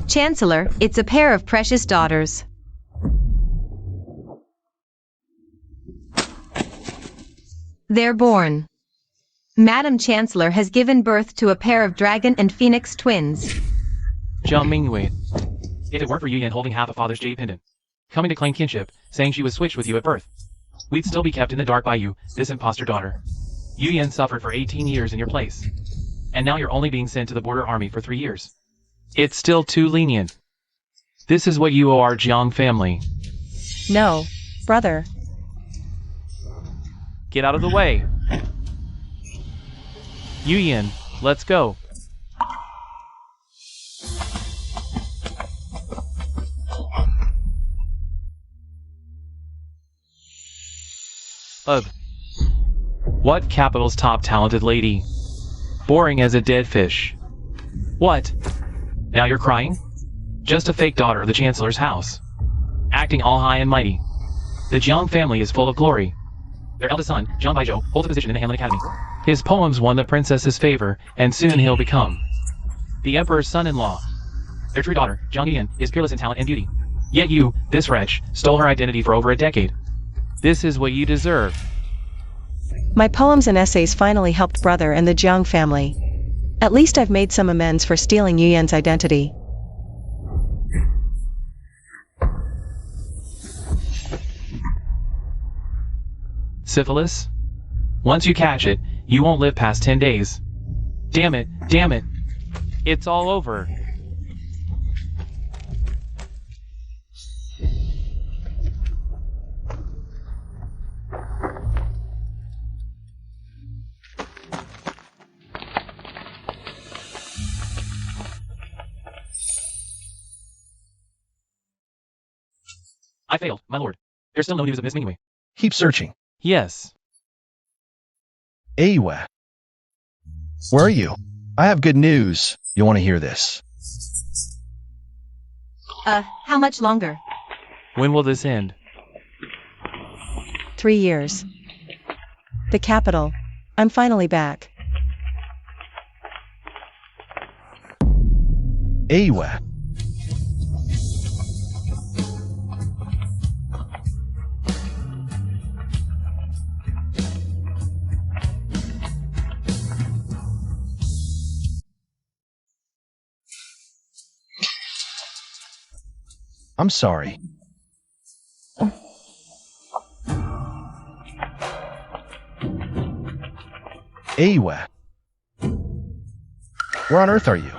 Chancellor, it's a pair of precious daughters. They're born. Madam Chancellor has given birth to a pair of dragon and phoenix twins. Jiang Mingyue. If it weren't for Yu Yan holding half a father's jade pendant, coming to claim kinship, saying she was switched with you at birth, we'd still be kept in the dark by you, this imposter daughter. Yu Yan suffered for 18 years in your place. And now you're only being sent to the border army for 3 years. It's still too lenient. This is what you owe our Jiang family. No, brother. Get out of the way. Yu Yan, let's go. Ugh. What capital's top talented lady? Boring as a dead fish. What? Now you're crying? Just a fake daughter of the Chancellor's house. Acting all high and mighty. The Jiang family is full of glory. Their eldest son, Jiang Baizhou, holds a position in the Hamlin Academy. His poems won the princess's favor, and soon he'll become the emperor's son-in-law. Their true daughter, Jiang Yuyan, is peerless in talent and beauty. Yet you, this wretch, stole her identity for over a decade. This is what you deserve. My poems and essays finally helped brother and the Jiang family. At least I've made some amends for stealing Yu Yan's identity. Syphilis? Once you catch it, you won't live past 10 days. Damn it, damn it. It's all over. I failed, my lord. There's still no news of Miss Mingyue. Keep searching. Yes. Ayue. Where are you? I have good news. You want to hear this? How much longer? When will this end? 3 years. The capital. I'm finally back. Ayue. I'm sorry. Ayue. Where on earth are you?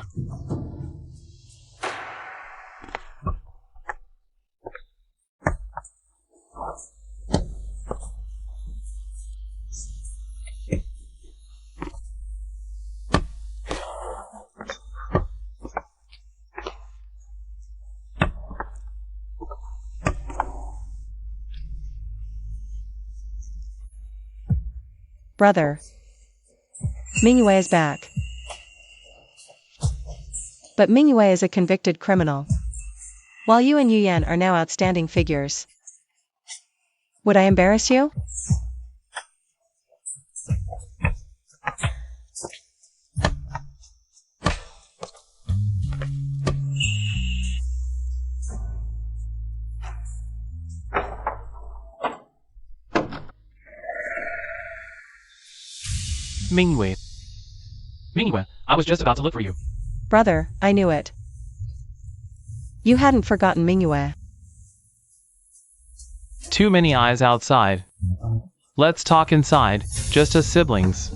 Brother. Mingyue is back. But Mingyue is a convicted criminal. While you and Yu Yan are now outstanding figures. Would I embarrass you? Mingyue. Mingyue, I was just about to look for you. Brother, I knew it. You hadn't forgotten Mingyue. Too many eyes outside. Let's talk inside, just as siblings.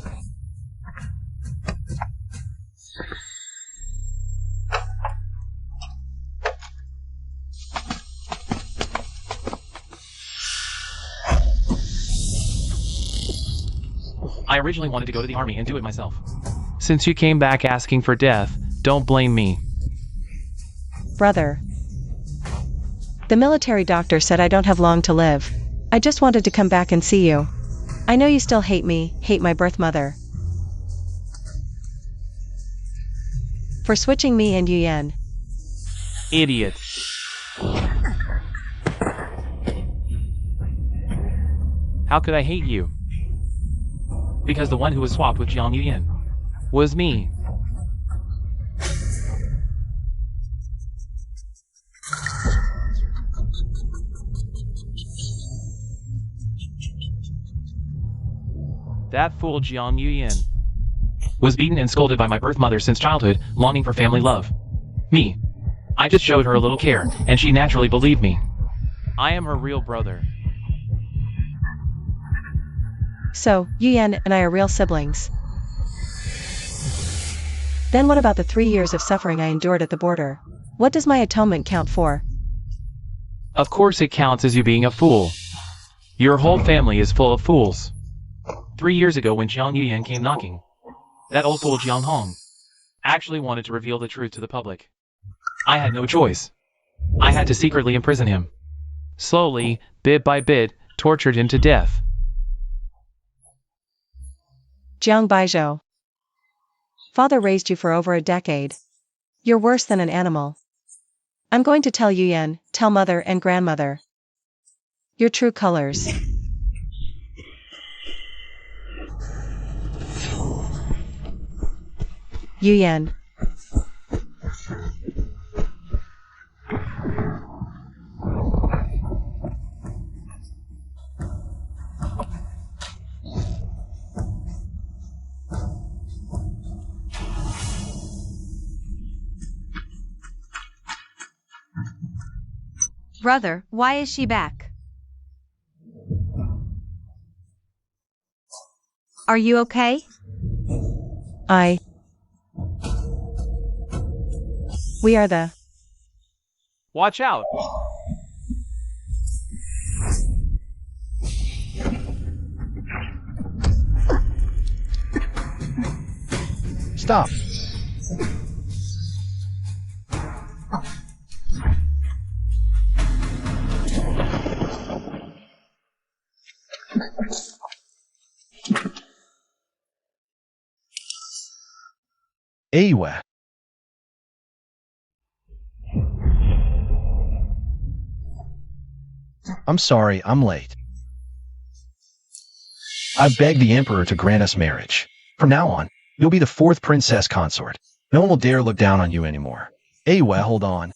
I originally wanted to go to the army and do it myself. Since you came back asking for death, don't blame me. Brother. The military doctor said I don't have long to live. I just wanted to come back and see you. I know you still hate me, hate my birth mother. For switching me and Yu Yan. Idiot. How could I hate you? Because the one who was swapped with Jiang Yuyan was me. That fool Jiang Yuyan was beaten and scolded by my birth mother since childhood, longing for family love. Me. I just showed her a little care, and she naturally believed me. I am her real brother. So, Yuyan and I are real siblings. Then what about the 3 years of suffering I endured at the border? What does my atonement count for? Of course it counts as you being a fool. Your whole family is full of fools. 3 years ago when Jiang Yuyan came knocking, that old fool Jiang Hong actually wanted to reveal the truth to the public. I had no choice. I had to secretly imprison him. Slowly, bit by bit, tortured him to death. Jiang Baizhou. Father raised you for over a decade. You're worse than an animal. I'm going to tell Yuyan, tell mother and grandmother. Your true colors. Yuyan. Brother, why is she back? Are you okay? We are the... Watch out! Stop. Ewa. I'm sorry, I'm late. I begged the Emperor to grant us marriage. From now on, you'll be the 4th princess consort. No one will dare look down on you anymore. Ewa, hold on.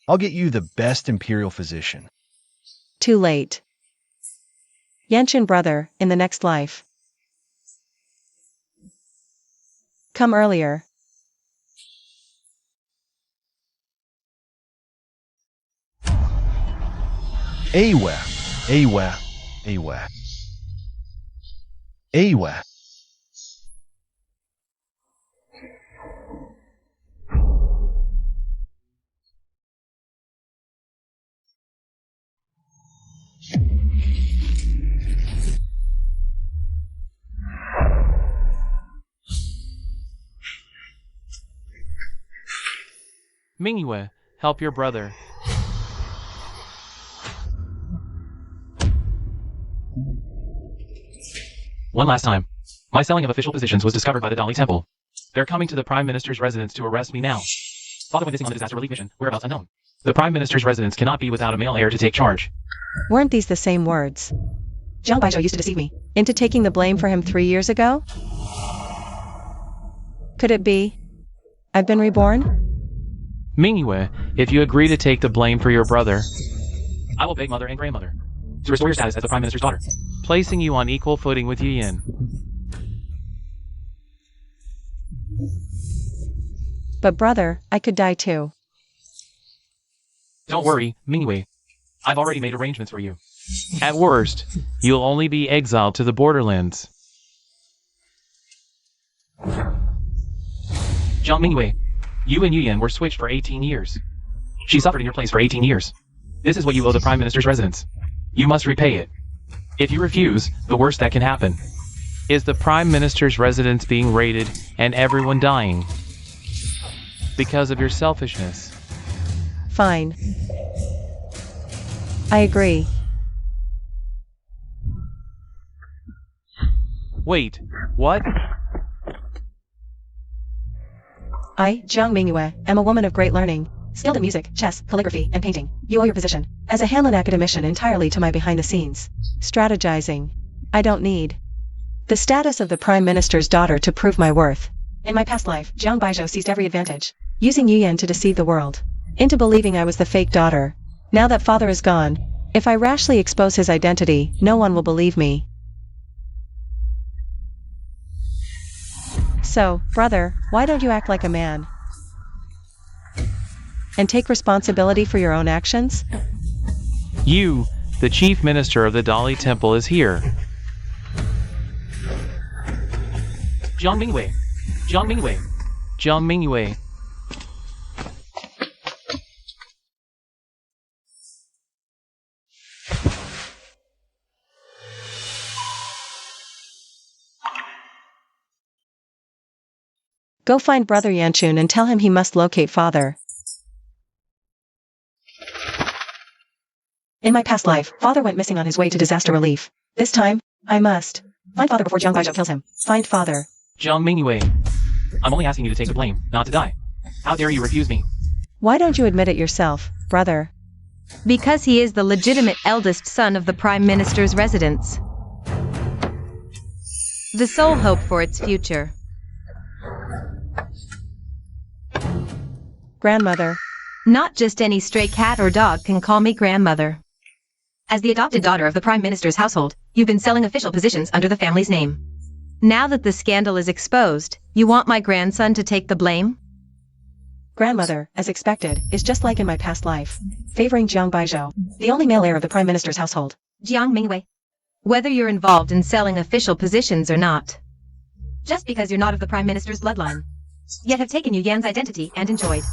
I'll get you the best imperial physician. Too late. Yanshin brother, in the next life. Come earlier. Ewa. Ewa. Ewa. Ewa. Mingyue, help your brother. One last time. My selling of official positions was discovered by the Dali Temple. They're coming to the Prime Minister's residence to arrest me now. Father went missing on the disaster relief mission, whereabouts unknown. The Prime Minister's residence cannot be without a male heir to take charge. Weren't these the same words? Jiang Baizhou used to deceive me into taking the blame for him 3 years ago? Could it be? I've been reborn? Mingyue, if you agree to take the blame for your brother, I will beg mother and grandmother to restore your status as the Prime Minister's daughter, placing you on equal footing with Yuyan. But brother, I could die too. Don't worry, Mingyue. I've already made arrangements for you. At worst, you'll only be exiled to the borderlands. Jiang Mingyue, you and Yuyan were switched for 18 years. She suffered in your place for 18 years. This is what you owe the Prime Minister's residence. You must repay it. If you refuse, the worst that can happen is the Prime Minister's residence being raided and everyone dying. Because of your selfishness. Fine. I agree. Wait, what? I, Jiang Mingyue, am a woman of great learning, skilled in music, chess, calligraphy, and painting. You owe your position as a Hanlon academician entirely to my behind-the-scenes strategizing. I don't need the status of the Prime Minister's daughter to prove my worth. In my past life, Jiang Baizhou seized every advantage, using Yuyan to deceive the world into believing I was the fake daughter. Now that father is gone, if I rashly expose his identity, no one will believe me. So, brother, why don't you act like a man? And take responsibility for your own actions? You, the chief minister of the Dali Temple, is here. Jiang Mingwei. Jiang Mingwei. Jiang Mingwei. Go find Brother Yanchun and tell him he must locate father. In my past life, father went missing on his way to disaster relief. This time, I must find father before Jiang Baizhou kills him. Find father. Jiang Mingwei. I'm only asking you to take the blame, not to die. How dare you refuse me? Why don't you admit it yourself, brother? Because he is the legitimate eldest son of the Prime Minister's residence. The sole hope for its future. Grandmother. Not just any stray cat or dog can call me grandmother. As the adopted daughter of the Prime Minister's household, you've been selling official positions under the family's name. Now that the scandal is exposed, you want my grandson to take the blame? Grandmother, as expected, is just like in my past life, favoring Jiang Baizhou, the only male heir of the Prime Minister's household. Jiang Mingwei. Whether you're involved in selling official positions or not. Just because you're not of the Prime Minister's bloodline. Yet have taken Yu Yan's identity and enjoyed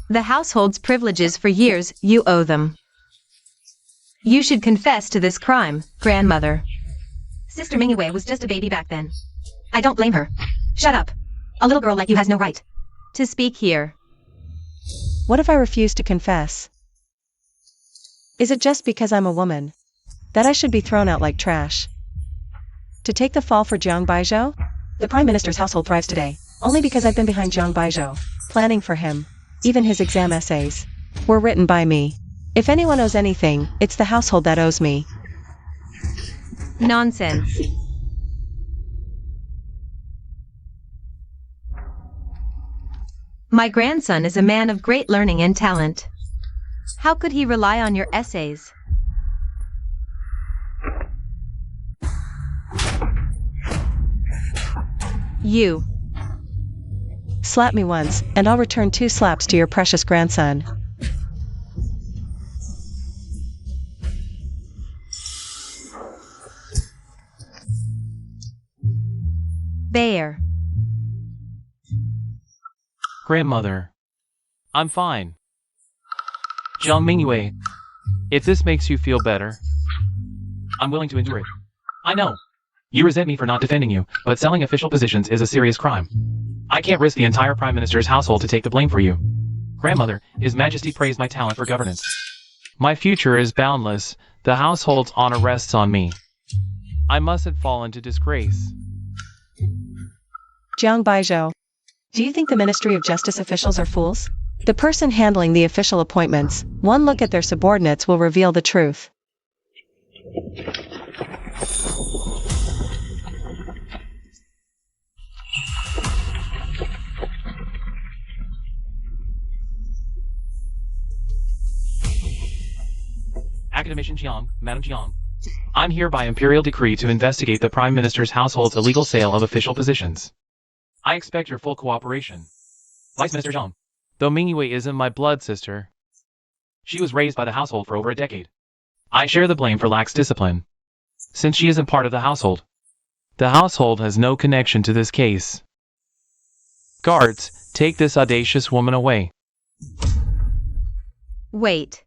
the household's privileges for years, you owe them. You should confess to this crime, grandmother. Sister Mingwei was just a baby back then. I don't blame her. Shut up. A little girl like you has no right to speak here. What if I refuse to confess? Is it just because I'm a woman that I should be thrown out like trash? To take the fall for Jiang Baizhou? The Prime Minister's household thrives today, only because I've been behind Jiang Baizhou, planning for him. Even his exam essays were written by me. If anyone owes anything, it's the household that owes me. Nonsense. My grandson is a man of great learning and talent. How could he rely on your essays? You. Slap me once, and I'll return 2 slaps to your precious grandson. Bear. Grandmother. I'm fine. Jiang Mingwei. If this makes you feel better, I'm willing to endure it. I know. You resent me for not defending you, but selling official positions is a serious crime. I can't risk the entire Prime Minister's household to take the blame for you. Grandmother, His Majesty praised my talent for governance. My future is boundless. The household's honor rests on me. I mustn't fall into disgrace. Jiang Baizhou. Do you think the Ministry of Justice officials are fools? The person handling the official appointments, one look at their subordinates will reveal the truth. Academician Jiang, Madam Jiang. I'm here by imperial decree to investigate the Prime Minister's household's illegal sale of official positions. I expect your full cooperation. Vice Minister Jiang. Though Mingwei isn't my blood sister, she was raised by the household for over a decade. I share the blame for lax discipline, since she isn't part of the household. The household has no connection to this case. Guards, take this audacious woman away. Wait.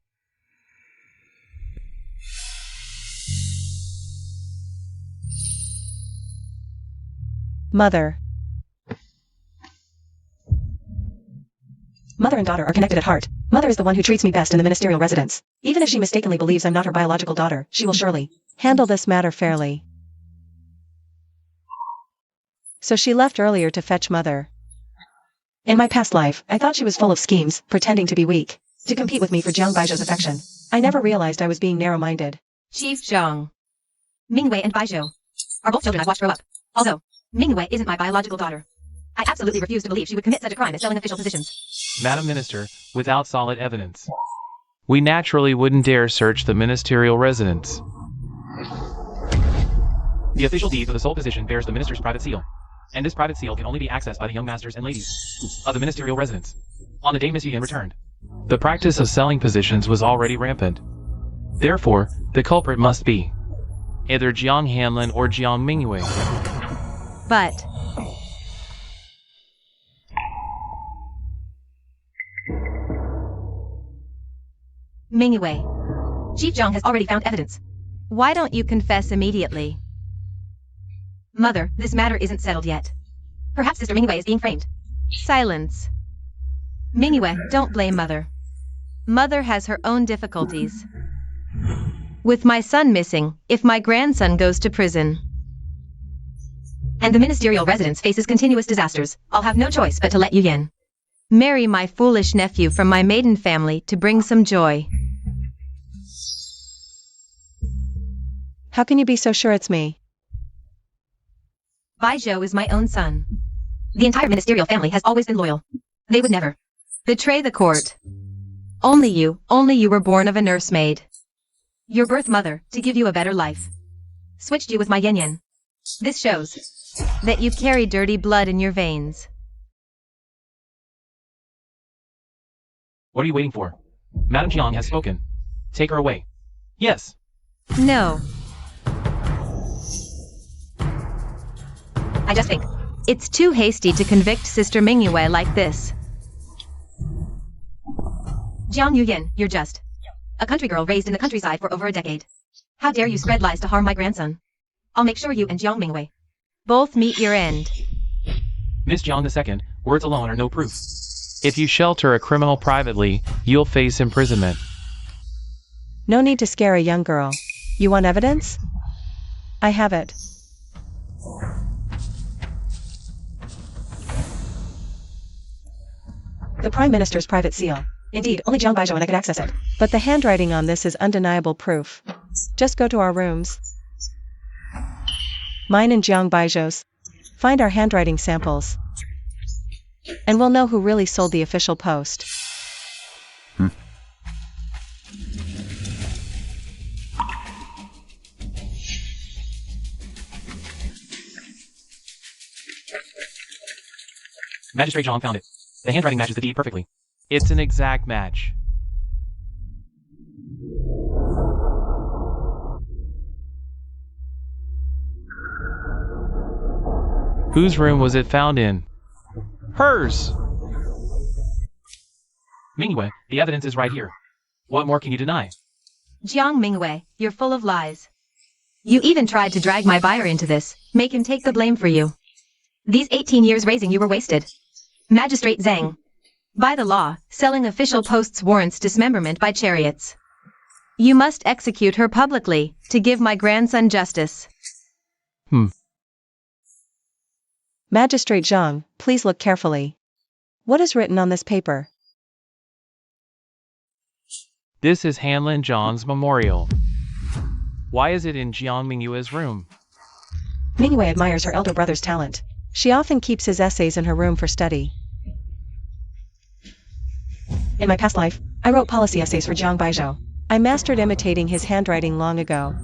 Mother. Mother and daughter are connected at heart. Mother is the one who treats me best in the ministerial residence. Even if she mistakenly believes I'm not her biological daughter, she will surely handle this matter fairly. So she left earlier to fetch mother. In my past life, I thought she was full of schemes, pretending to be weak, to compete with me for Jiang Baizhou's affection. I never realized I was being narrow-minded. Chief Zhang. Mingwei and Baizhou are both children I've watched grow up. Although, Mingwei isn't my biological daughter. I absolutely refuse to believe she would commit such a crime as selling official positions. Madam Minister, without solid evidence, we naturally wouldn't dare search the ministerial residence. The official deed for the sole position bears the minister's private seal. and this private seal can only be accessed by the young masters and ladies of the ministerial residence. On the day Miss Yuyan returned, the practice of selling positions was already rampant. Therefore, the culprit must be either Jiang Hanlin or Jiang Mingyue. But Mingyue, Chief Jiang has already found evidence. Why don't you confess immediately? Mother, this matter isn't settled yet. Perhaps Sister Mingyue is being framed. Silence. Mingyue, don't blame Mother. Mother has her own difficulties. With my son missing, if my grandson goes to prison, and the ministerial residence faces continuous disasters, I'll have no choice but to let Yuyan marry my foolish nephew from my maiden family to bring some joy. How can you be so sure it's me? Baizhou is my own son. The entire ministerial family has always been loyal. They would never betray the court. Only you were born of a nursemaid. Your birth mother, to give you a better life, switched you with my Yen. This shows that you carry dirty blood in your veins. What are you waiting for? Madame Jiang has spoken. Take her away. Yes. No. I just think it's too hasty to convict Sister Mingyue like this. Jiang Yuyan, you're just a country girl raised in the countryside for over a decade. How dare you spread lies to harm my grandson? I'll make sure you and Jiang Mingyue both meet your end. Miss Jiang II, words alone are no proof. If you shelter a criminal privately, you'll face imprisonment. No need to scare a young girl. You want evidence? I have it. The Prime Minister's private seal. Indeed, only Jiang Baizhou and I could access it. But the handwriting on this is undeniable proof. Just go to our rooms. Mine and Jiang Baizhou's. Find our handwriting samples. And we'll know who really sold the official post. Magistrate Zhang found it. The handwriting matches the deed perfectly. It's an exact match. Whose room was it found in? Hers! Mingyue, the evidence is right here. What more can you deny? Jiang Mingyue, you're full of lies. You even tried to drag my buyer into this, make him take the blame for you. These 18 years raising you were wasted. Magistrate Zhang. By the law, selling official posts warrants dismemberment by chariots. You must execute her publicly, to give my grandson justice. Magistrate Zhang, please look carefully. What is written on this paper? This is Hanlin Zhang's memorial. Why is it in Jiang Mingyue's room? Mingyue admires her elder brother's talent. She often keeps his essays in her room for study. In my past life, I wrote policy essays for Jiang Baizhou. I mastered imitating his handwriting long ago.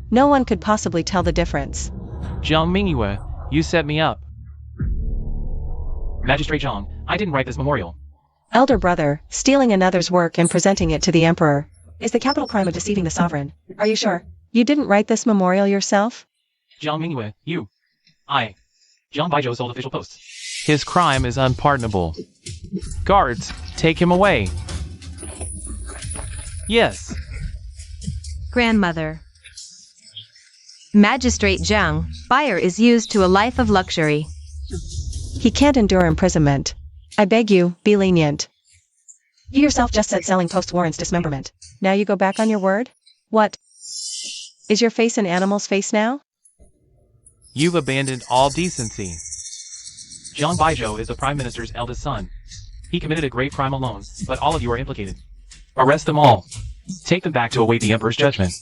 No one could possibly tell the difference. Jiang Mingyue, you set me up. Magistrate Zhang, I didn't write this memorial. Elder brother, stealing another's work and presenting it to the emperor, is the capital crime of deceiving the sovereign. Are you sure? You didn't write this memorial yourself? Jiang Mingyue, Jiang Baizhou sold official posts. His crime is unpardonable. Guards, take him away. Yes. Grandmother. Magistrate Zhang, buyer is used to a life of luxury. He can't endure imprisonment. I beg you, be lenient. You yourself just said selling post warrants dismemberment. Now you go back on your word? What? Is your face an animal's face now? You've abandoned all decency. Jiang Baizhou is the Prime Minister's eldest son. He committed a grave crime alone, but all of you are implicated. Arrest them all. Take them back to await the Emperor's judgment.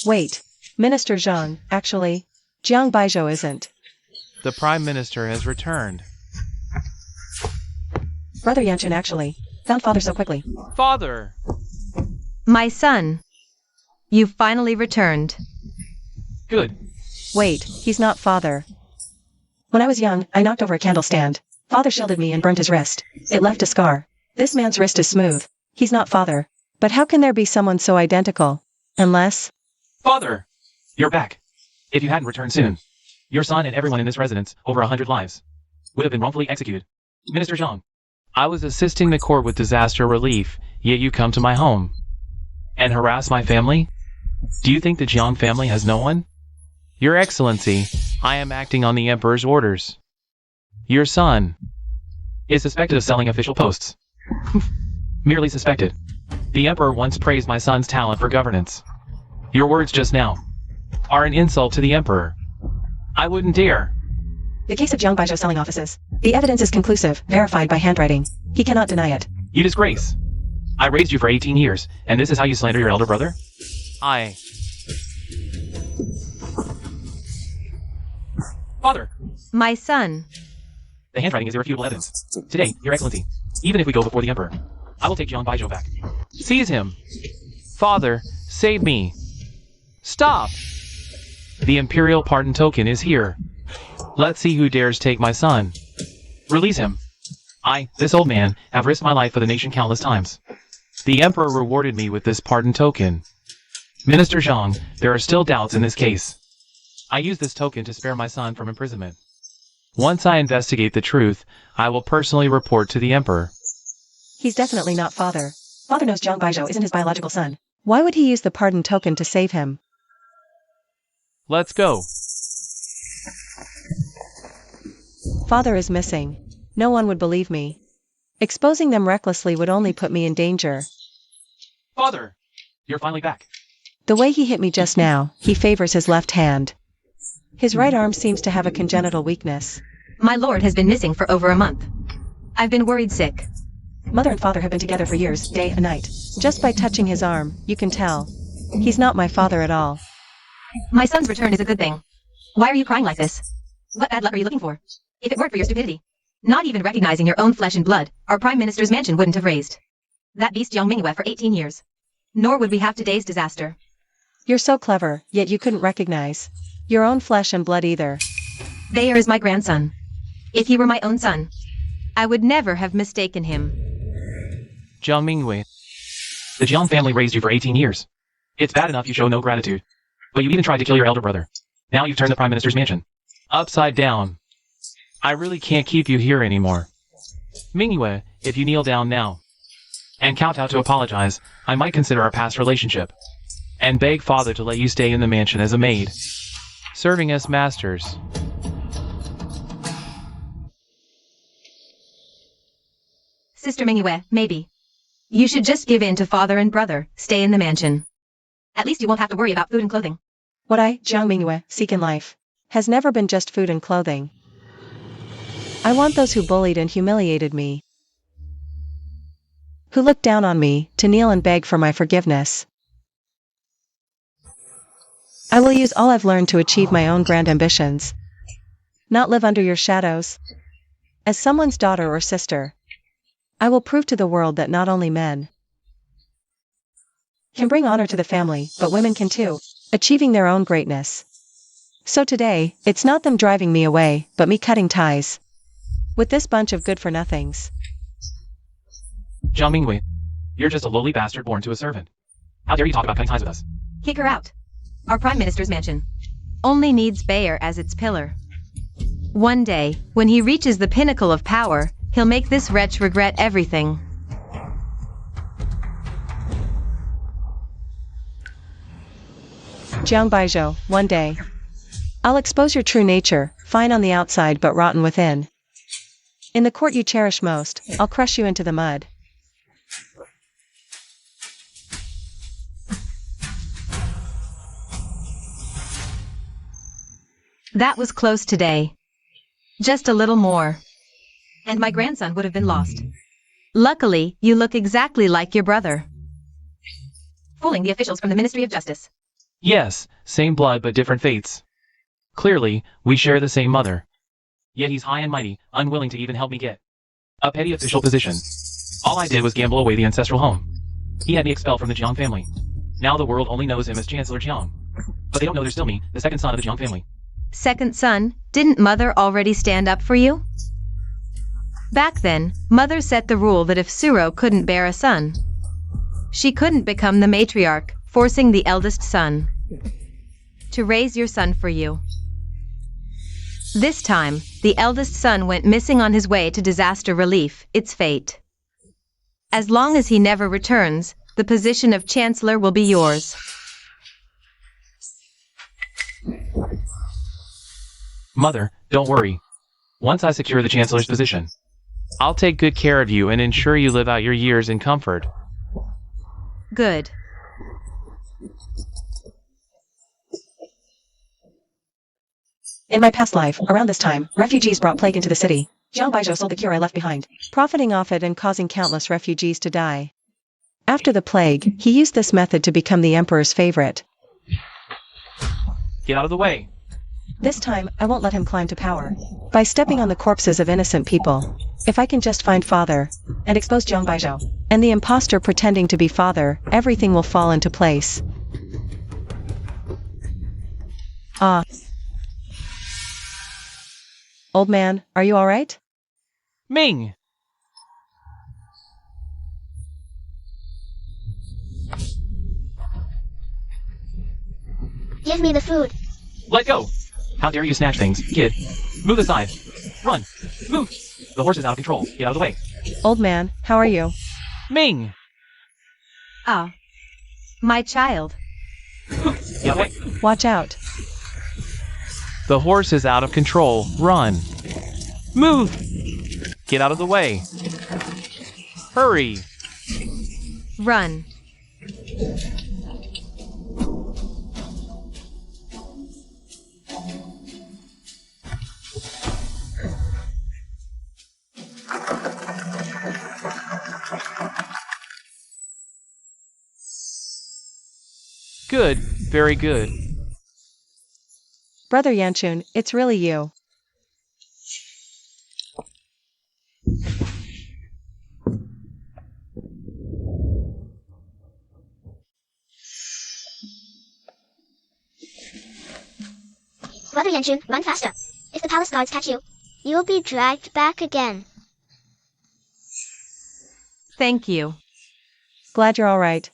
Wait. Minister Zhang, actually, Jiang Baizhou isn't. The Prime Minister has returned. Brother Yanchen actually. Found father so quickly. Father! My son. You finally returned. Good. Wait, he's not father. When I was young, I knocked over a candle stand. Father shielded me and burned his wrist. It left a scar. This man's wrist is smooth. He's not father. But how can there be someone so identical? Unless... Father! You're back. If you hadn't returned soon, your son and everyone in this residence, over 100 lives, would have been wrongfully executed. Minister Zhang, I was assisting the court with disaster relief, yet you come to my home and harass my family? Do you think the Jiang family has no one? Your Excellency, I am acting on the Emperor's orders. Your son is suspected of selling official posts. Merely suspected. The Emperor once praised my son's talent for governance. Your words just now are an insult to the Emperor. I wouldn't dare. The case of Jiang Baizhou selling offices. The evidence is conclusive, verified by handwriting. He cannot deny it. You disgrace. I raised you for 18 years, and this is how you slander your elder brother? Father! My son. The handwriting is irrefutable evidence. Today, Your Excellency, even if we go before the Emperor, I will take Jiang Baizhou back. Seize him! Father, save me! Stop! The Imperial Pardon Token is here. Let's see who dares take my son. Release him. I, this old man, have risked my life for the nation countless times. The Emperor rewarded me with this pardon token. Minister Zhang, there are still doubts in this case. I use this token to spare my son from imprisonment. Once I investigate the truth, I will personally report to the Emperor. He's definitely not father. Father knows Jiang Baizhou isn't his biological son. Why would he use the pardon token to save him? Let's go. Father is missing. No one would believe me. Exposing them recklessly would only put me in danger. Father! You're finally back. The way he hit me just now, he favors his left hand. His right arm seems to have a congenital weakness. My lord has been missing for over a month. I've been worried sick. Mother and father have been together for years, day and night. Just by touching his arm, you can tell. He's not my father at all. My son's return is a good thing. Why are you crying like this? What bad luck are you looking for? If it weren't for your stupidity, not even recognizing your own flesh and blood, our Prime Minister's mansion wouldn't have raised that beast Jiang Mingyue for 18 years. Nor would we have today's disaster. You're so clever, yet you couldn't recognize your own flesh and blood either. There is my grandson. If he were my own son, I would never have mistaken him. Jiang Mingyue. The Jiang family raised you for 18 years. It's bad enough you show no gratitude. But you even tried to kill your elder brother. Now you've turned the Prime Minister's mansion upside down. I really can't keep you here anymore. Mingyue, if you kneel down now and count out to apologize, I might consider our past relationship and beg father to let you stay in the mansion as a maid, serving as masters. Sister Mingyue, maybe. You should just give in to father and brother, stay in the mansion. At least you won't have to worry about food and clothing. What I, Jiang Mingyue, seek in life has never been just food and clothing. I want those who bullied and humiliated me, who looked down on me, to kneel and beg for my forgiveness. I will use all I've learned to achieve my own grand ambitions, not live under your shadows. As someone's daughter or sister, I will prove to the world that not only men can bring honor to the family, but women can too, achieving their own greatness. So today, it's not them driving me away, but me cutting ties with this bunch of good-for-nothings. Jiang Mingyue, you're just a lowly bastard born to a servant. How dare you talk about cutting ties with us? Kick her out. Our Prime Minister's mansion only needs Bayer as its pillar. One day, when he reaches the pinnacle of power, he'll make this wretch regret everything. Jiang Baizhou, one day, I'll expose your true nature, fine on the outside but rotten within. In the court you cherish most, I'll crush you into the mud. That was close today. Just a little more, and my grandson would have been lost. Luckily, you look exactly like your brother. Fooling the officials from the Ministry of Justice. Yes, same blood but different fates. Clearly, we share the same mother. Yet he's high and mighty, unwilling to even help me get a petty official position. All I did was gamble away the ancestral home. He had me expelled from the Jiang family. Now the world only knows him as Chancellor Jiang. But they don't know there's still me, the second son of the Jiang family. Second son, didn't Mother already stand up for you? Back then, Mother set the rule that if Suro couldn't bear a son, she couldn't become the matriarch, forcing the eldest son to raise your son for you. This time, the eldest son went missing on his way to disaster relief, its fate. As long as he never returns, the position of Chancellor will be yours. Mother, don't worry. Once I secure the Chancellor's position, I'll take good care of you and ensure you live out your years in comfort. Good. In my past life, around this time, refugees brought plague into the city. Jiang Baizhou sold the cure I left behind, profiting off it and causing countless refugees to die. After the plague, he used this method to become the emperor's favorite. Get out of the way. This time, I won't let him climb to power. By stepping on the corpses of innocent people. If I can just find Father, and expose Jiang Baizhou, and the imposter pretending to be Father, everything will fall into place. Old man, are you alright? Ming! Give me the food. Let go! How dare you snatch things, kid? Move aside. Run! Move! The horse is out of control. Get out of the way. Old man, how are you? Ming! Ah. My child. Get out of the way. Watch out. The horse is out of control. Run! Move! Get out of the way. Hurry! Run. Good. Very good. Brother Yanchun, it's really you. Brother Yanchun, run faster. If the palace guards catch you, you'll be dragged back again. Thank you. Glad you're alright.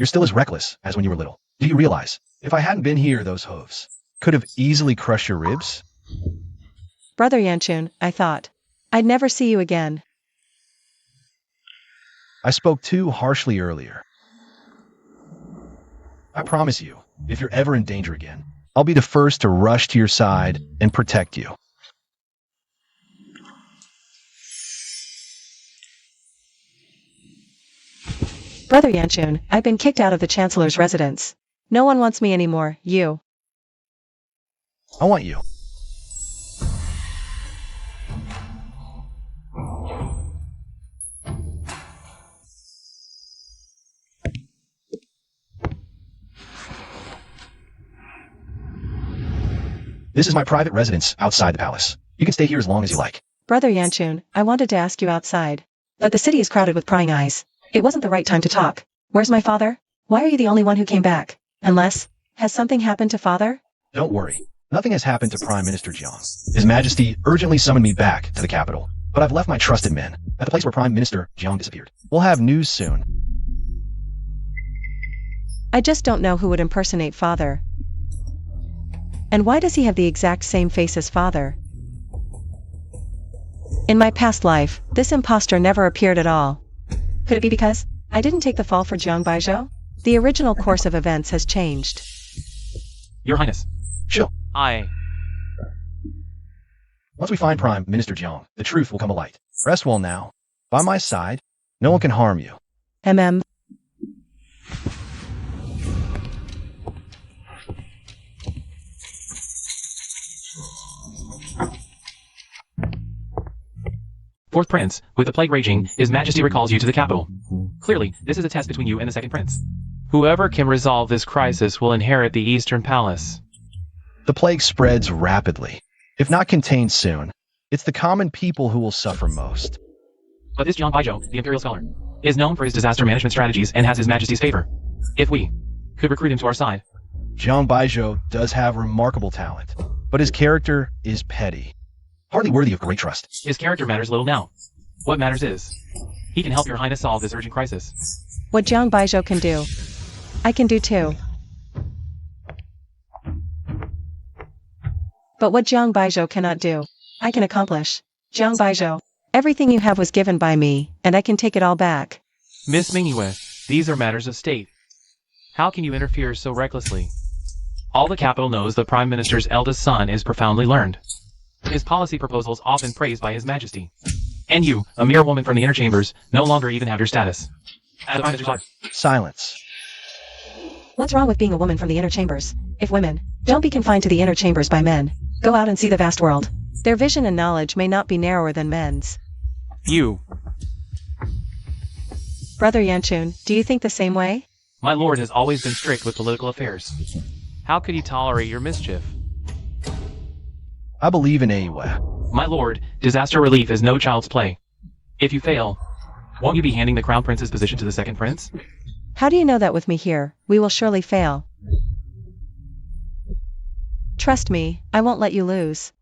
You're still as reckless as when you were little. Do you realize, if I hadn't been here, those hooves could have easily crushed your ribs? Brother Yanchun, I thought I'd never see you again. I spoke too harshly earlier. I promise you, if you're ever in danger again, I'll be the first to rush to your side and protect you. Brother Yanchun, I've been kicked out of the Chancellor's residence. No one wants me anymore, you. I want you. This is my private residence outside the palace. You can stay here as long as you like. Brother Yanchun, I wanted to ask you outside. But the city is crowded with prying eyes. It wasn't the right time to talk. Where's my father? Why are you the only one who came back? Unless, has something happened to father? Don't worry. Nothing has happened to Prime Minister Jiang. His Majesty urgently summoned me back to the capital. But I've left my trusted men at the place where Prime Minister Jiang disappeared. We'll have news soon. I just don't know who would impersonate father. And why does he have the exact same face as father? In my past life, this imposter never appeared at all. Could it be because I didn't take the fall for Jiang Baizhou? The original course of events has changed. Your Highness. Chill. Once we find Prime Minister Jiang, the truth will come alight. Rest well now. By my side, no one can harm you. MM. Fourth Prince, with the plague raging, His Majesty recalls you to the capital. Clearly, this is a test between you and the second prince. Whoever can resolve this crisis will inherit the Eastern Palace. The plague spreads rapidly. If not contained soon, it's the common people who will suffer most. But this Jiang Baizhou, the Imperial Scholar, is known for his disaster management strategies and has His Majesty's favor. If we could recruit him to our side, Jiang Baijiu does have remarkable talent, but his character is petty, hardly worthy of great trust. His character matters little now. What matters is, he can help your highness solve this urgent crisis. What Jiang Baijiu can do, I can do too. But what Jiang Baijiu cannot do, I can accomplish. Jiang Baijiu, everything you have was given by me, and I can take it all back. Miss Mingyue, these are matters of state. How can you interfere so recklessly? All the capital knows the Prime Minister's eldest son is profoundly learned. His policy proposals often praised by His Majesty. And you, a mere woman from the inner chambers, no longer even have your status. As the Prime Minister's daughter. Silence. What's wrong with being a woman from the inner chambers? If women don't be confined to the inner chambers by men, go out and see the vast world. Their vision and knowledge may not be narrower than men's. You, Brother Yanchun, do you think the same way? my lord, has always been strict with political affairs. How could he tolerate your mischief? I believe in Aiwa. My lord, disaster relief is no child's play. If you fail, won't you be handing the crown prince's position to the second prince? How do you know that with me here, we will surely fail? Trust me, I won't let you lose.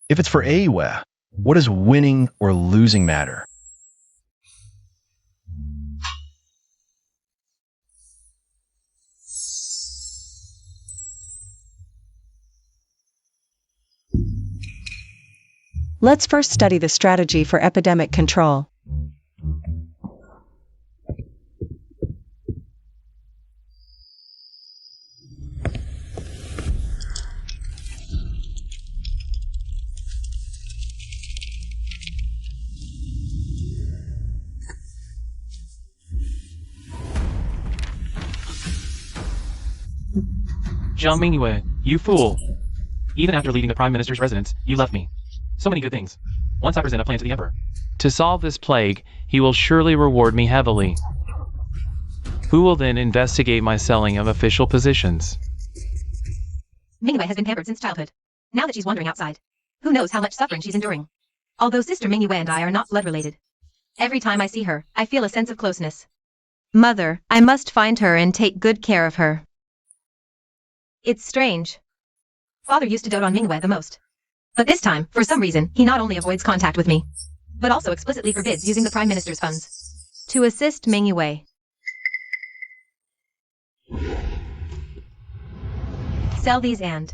If it's for Aiwa, what does winning or losing matter? Let's first study the strategy for epidemic control. Jiang Mingyue, you fool. Even after leaving the Prime Minister's residence, you left me. So many good things. Once I present a plan to the Emperor. To solve this plague, he will surely reward me heavily. Who will then investigate my selling of official positions? Mingyue has been pampered since childhood. Now that she's wandering outside, who knows how much suffering she's enduring. Although Sister Mingyue and I are not blood related. Every time I see her, I feel a sense of closeness. Mother, I must find her and take good care of her. It's strange. Father used to dote on Mingyue the most. But this time, for some reason, he not only avoids contact with me, but also explicitly forbids using the Prime Minister's funds to assist Mingyue. Sell these and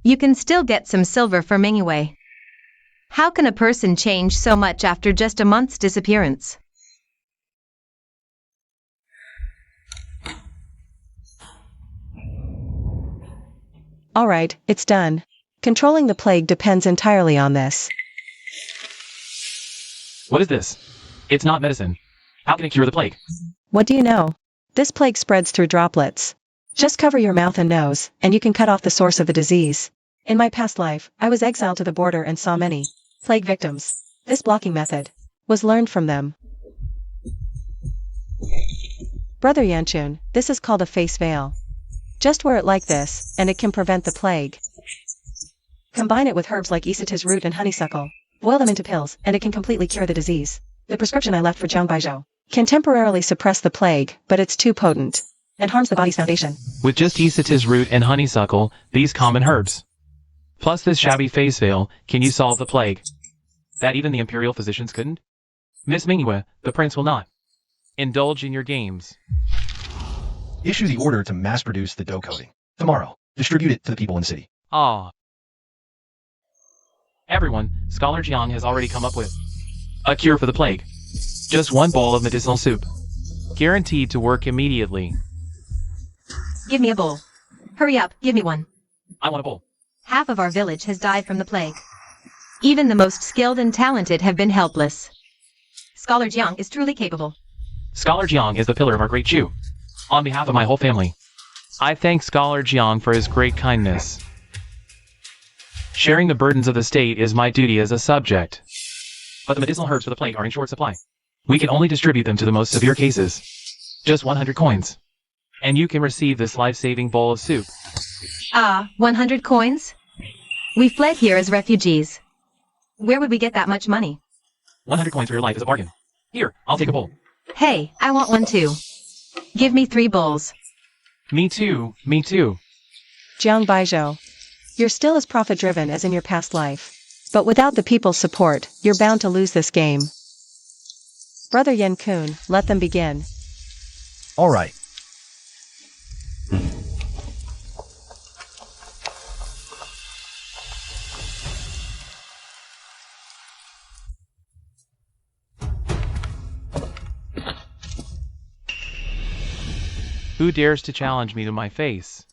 you can still get some silver for Mingyue. How can a person change so much after just a month's disappearance? All right, it's done. Controlling the plague depends entirely on this. What is this? It's not medicine. How can it cure the plague? What do you know? This plague spreads through droplets. Just cover your mouth and nose, and you can cut off the source of the disease. In my past life, I was exiled to the border and saw many plague victims. This blocking method was learned from them. Brother Yanchun, this is called a face veil. Just wear it like this, and it can prevent the plague. Combine it with herbs like isatis root and honeysuckle. Boil them into pills, and it can completely cure the disease. The prescription I left for Jiang Baijiu can temporarily suppress the plague, but it's too potent and harms the body's foundation. With just isatis root and honeysuckle, these common herbs, plus this shabby face veil, can you solve the plague? That even the imperial physicians couldn't? Miss Mingyue, the prince will not indulge in your games. Issue the order to mass produce the dough coating. Tomorrow, distribute it to the people in the city. Ah. Everyone, Scholar Jiang has already come up with a cure for the plague. Just one bowl of medicinal soup. Guaranteed to work immediately. Give me a bowl. Hurry up, give me one. I want a bowl. Half of our village has died from the plague. Even the most skilled and talented have been helpless. Scholar Jiang is truly capable. Scholar Jiang is the pillar of our great Chu. On behalf of my whole family, I thank Scholar Jiang for his great kindness. Sharing the burdens of the state is my duty as a subject. But the medicinal herbs for the plague are in short supply. We can only distribute them to the most severe cases. Just 100 coins. And you can receive this life-saving bowl of soup. 100 coins? We fled here as refugees. Where would we get that much money? 100 coins for your life is a bargain. Here, I'll take a bowl. Hey, I want one too. Give me 3 bowls. Me too, me too. Jiang Baizhou. You're still as profit-driven as in your past life. But without the people's support, you're bound to lose this game. Brother Yan Kun, let them begin. All right. Who dares to challenge me to my face?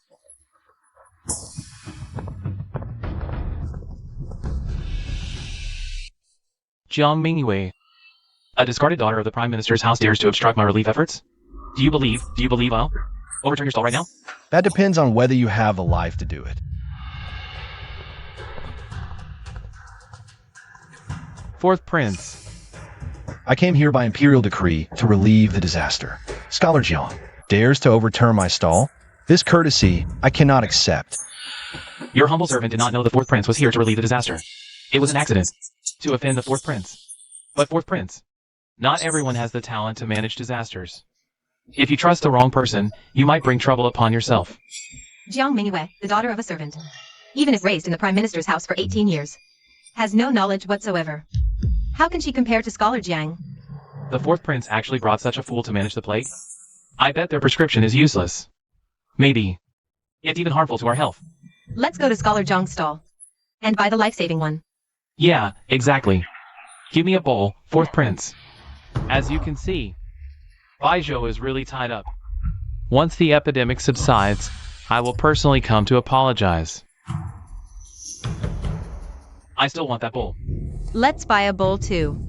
Jiang Mingyue, a discarded daughter of the Prime Minister's house, dares to obstruct my relief efforts? Do you believe I'll overturn your stall right now? That depends on whether you have the life to do it. Fourth Prince. I came here by imperial decree to relieve the disaster. Scholar Jiang dares to overturn my stall? This courtesy I cannot accept. Your humble servant did not know the Fourth Prince was here to relieve the disaster. It was an accident to offend the Fourth Prince. But Fourth Prince, not everyone has the talent to manage disasters. If you trust the wrong person, you might bring trouble upon yourself. Jiang Mingyue, the daughter of a servant, even if raised in the Prime Minister's house for 18 years, has no knowledge whatsoever. How can she compare to Scholar Jiang? The Fourth Prince actually brought such a fool to manage the plague? I bet their prescription is useless. Maybe it's even harmful to our health. Let's go to Scholar Jiang's stall and buy the life-saving one. Yeah, exactly. Give me a bowl, Fourth Prince. As you can see, Baizhou is really tied up. Once the epidemic subsides, I will personally come to apologize. I still want that bowl. Let's buy a bowl too.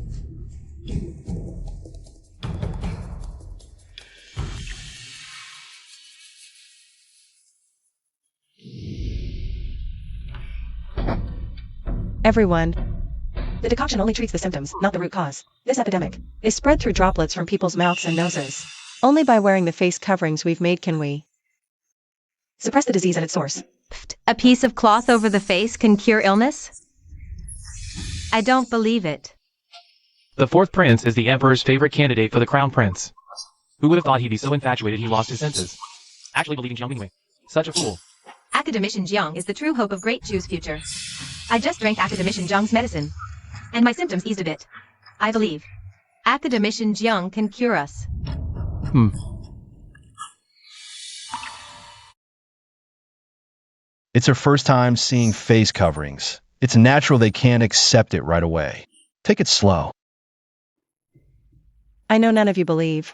Everyone. The decoction only treats the symptoms, not the root cause. This epidemic is spread through droplets from people's mouths and noses. Only by wearing the face coverings we've made can we suppress the disease at its source. A piece of cloth over the face can cure illness? I don't believe it. The Fourth Prince is the Emperor's favorite candidate for the Crown Prince. Who would have thought he'd be so infatuated he lost his senses? Actually believing Jiang Mingyue. Such a fool. Academician Jiang is the true hope of Great Chu's future. I just drank Academician Jiang's medicine, and my symptoms eased a bit. I believe Academician Jiang can cure us. It's her first time seeing face coverings. It's natural they can't accept it right away. Take it slow. I know none of you believe.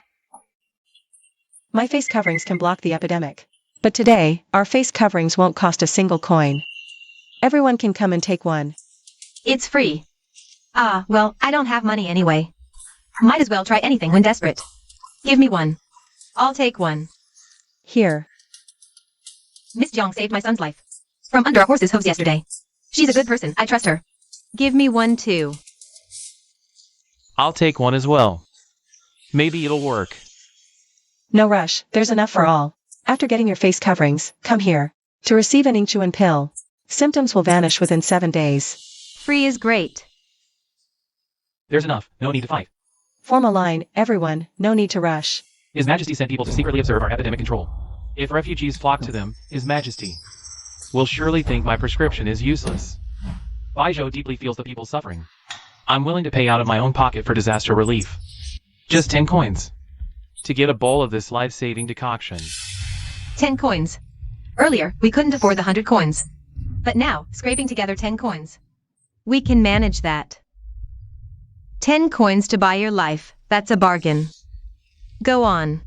My face coverings can block the epidemic. But today, our face coverings won't cost a single coin. Everyone can come and take one. It's free. Ah, well, I don't have money anyway. Might as well try anything when desperate. Give me one. I'll take one. Here. Miss Jiang saved my son's life from under a horse's hooves yesterday. She's a good person. I trust her. Give me one too. I'll take one as well. Maybe it'll work. No rush, there's enough for all. After getting your face coverings, come here to receive an Ingchuan pill. Symptoms will vanish within 7 days. Free is great. There's enough. No need to fight. Form a line, everyone, no need to rush. His Majesty sent people to secretly observe our epidemic control. If refugees flock to them, His Majesty will surely think my prescription is useless. Baizhou deeply feels the people's suffering. I'm willing to pay out of my own pocket for disaster relief. Just 10 coins. To get a bowl of this life-saving decoction. 10 coins. Earlier, we couldn't afford the 100 coins. But now, scraping together 10 coins. We can manage that. 10 coins to buy your life, that's a bargain. Go on.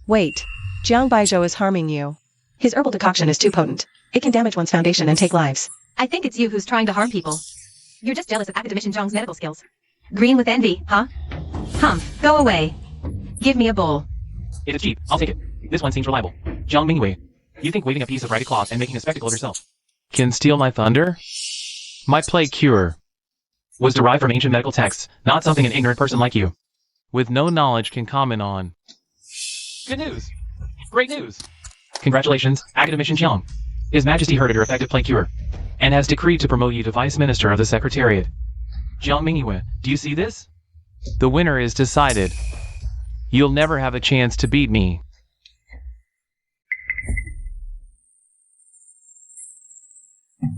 Wait. Jiang Baizhou is harming you. His herbal decoction is too potent. It can damage one's foundation and take lives. I think it's you who's trying to harm people. You're just jealous of Academician Jiang's medical skills. Green with envy, huh? Humph, go away. Give me a bowl. It is cheap. I'll take it. This one seems reliable. Jiang Mingyue, you think waving a piece of ratty cloth and making a spectacle of yourself can steal my thunder? My plague cure was derived from ancient medical texts, not something an ignorant person like you, with no knowledge, can comment on. Good news! Great news! Congratulations, Academician Jiang. His Majesty heard of your effective plague cure, and has decreed to promote you to Vice Minister of the Secretariat. Jiang Mingyue, do you see this? The winner is decided. You'll never have a chance to beat me.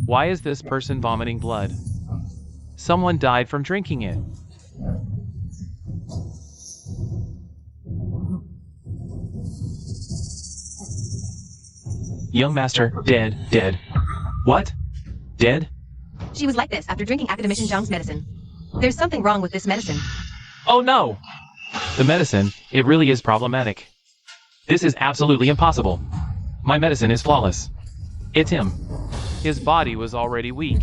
Why is this person vomiting blood? Someone died from drinking it. Young master, dead. What? Dead? She was like this after drinking academician Zhang's medicine. There's something wrong with this medicine. Oh no! The medicine, it really is problematic. This is absolutely impossible. My medicine is flawless. It's him. His body was already weak.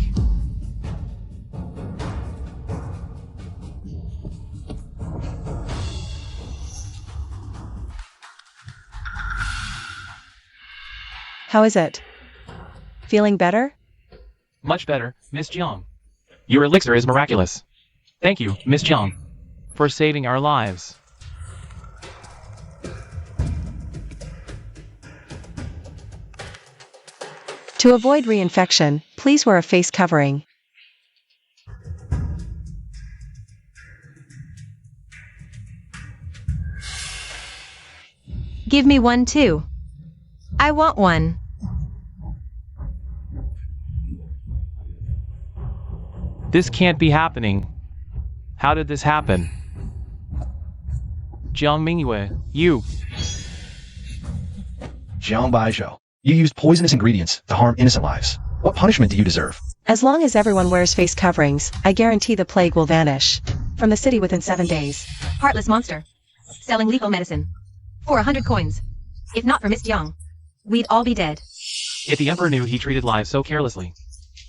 How is it? Feeling better? Much better, Miss Jiang. Your elixir is miraculous. Thank you, Miss Jiang, for saving our lives. To avoid reinfection, please wear a face covering. Give me one too. I want one. This can't be happening. How did this happen? Jiang Mingyue, you. Jiang Baizhou, you used poisonous ingredients to harm innocent lives. What punishment do you deserve? As long as everyone wears face coverings, I guarantee the plague will vanish from the city within 7 days. Heartless monster. Selling lethal medicine. For 100 coins. If not for Miss Jiang, we'd all be dead. If the emperor knew he treated lives so carelessly,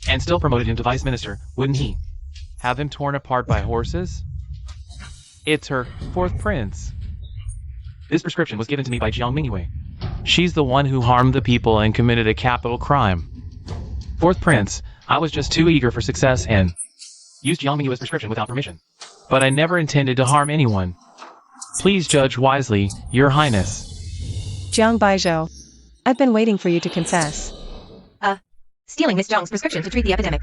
and still promoted him to vice minister, wouldn't he have him torn apart by horses? It's her fourth prince. This prescription was given to me by Jiang Mingyue. She's the one who harmed the people and committed a capital crime. Fourth prince, I was just too eager for success and used Jiang Mingyue's prescription without permission. But I never intended to harm anyone. Please judge wisely, Your Highness. Jiang Baizhou, I've been waiting for you to confess. Stealing Miss Jiang's prescription to treat the epidemic.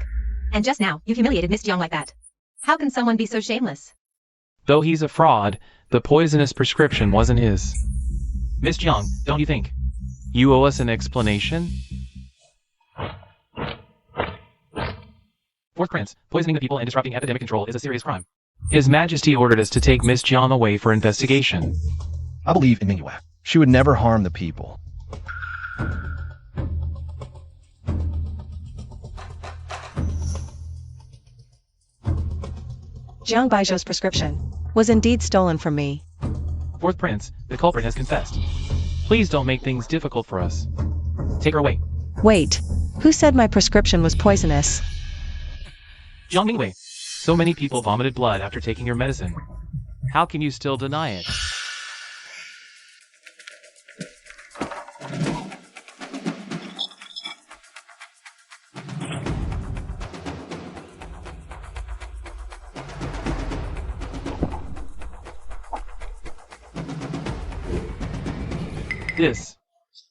And just now, you humiliated Miss Jiang like that. How can someone be so shameless? Though he's a fraud, the poisonous prescription wasn't his. Miss Jiang, don't you think you owe us an explanation? Fourth Prince, poisoning the people and disrupting epidemic control is a serious crime. His Majesty ordered us to take Miss Jiang away for investigation. I believe in Mingyue. She would never harm the people. Jiang Baizhou's prescription was indeed stolen from me. Fourth Prince, the culprit has confessed. Please don't make things difficult for us. Take her away. Wait, who said my prescription was poisonous? Jiang Mingyue, so many people vomited blood after taking your medicine. How can you still deny it?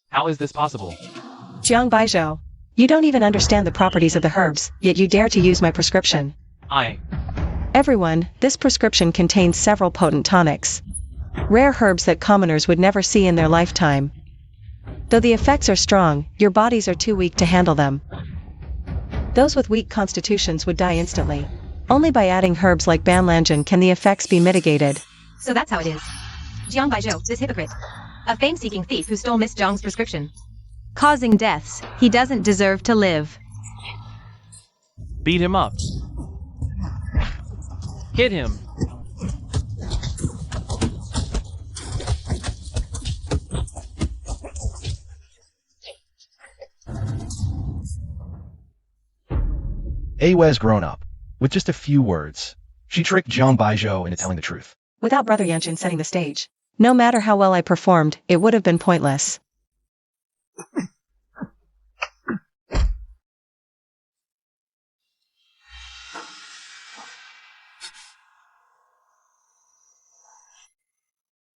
How is this possible? Jiang Baizhou, you don't even understand the properties of the herbs, yet you dare to use my prescription. Everyone, this prescription contains several potent tonics. Rare herbs that commoners would never see in their lifetime. Though the effects are strong, your bodies are too weak to handle them. Those with weak constitutions would die instantly. Only by adding herbs like banlangen can the effects be mitigated. So that's how it is. Jiang Baizhou, this hypocrite. A fame-seeking thief who stole Miss Jiang's prescription. Causing deaths, he doesn't deserve to live. Beat him up. Hit him. Awe's grown up. With just a few words, she tricked Jiang Baizhou into telling the truth. Without Brother Yanshin setting the stage, no matter how well I performed, it would have been pointless.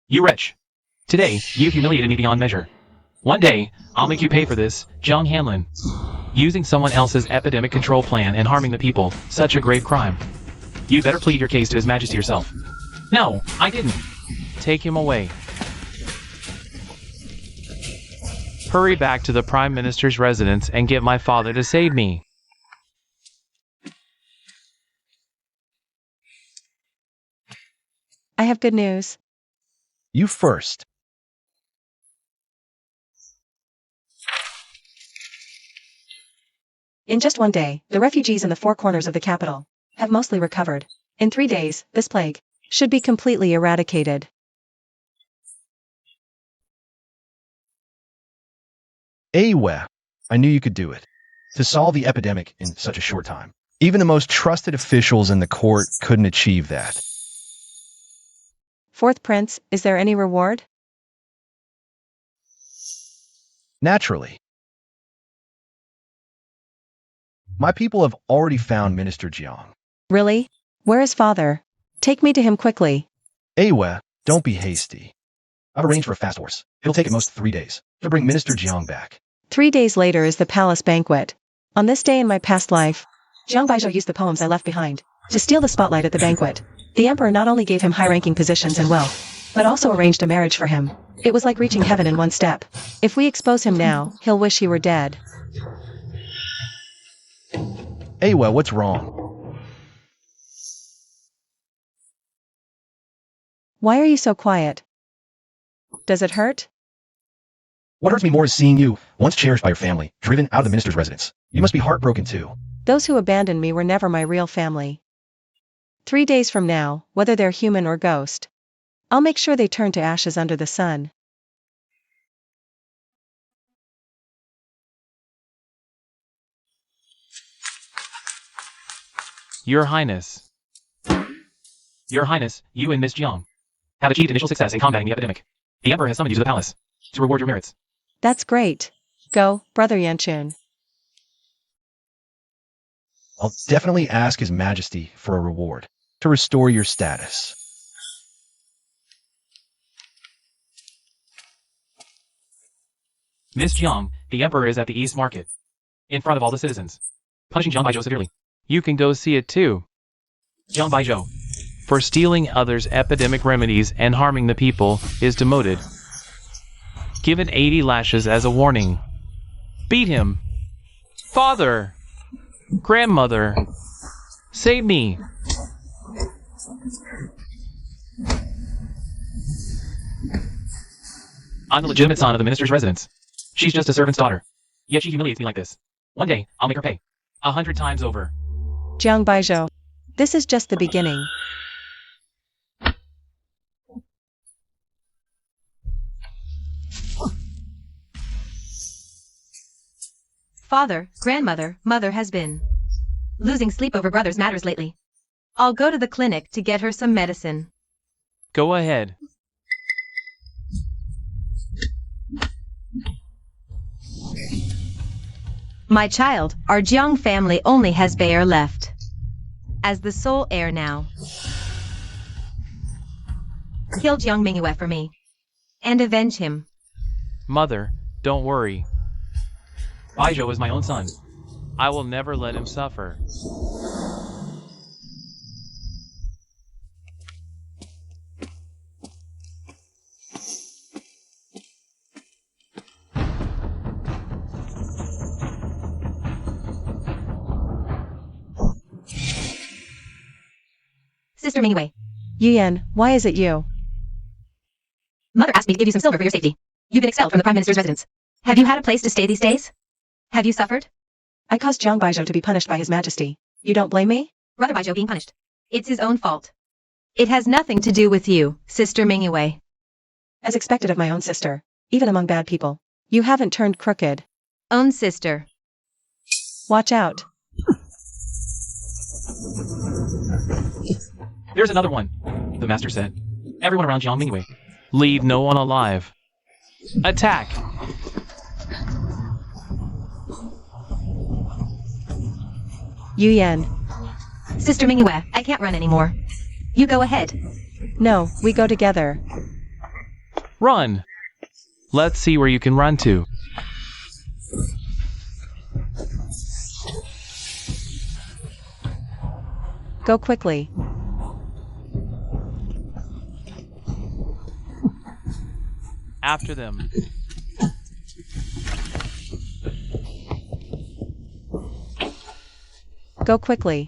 You wretch. Today, you humiliated me beyond measure. One day, I'll make you pay for this, Zhang Hanlin. Using someone else's epidemic control plan and harming the people, such a grave crime. You'd better plead your case to His Majesty yourself. No, I didn't. Take him away. Hurry back to the Prime Minister's residence and get my father to save me. I have good news. You first. In just one day, the refugees in the four corners of the capital have mostly recovered. In 3 days, this plague should be completely eradicated. Awe, I knew you could do it. To solve the epidemic in such a short time. Even the most trusted officials in the court couldn't achieve that. Fourth Prince, is there any reward? Naturally. My people have already found Minister Jiang. Really? Where is father? Take me to him quickly. Awe, don't be hasty. I've arranged for a fast horse. It'll take at most 3 days to bring Minister Jiang back. 3 days later is the palace banquet. On this day in my past life, Jiang Baizhou used the poems I left behind to steal the spotlight at the banquet. The emperor not only gave him high-ranking positions and wealth, but also arranged a marriage for him. It was like reaching heaven in one step. If we expose him now, he'll wish he were dead. Awe, what's wrong? Why are you so quiet? Does it hurt? What hurts me more is seeing you, once cherished by your family, driven out of the minister's residence. You must be heartbroken too. Those who abandoned me were never my real family. 3 days from now, whether they're human or ghost, I'll make sure they turn to ashes under the sun. Your Highness. Your Highness, you and Miss Jiang have achieved initial success in combating the epidemic. The Emperor has summoned you to the palace to reward your merits. That's great. Go, Brother Yanchun. I'll definitely ask His Majesty for a reward to restore your status. Miss Jiang, the Emperor is at the East Market, in front of all the citizens, punishing Jiang Baizhou severely. You can go see it too. Jiang Baizhou, for stealing others' epidemic remedies and harming the people, is demoted. Given 80 lashes as a warning. Beat him. Father! Grandmother! Save me! I'm the legitimate son of the minister's residence. She's just a servant's daughter. Yet she humiliates me like this. One day, I'll make her pay. 100 times over. Jiang Baizhou, this is just the beginning. Father, grandmother, mother has been losing sleep over brother's matters lately. I'll go to the clinic to get her some medicine. Go ahead. My child, our Jiang family only has Bayer left as the sole heir now. Kill Jiang Mingyue for me and avenge him. Mother, don't worry. Baizhou is my own son. I will never let him suffer. Sister Mingyue, Yuyan, why is it you? Mother asked me to give you some silver for your safety. You've been expelled from the Prime Minister's residence. Have you had a place to stay these days? Have you suffered? I caused Jiang Baizhou to be punished by His Majesty. You don't blame me? Brother Baizhou being punished. It's his own fault. It has nothing to do with you, Sister Mingyue. As expected of my own sister, even among bad people, you haven't turned crooked. Own sister. Watch out. There's another one, the master said. Everyone around Jiang Mingyue. Leave no one alive. Attack! Yuyan. Sister Mingyue, I can't run anymore. You go ahead. No, we go together. Run! Let's see where you can run to. Go quickly. After them. Go quickly.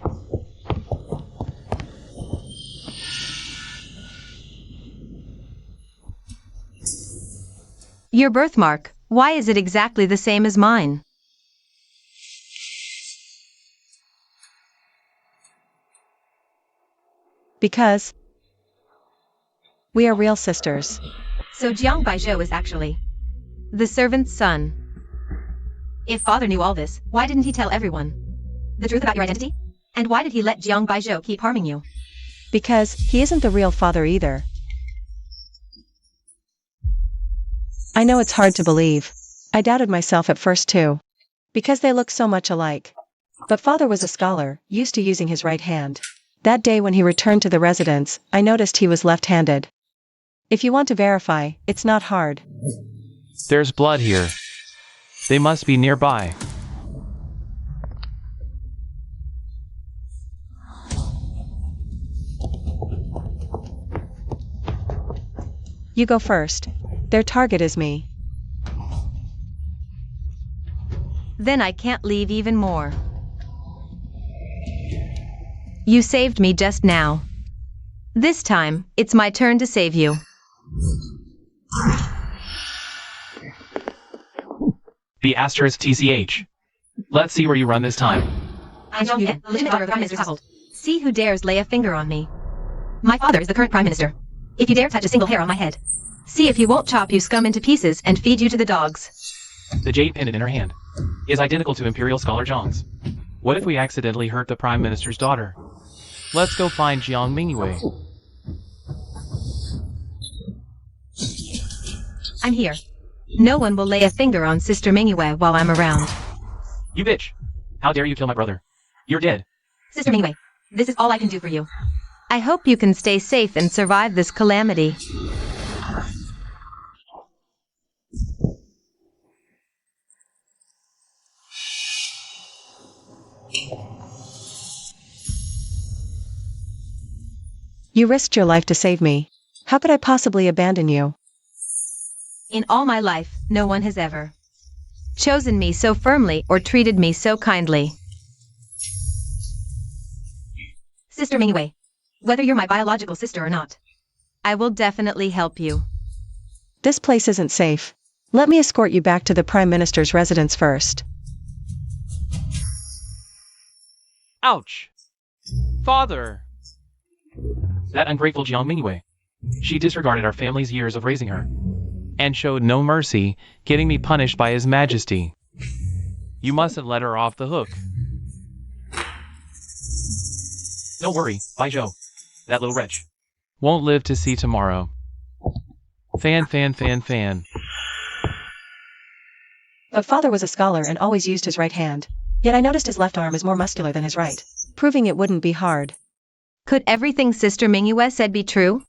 Your birthmark, why is it exactly the same as mine? Because we are real sisters. So Jiang Baizhou is actually the servant's son. If father knew all this, why didn't he tell everyone the truth about your identity? And why did he let Jiang Baizhou keep harming you? Because he isn't the real father either. I know it's hard to believe. I doubted myself at first too. Because they look so much alike. But father was a scholar, used to using his right hand. That day when he returned to the residence, I noticed he was left-handed. If you want to verify, it's not hard. There's blood here. They must be nearby. You go first. Their target is me. Then I can't leave even more. You saved me just now. This time, it's my turn to save you. The asterisk TCH. Let's see where you run this time. I'm Zhang Yuan, legitimate daughter of the Prime Minister's household. See who dares lay a finger on me. My father is the current Prime Minister. If you dare touch a single hair on my head, see if he won't chop you scum into pieces and feed you to the dogs. The jade pendant in her hand is identical to Imperial Scholar Zhang's. What if we accidentally hurt the Prime Minister's daughter? Let's go find Jiang Mingyue. I'm here. No one will lay a finger on Sister Mingyue while I'm around. You bitch! How dare you kill my brother? You're dead. Sister Mingyue, this is all I can do for you. I hope you can stay safe and survive this calamity. You risked your life to save me. How could I possibly abandon you? In all my life, no one has ever chosen me so firmly or treated me so kindly. Sister Mingyue, whether you're my biological sister or not, I will definitely help you. This place isn't safe. Let me escort you back to the Prime Minister's residence first. Ouch! Father! That ungrateful Jiang Mingyue. She disregarded our family's years of raising her, and showed no mercy, getting me punished by His Majesty. You mustn't let her off the hook. Don't worry, Baizhou. That little wretch won't live to see tomorrow. Fan. But father was a scholar and always used his right hand. Yet I noticed his left arm is more muscular than his right, proving it wouldn't be hard. Could everything Sister Mingyue said be true?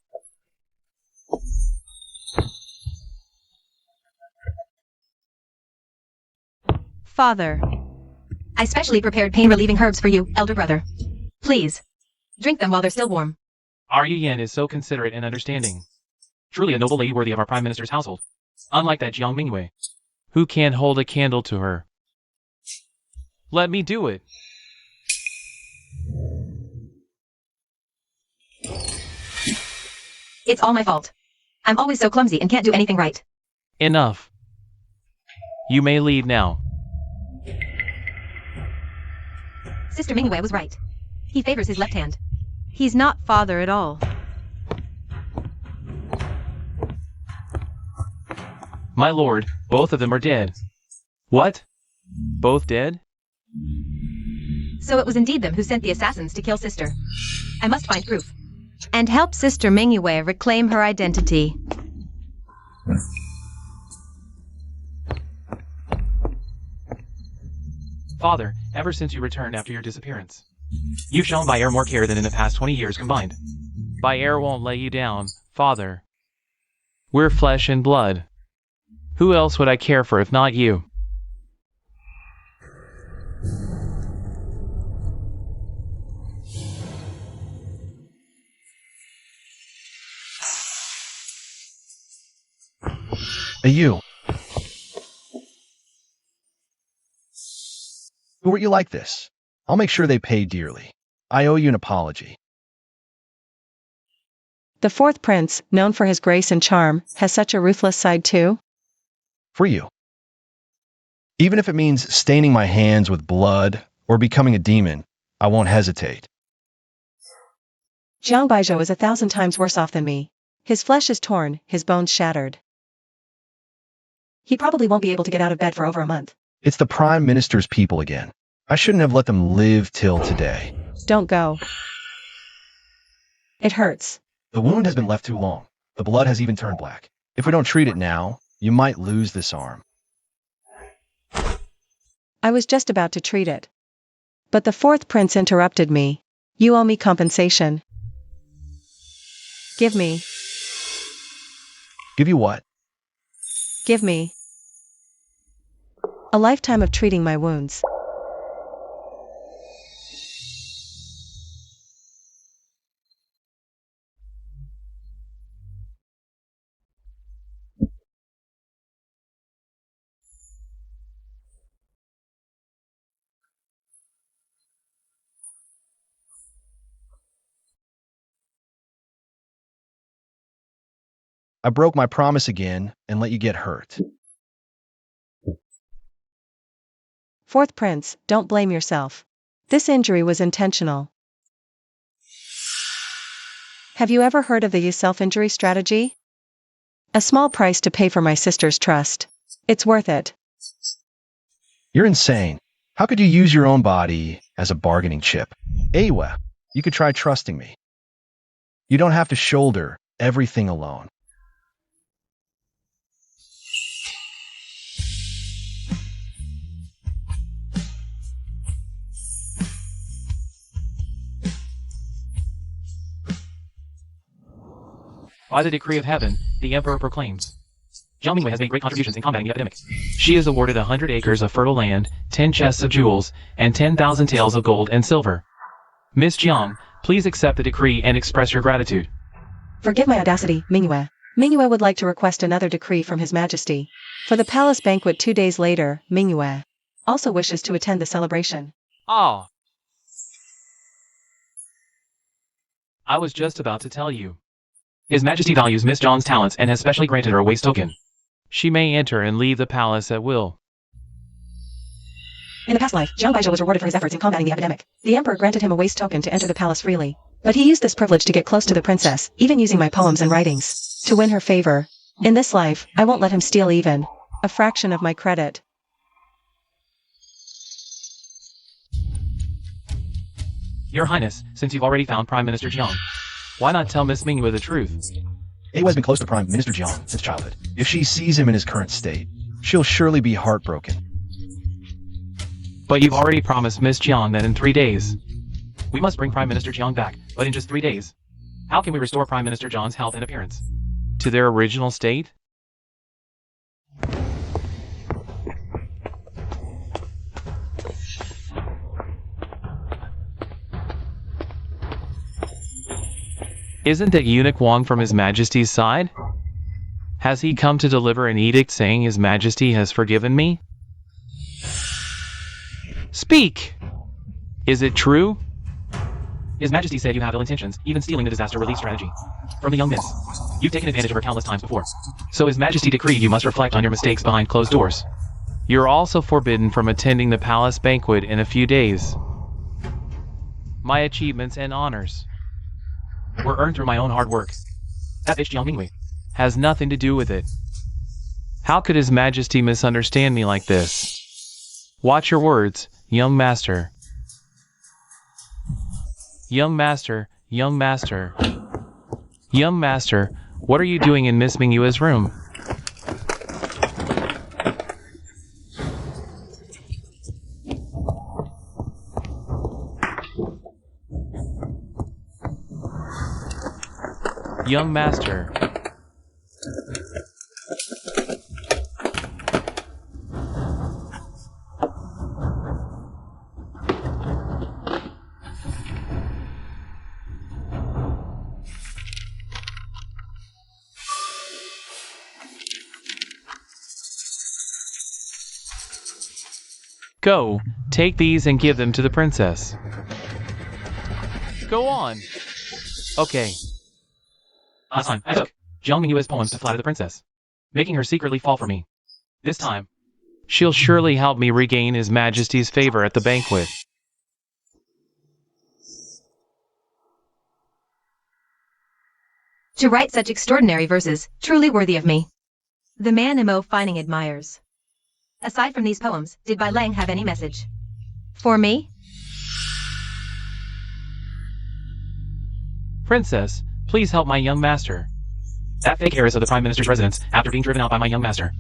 Father, I specially prepared pain-relieving herbs for you, elder brother. Please, drink them while they're still warm. Our Yan is so considerate and understanding. Truly a noble lady worthy of our Prime Minister's household. Unlike that Jiang Mingyue, who can't hold a candle to her. Let me do it. It's all my fault. I'm always so clumsy and can't do anything right. Enough. You may leave now. Sister Mingyue was right. He favors his left hand. He's not father at all. My lord, both of them are dead. What? Both dead? So it was indeed them who sent the assassins to kill Sister. I must find proof. And help Sister Mingyue reclaim her identity. Father, ever since you returned after your disappearance, you've shown Bayer more care than in the past 20 years combined. Bayer won't let you down, Father. We're flesh and blood. Who else would I care for if not you? You. Who are you like this? I'll make sure they pay dearly. I owe you an apology. The fourth prince, known for his grace and charm, has such a ruthless side too? For you. Even if it means staining my hands with blood or becoming a demon, I won't hesitate. Jiang Baizhou is 1,000 times worse off than me. His flesh is torn, his bones shattered. He probably won't be able to get out of bed for over a month. It's the Prime Minister's people again. I shouldn't have let them live till today. Don't go. It hurts. The wound has been left too long. The blood has even turned black. If we don't treat it now, you might lose this arm. I was just about to treat it. But the fourth prince interrupted me. You owe me compensation. Give me. Give you what? Give me. A lifetime of treating my wounds. I broke my promise again and let you get hurt. Fourth prince, don't blame yourself. This injury was intentional. Have you ever heard of the self-injury strategy? A small price to pay for my sister's trust. It's worth it. You're insane. How could you use your own body as a bargaining chip? Anyway, you could try trusting me. You don't have to shoulder everything alone. By the decree of heaven, the Emperor proclaims, Jiang Mingwei has made great contributions in combating the epidemic. She is awarded 100 acres of fertile land, 10 chests of jewels, and 10,000 taels of gold and silver. Miss Jiang, please accept the decree and express your gratitude. Forgive my audacity, Mingyue. Mingyue would like to request another decree from His Majesty. For the palace banquet 2 days later, Mingyue also wishes to attend the celebration. Ah. I was just about to tell you. His Majesty values Miss Jiang's talents and has specially granted her a waste token. She may enter and leave the palace at will. In the past life, Jiang Baizhou was rewarded for his efforts in combating the epidemic. The emperor granted him a waste token to enter the palace freely. But he used this privilege to get close to the princess, even using my poems and writings, to win her favor. In this life, I won't let him steal even a fraction of my credit. Your Highness, since you've already found Prime Minister Jiang, why not tell Miss Mingyue the truth? Awa has been close to Prime Minister Jiang since childhood. If she sees him in his current state, she'll surely be heartbroken. But you've already promised Miss Jiang that in 3 days, we must bring Prime Minister Jiang back, but in just 3 days. How can we restore Prime Minister Jiang's health and appearance to their original state? Isn't that eunuch Wang from His Majesty's side? Has he come to deliver an edict saying His Majesty has forgiven me? Speak! Is it true? His Majesty said you have ill intentions, even stealing the disaster relief strategy from the young miss. You've taken advantage of her countless times before. So His Majesty decreed you must reflect on your mistakes behind closed doors. You're also forbidden from attending the palace banquet in a few days. My achievements and honors were earned through my own hard work. That bitch Jiang Mingwei has nothing to do with it. How could His Majesty misunderstand me like this? Watch your words, young master. Young master, young master. Young master, what are you doing in Miss Mingyue's room? Young master. Go, take these and give them to the princess. Go on. Okay. Last time, I took Jiang Mingyue's poems to flatter the princess, making her secretly fall for me. This time, she'll surely help me regain His Majesty's favor at the banquet. To write such extraordinary verses, truly worthy of me. The man Mo Fining admires. Aside from these poems, did Bai Lang have any message? For me? Princess, please help my young master. That fake heiress of the Prime Minister's residence, after being driven out by my young master,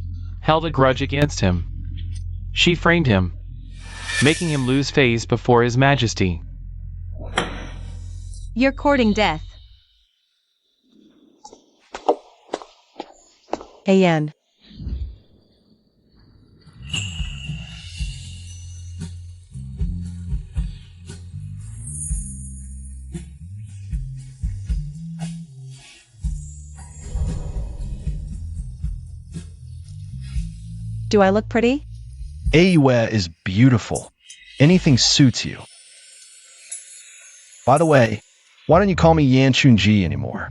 held a grudge against him. She framed him, making him lose face before His Majesty. You're courting death. An. Do I look pretty? Ayue is beautiful. Anything suits you. By the way, why don't you call me Yan Chunji anymore?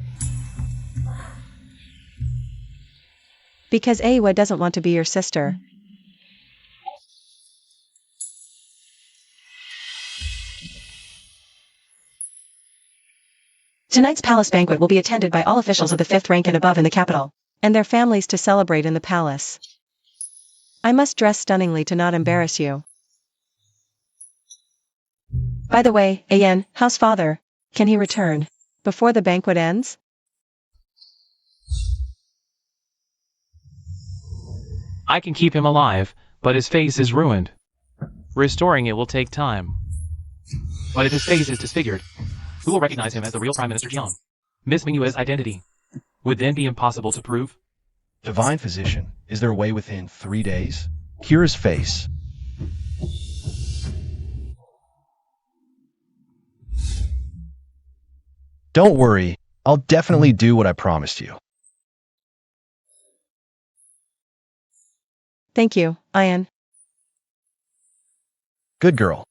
Because Ayue doesn't want to be your sister. Tonight's palace banquet will be attended by all officials of the 5th rank and above in the capital, and their families to celebrate in the palace. I must dress stunningly to not embarrass you. By the way, Ayen, how's father? Can he return before the banquet ends? I can keep him alive, but his face is ruined. Restoring it will take time. But if his face is disfigured, who will recognize him as the real Prime Minister Jiang? Miss Mingyue's identity would then be impossible to prove. Divine Physician, is there a way within 3 days? Cure his face. Don't worry, I'll definitely do what I promised you. Thank you, Ayan. Good girl.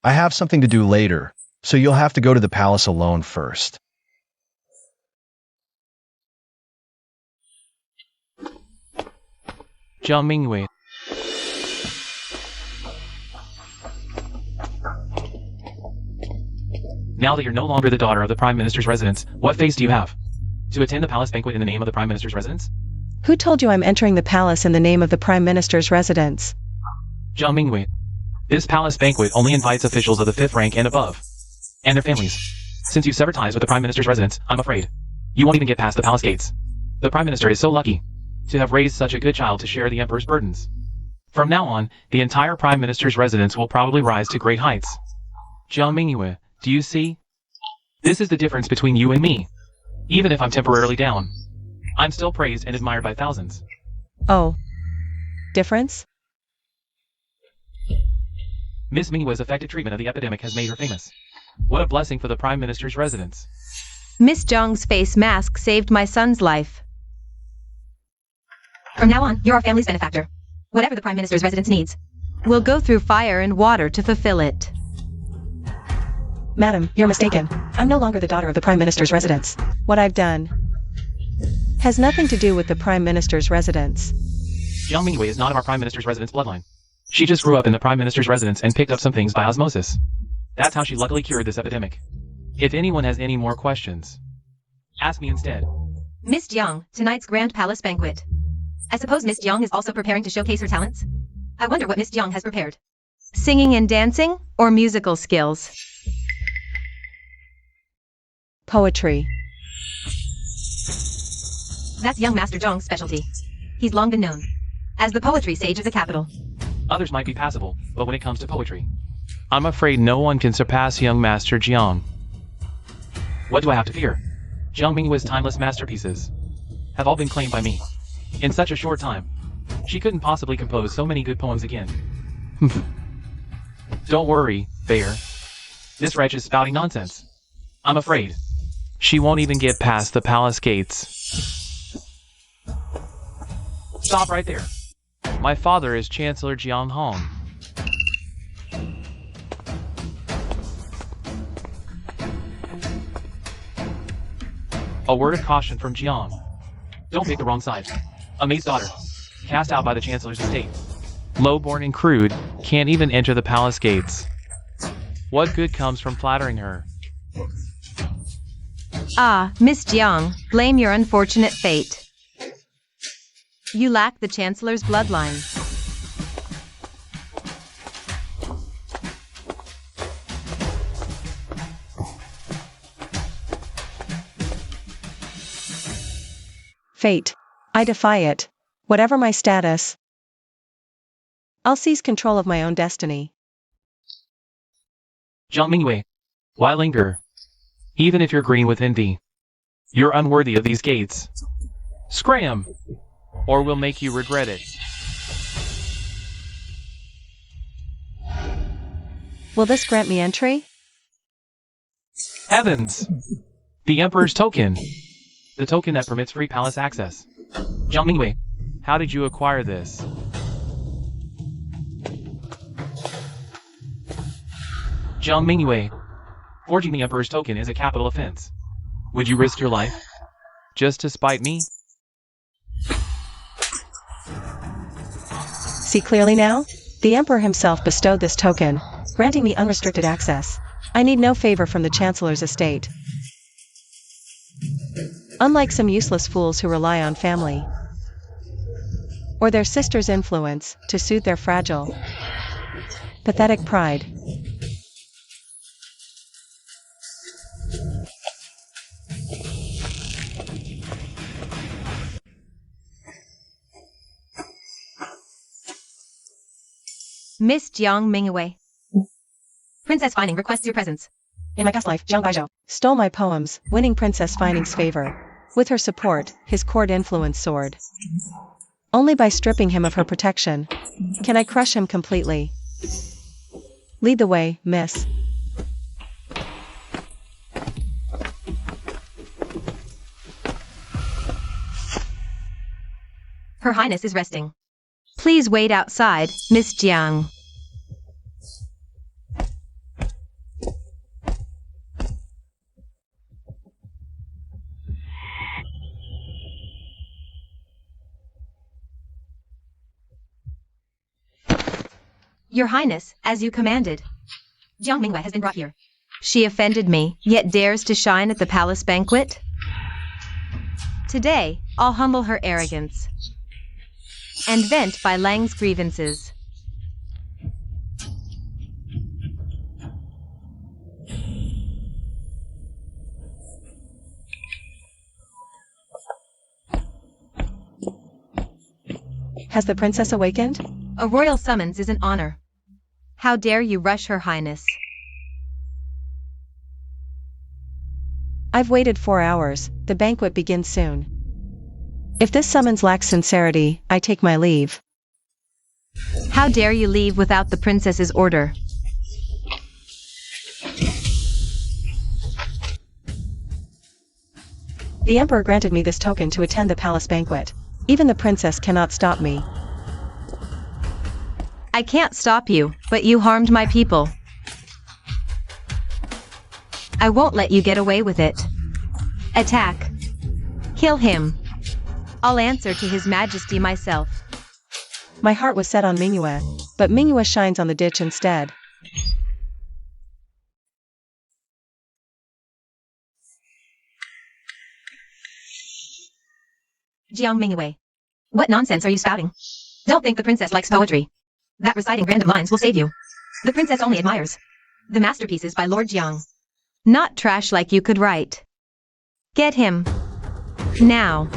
I have something to do later, so you'll have to go to the palace alone first. Jiang Mingyue. Now that you're no longer the daughter of the Prime Minister's residence, what face do you have? To attend the palace banquet in the name of the Prime Minister's residence? Who told you I'm entering the palace in the name of the Prime Minister's residence? Jiang Mingyue. This palace banquet only invites officials of the 5th rank and above, and their families. Since you've severed ties with the Prime Minister's residence, I'm afraid you won't even get past the palace gates. The Prime Minister is so lucky to have raised such a good child to share the Emperor's burdens. From now on, the entire Prime Minister's residence will probably rise to great heights. Jiang Mingyue, do you see? This is the difference between you and me. Even if I'm temporarily down, I'm still praised and admired by thousands. Oh. Difference? Miss Mingyue's effective treatment of the epidemic has made her famous. What a blessing for the Prime Minister's residence. Miss Zhang's face mask saved my son's life. From now on, you're our family's benefactor. Whatever the Prime Minister's residence needs, we'll go through fire and water to fulfill it. Madam, you're mistaken. I'm no longer the daughter of the Prime Minister's residence. What I've done has nothing to do with the Prime Minister's residence. Jiang Mingyue is not of our Prime Minister's residence bloodline. She just grew up in the Prime Minister's residence and picked up some things by osmosis. That's how she luckily cured this epidemic. If anyone has any more questions, ask me instead. Miss Jiang, tonight's grand palace banquet. I suppose Miss Jiang is also preparing to showcase her talents? I wonder what Miss Jiang has prepared. Singing and dancing, or musical skills? Poetry. That's young Master Zhang's specialty. He's long been known as the poetry sage of the capital. Others might be passable, but when it comes to poetry, I'm afraid no one can surpass young Master Jiang. What do I have to fear? Jiang Mingyue's timeless masterpieces have all been claimed by me. In such a short time, she couldn't possibly compose so many good poems again. Don't worry, Bear. This wretch is spouting nonsense. I'm afraid she won't even get past the palace gates. Stop right there. My father is Chancellor Jiang Hong. A word of caution from Jiang. Don't pick the wrong side. A maid's daughter cast out by the Chancellor's estate. Low-born and crude, can't even enter the palace gates. What good comes from flattering her? Ah, Miss Jiang, blame your unfortunate fate. You lack the Chancellor's bloodline. Fate. I defy it. Whatever my status, I'll seize control of my own destiny. Jiang Mingyue, why linger? Even if you're green with envy, you're unworthy of these gates. Scram! Or we'll make you regret it. Will this grant me entry? Heavens! The Emperor's token! The token that permits free palace access. Jiang Mingyue, how did you acquire this? Jiang Mingyue, forging the Emperor's token is a capital offense. Would you risk your life? Just to spite me? See clearly now? The Emperor himself bestowed this token, granting me unrestricted access. I need no favor from the Chancellor's estate. Unlike some useless fools who rely on family or their sister's influence to soothe their fragile, pathetic pride. Miss Jiang Mingyue. Princess Fining requests your presence. In my past life, Jiang Baizhou stole my poems, winning Princess Fining's favor. With her support, his court influence soared. Only by stripping him of her protection can I crush him completely. Lead the way, miss. Her Highness is resting. Please wait outside, Miss Jiang. Your Highness, as you commanded. Jiang Mingyue has been brought here. She offended me, yet dares to shine at the palace banquet? Today, I'll humble her arrogance and vent Bai Lang's grievances. Has the princess awakened? A royal summons is an honor. How dare you rush Her Highness? I've waited 4 hours, the banquet begins soon. If this summons lacks sincerity, I take my leave. How dare you leave without the princess's order? The Emperor granted me this token to attend the palace banquet. Even the princess cannot stop me. I can't stop you, but you harmed my people. I won't let you get away with it. Attack. Kill him. I'll answer to His Majesty myself. My heart was set on Mingyue, but Mingyue shines on the ditch instead. Jiang Mingyue. What nonsense are you spouting? Don't think the princess likes poetry. That reciting random lines will save you. The princess only admires the masterpieces by Lord Jiang. Not trash like you could write. Get him. Now.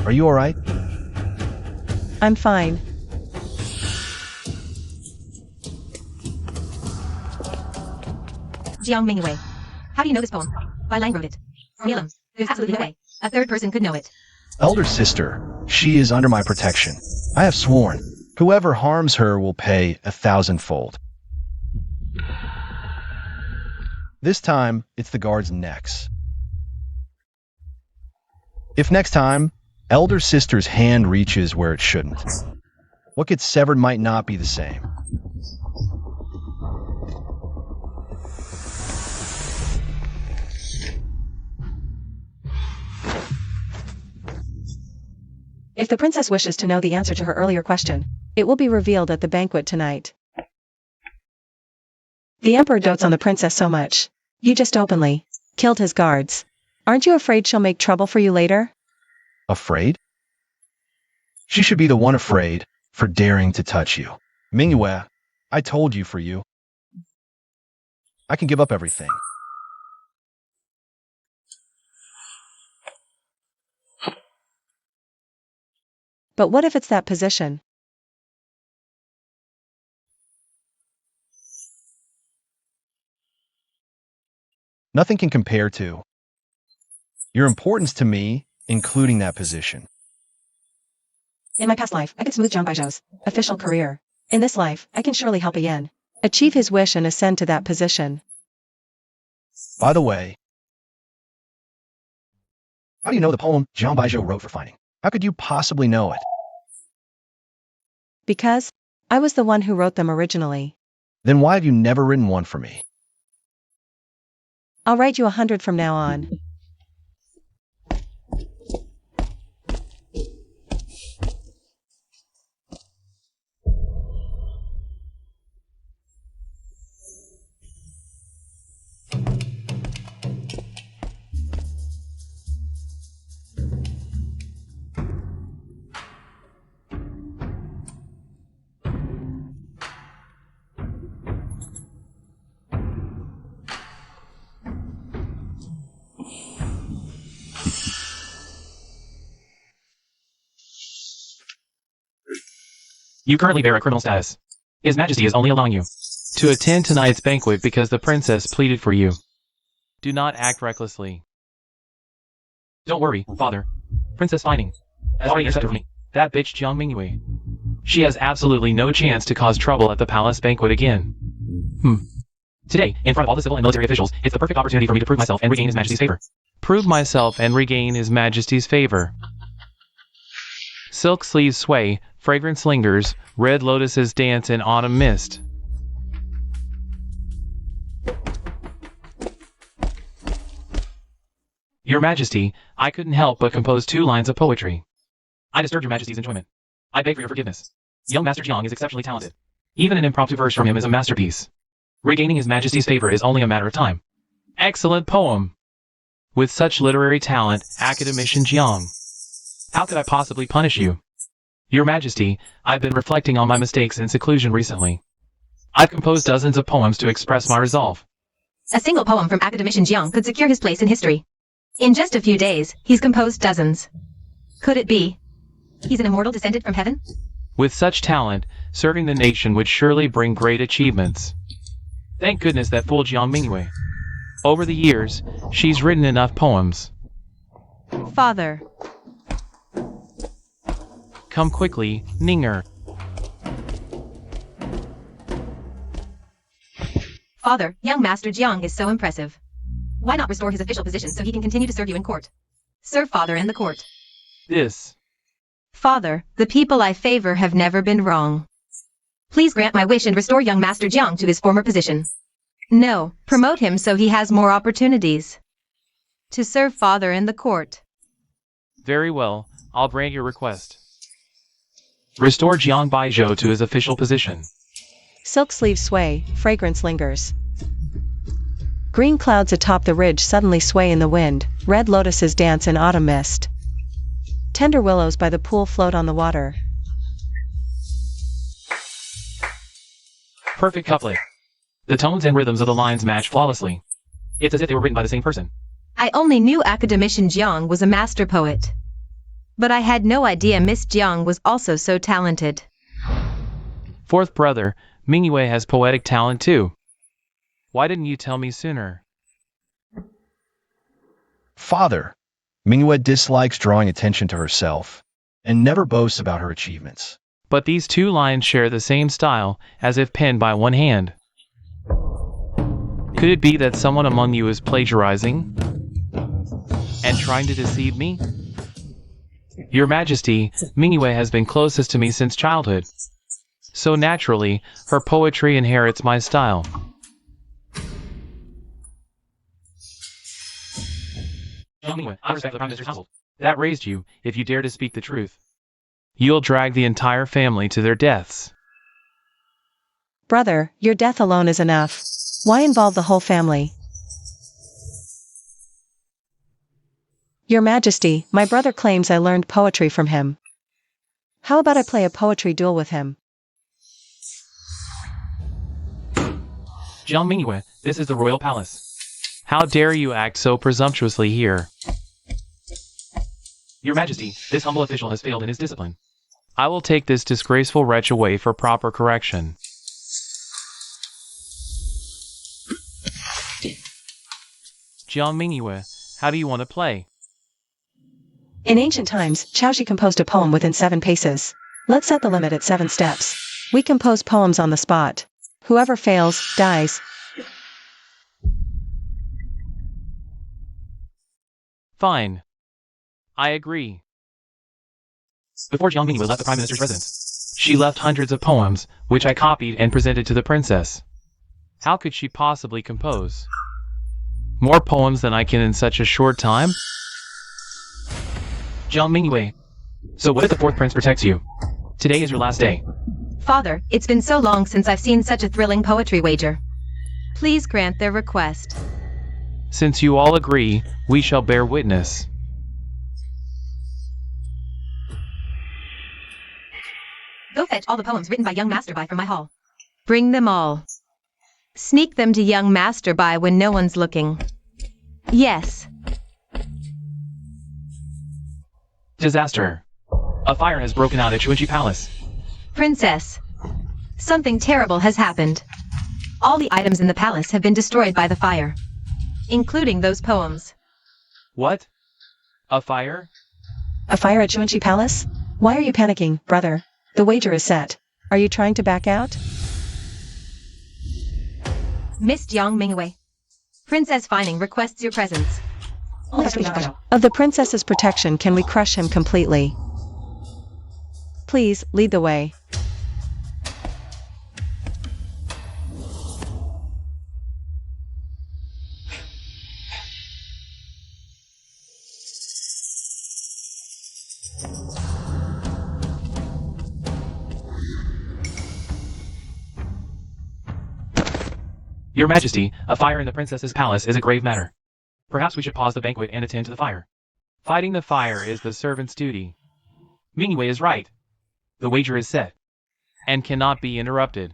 Are you alright? I'm fine. Jiang Mingyue. How do you know this poem? Bai Lang wrote it. Neil him. There's absolutely no way a third person could know it. Elder sister, she is under my protection. I have sworn, whoever harms her will pay 1,000-fold. This time, it's the guards' necks. If next time, elder sister's hand reaches where it shouldn't, what gets severed might not be the same. If the princess wishes to know the answer to her earlier question, it will be revealed at the banquet tonight. The emperor dotes on the princess so much. You just openly killed his guards. Aren't you afraid she'll make trouble for you later? Afraid? She should be the one afraid for daring to touch you. Mingyue, I told you for you. I can give up everything. But what if it's that position? Nothing can compare to your importance to me, including that position. In my past life, I could smooth Zhang Baizhou's official career. In this life, I can surely help Yan achieve his wish and ascend to that position. By the way, how do you know the poem Zhang Baizhou wrote for fighting? How could you possibly know it? Because I was the one who wrote them originally. Then why have you never written one for me? I'll write you 100 from now on. You currently bear a criminal status. His Majesty is only allowing you to attend tonight's banquet because the princess pleaded for you. Do not act recklessly. Don't worry, father. Princess Fighting has already accepted me. That bitch Jiang Mingyue. She has absolutely no chance to cause trouble at the palace banquet again. Today, in front of all the civil and military officials, it's the perfect opportunity for me to prove myself and regain His Majesty's favor. Prove myself and regain His Majesty's favor. Silk sleeves sway, fragrance lingers, red lotuses dance in autumn mist. Your Majesty, I couldn't help but compose 2 lines of poetry. I disturbed Your Majesty's enjoyment. I beg for your forgiveness. Young Master Jiang is exceptionally talented. Even an impromptu verse from him is a masterpiece. Regaining His Majesty's favor is only a matter of time. Excellent poem! With such literary talent, Academician Jiang. How could I possibly punish you? Your Majesty, I've been reflecting on my mistakes in seclusion recently. I've composed dozens of poems to express my resolve. A single poem from Academician Jiang could secure his place in history. In just a few days, he's composed dozens. Could it be he's an immortal descended from heaven? With such talent, serving the nation would surely bring great achievements. Thank goodness that fool Jiang Mingyue. Over the years, she's written enough poems. Father. Come quickly, Ninger. Father, young Master Jiang is so impressive. Why not restore his official position so he can continue to serve you in court? Serve Father and the court. This. Father, the people I favor have never been wrong. Please grant my wish and restore young Master Jiang to his former position. No, promote him so he has more opportunities to serve Father in the court. Very well, I'll grant your request. Restore Jiang Baizhou to his official position. Silk sleeves sway, fragrance lingers. Green clouds atop the ridge suddenly sway in the wind, red lotuses dance in autumn mist. Tender willows by the pool float on the water. Perfect couplet. The tones and rhythms of the lines match flawlessly. It's as if they were written by the same person. I only knew Academician Jiang was a master poet. But I had no idea Miss Jiang was also so talented. Fourth brother, Mingyue has poetic talent too. Why didn't you tell me sooner? Father, Mingyue dislikes drawing attention to herself and never boasts about her achievements. But these 2 lines share the same style, as if penned by one hand. Could it be that someone among you is plagiarizing and trying to deceive me? Your Majesty, Mingyue has been closest to me since childhood. So naturally, her poetry inherits my style. Mingyue, I respect the Prime Minister's household. That raised you, if you dare to speak the truth. You'll drag the entire family to their deaths. Brother, your death alone is enough. Why involve the whole family? Your Majesty, my brother claims I learned poetry from him. How about I play a poetry duel with him? Jiang Mingyue, this is the royal palace. How dare you act so presumptuously here? Your Majesty, this humble official has failed in his discipline. I will take this disgraceful wretch away for proper correction. Jiang Mingyue, how do you want to play? In ancient times, Chaoshi composed a poem within 7 paces. Let's set the limit at 7 steps. We compose poems on the spot. Whoever fails, dies. Fine. I agree. Before Jiang Mingyue left the Prime Minister's residence, she left hundreds of poems, which I copied and presented to the princess. How could she possibly compose more poems than I can in such a short time? Jiang Mingyue, so what if the 4th prince protects you? Today is your last day. Father, it's been so long since I've seen such a thrilling poetry wager. Please grant their request. Since you all agree, we shall bear witness. Go fetch all the poems written by young Masterby from my hall. Bring them all. Sneak them to young Masterby when no one's looking. Yes. Disaster. A fire has broken out at Chuanchi Palace. Princess. Something terrible has happened. All the items in the palace have been destroyed by the fire, including those poems. What? A fire? A fire at Chuanchi Palace? Why are you panicking, brother? The wager is set. Are you trying to back out? Miss Jiang Mingyue, Princess Fining requests your presence. Of the princess's protection, can we crush him completely? Please, lead the way. Your Majesty, a fire in the princess's palace is a grave matter. Perhaps we should pause the banquet and attend to the fire. Fighting the fire is the servant's duty. Mingyue is right. The wager is set, and cannot be interrupted.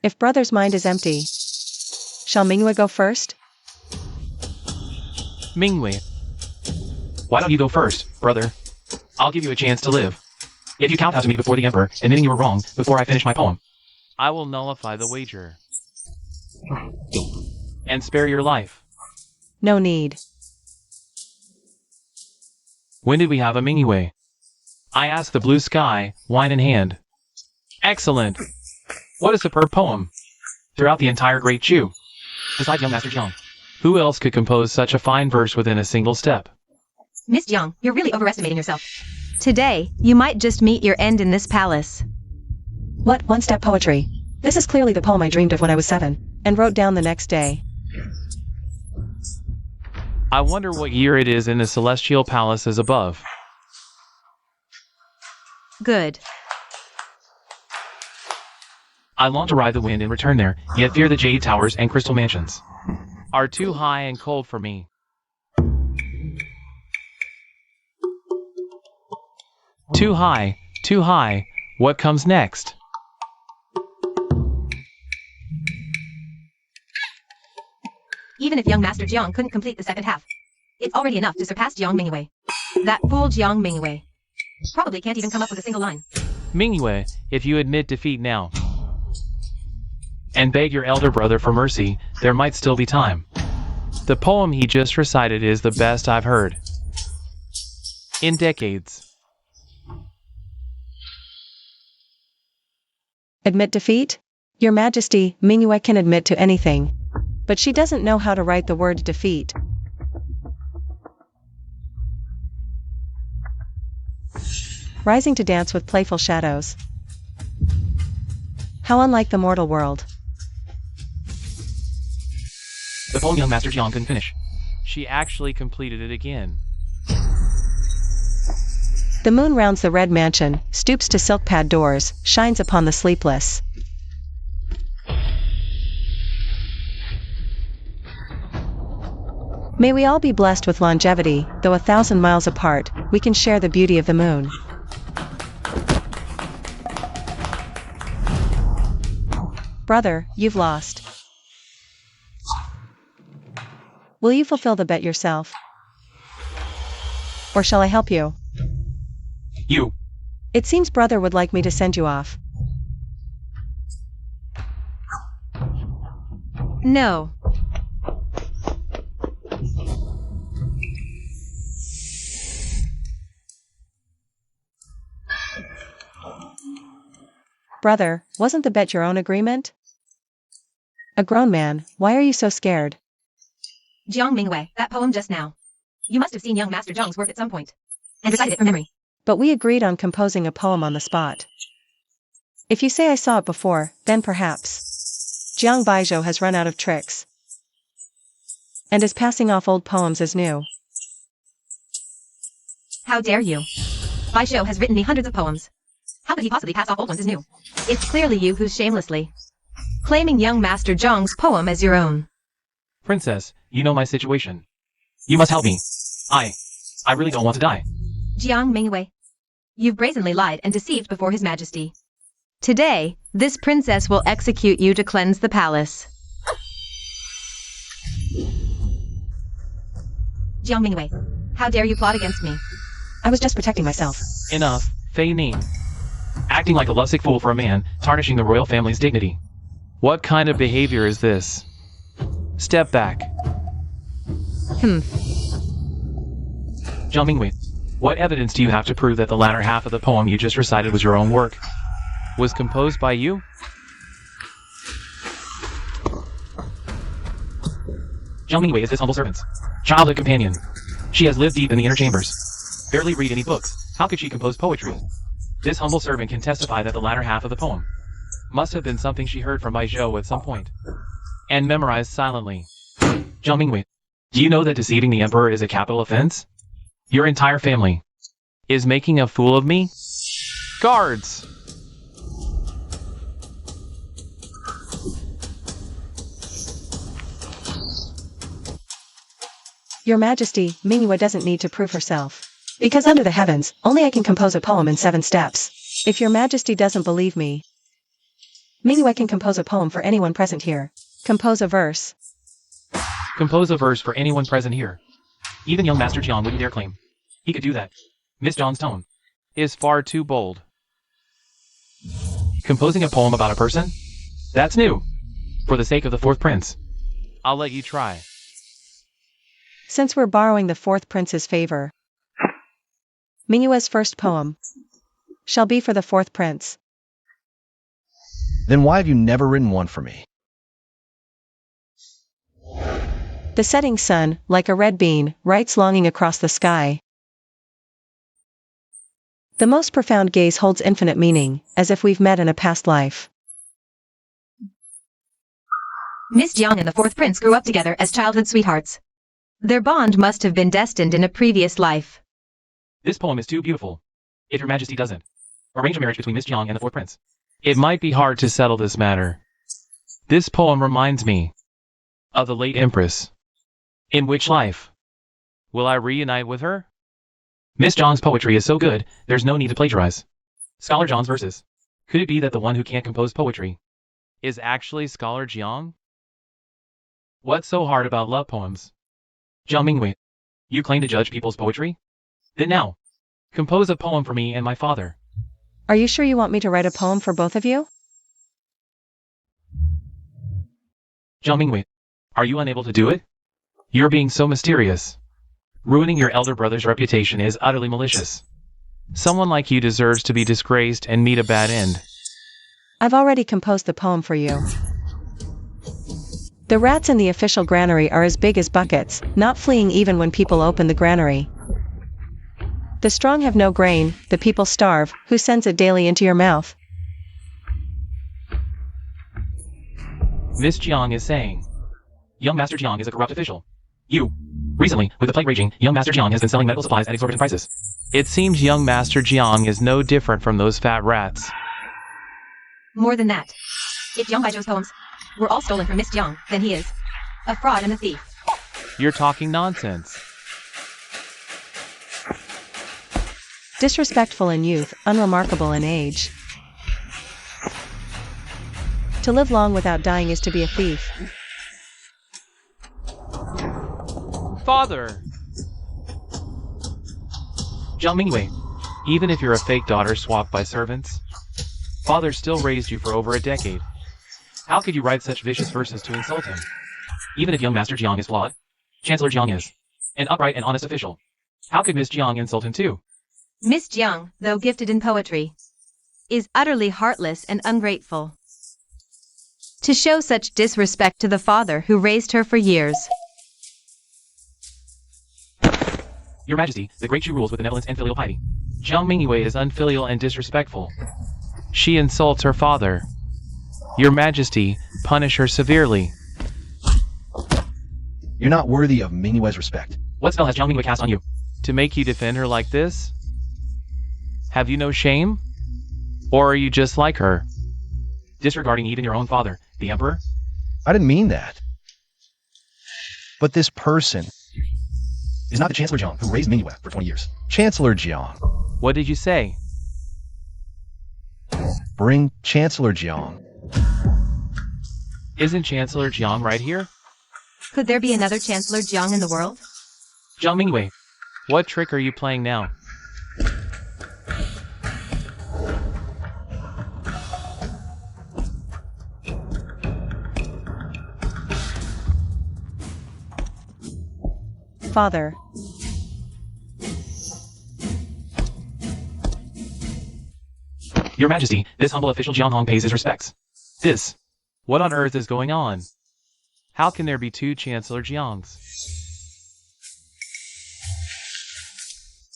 If brother's mind is empty, shall Mingyue go first? Mingyue, why don't you go first, brother? I'll give you a chance to live. If you kowtow to me before the emperor, admitting you were wrong before I finish my poem, I will nullify the wager and spare your life. No need. When did we have a Mingyue? I ask the blue sky, wine in hand. Excellent! What a superb poem! Throughout the entire Great Chu. Besides young Master Jiang, who else could compose such a fine verse within a single step? Miss Jiang, you're really overestimating yourself. Today, you might just meet your end in this palace. What one-step poetry? This is clearly the poem I dreamed of when I was 7, and wrote down the next day. I wonder what year it is in the celestial palaces above. Good. I long to ride the wind and return there, yet fear the jade towers and crystal mansions are too high and cold for me. Too high, too high. What comes next? Even if young Master Jiang couldn't complete the second half, it's already enough to surpass Jiang Mingyue. That fool Jiang Mingyue probably can't even come up with a single line. Mingyue, if you admit defeat now and beg your elder brother for mercy, there might still be time. The poem he just recited is the best I've heard in decades. Admit defeat? Your Majesty, Mingyue can admit to anything. But she doesn't know how to write the word defeat. Rising to dance with playful shadows. How unlike the mortal world. The poem young Master Jiang couldn't finish. She actually completed it again. The moon rounds the red mansion, stoops to silk pad doors, shines upon the sleepless. May we all be blessed with longevity, though 1,000 miles apart, we can share the beauty of the moon. Brother, you've lost. Will you fulfill the bet yourself? Or shall I help you? You. It seems brother would like me to send you off. No. Brother, wasn't the bet your own agreement? A grown man, why are you so scared? Jiang Mingwei, that poem just now. You must have seen young Master Zhang's work at some point. And recited it from memory. But we agreed on composing a poem on the spot. If you say I saw it before, then perhaps. Jiang Baizhou has run out of tricks. And is passing off old poems as new. How dare you? Baizhou has written me hundreds of poems. How could he possibly pass off old ones as new? It's clearly you who's shamelessly claiming young Master Zhang's poem as your own. Princess, you know my situation. You must help me. I really don't want to die. Jiang Mingwei, you've brazenly lied and deceived before His Majesty. Today, this princess will execute you to cleanse the palace. Jiang Mingwei, how dare you plot against me? I was just protecting myself. Enough, Fei Ning. Acting like a lovesick fool for a man, tarnishing the royal family's dignity. What kind of behavior is this? Step back. Jiang Mingwei, what evidence do you have to prove that the latter half of the poem you just recited was your own work? Was composed by you? Jiang Mingwei is this humble servant's childhood companion. She has lived deep in the inner chambers. Barely read any books. How could she compose poetry? This humble servant can testify that the latter half of the poem must have been something she heard from Baizhou at some point and memorized silently. Jiang Mingwei, do you know that deceiving the emperor is a capital offense? Your entire family is making a fool of me? Guards! Your Majesty, Mingyue doesn't need to prove herself. Because under the heavens, only I can compose a poem in 7 steps. If your Majesty doesn't believe me, Mingyue can compose a poem for anyone present here. Compose a verse. Compose a verse for anyone present here. Even young Master Jiang wouldn't dare claim he could do that. Miss Zhang's tone is far too bold. Composing a poem about a person? That's new. For the sake of the 4th prince, I'll let you try. Since we're borrowing the 4th prince's favor, Mingyue's first poem shall be for the 4th prince. Then why have you never written one for me? The setting sun, like a red bean, writes longing across the sky. The most profound gaze holds infinite meaning, as if we've met in a past life. Miss Jiang and the 4th prince grew up together as childhood sweethearts. Their bond must have been destined in a previous life. This poem is too beautiful. If your Majesty doesn't arrange a marriage between Miss Jiang and the 4th prince, it might be hard to settle this matter. This poem reminds me of the late Empress. In which life will I reunite with her? Miss Zhang's poetry is so good, there's no need to plagiarize Scholar Zhang's verses. Could it be that the one who can't compose poetry is actually Scholar Jiang? What's so hard about love poems? Jiang Mingwei, you claim to judge people's poetry? Then now, compose a poem for me and my father. Are you sure you want me to write a poem for both of you? Jiang Mingwei, are you unable to do it? You're being so mysterious. Ruining your elder brother's reputation is utterly malicious. Someone like you deserves to be disgraced and meet a bad end. I've already composed the poem for you. The rats in the official granary are as big as buckets, not fleeing even when people open the granary. The strong have no grain, the people starve, who sends it daily into your mouth? Miss Jiang is saying, young Master Jiang is a corrupt official. Recently, with the plague raging, young Master Jiang has been selling medical supplies at exorbitant prices. It seems young Master Jiang is no different from those fat rats. More than that. If Jiang Baizhou's poems were all stolen from Miss Jiang, then he is a fraud and a thief. You're talking nonsense. Disrespectful in youth, unremarkable in age. To live long without dying is to be a thief. Father! Jiang Mingwei, even if you're a fake daughter swapped by servants, Father still raised you for over a decade. How could you write such vicious verses to insult him? Even if young Master Jiang is flawed, Chancellor Jiang is an upright and honest official. How could Miss Jiang insult him too? Miss Jiang, though gifted in poetry, is utterly heartless and ungrateful. To show such disrespect to the father who raised her for years. Your Majesty, the Great Shu rules with benevolence and filial piety. Jiang Mingwei is unfilial and disrespectful. She insults her father. Your Majesty, punish her severely. You're not worthy of Mingwei's respect. What spell has Jiang Mingwei cast on you? To make you defend her like this? Have you no shame? Or are you just like her? Disregarding even your own father, the Emperor? I didn't mean that. But this person is not the Chancellor Jiang who raised Mingwei for 20 years. Chancellor Jiang. What did you say? Bring Chancellor Jiang. Isn't Chancellor Jiang right here? Could there be another Chancellor Jiang in the world? Jiang Mingwei, what trick are you playing now? Father. Your Majesty, this humble official Jiang Hong pays his respects. This. What on earth is going on? How can there be two Chancellor Jiangs?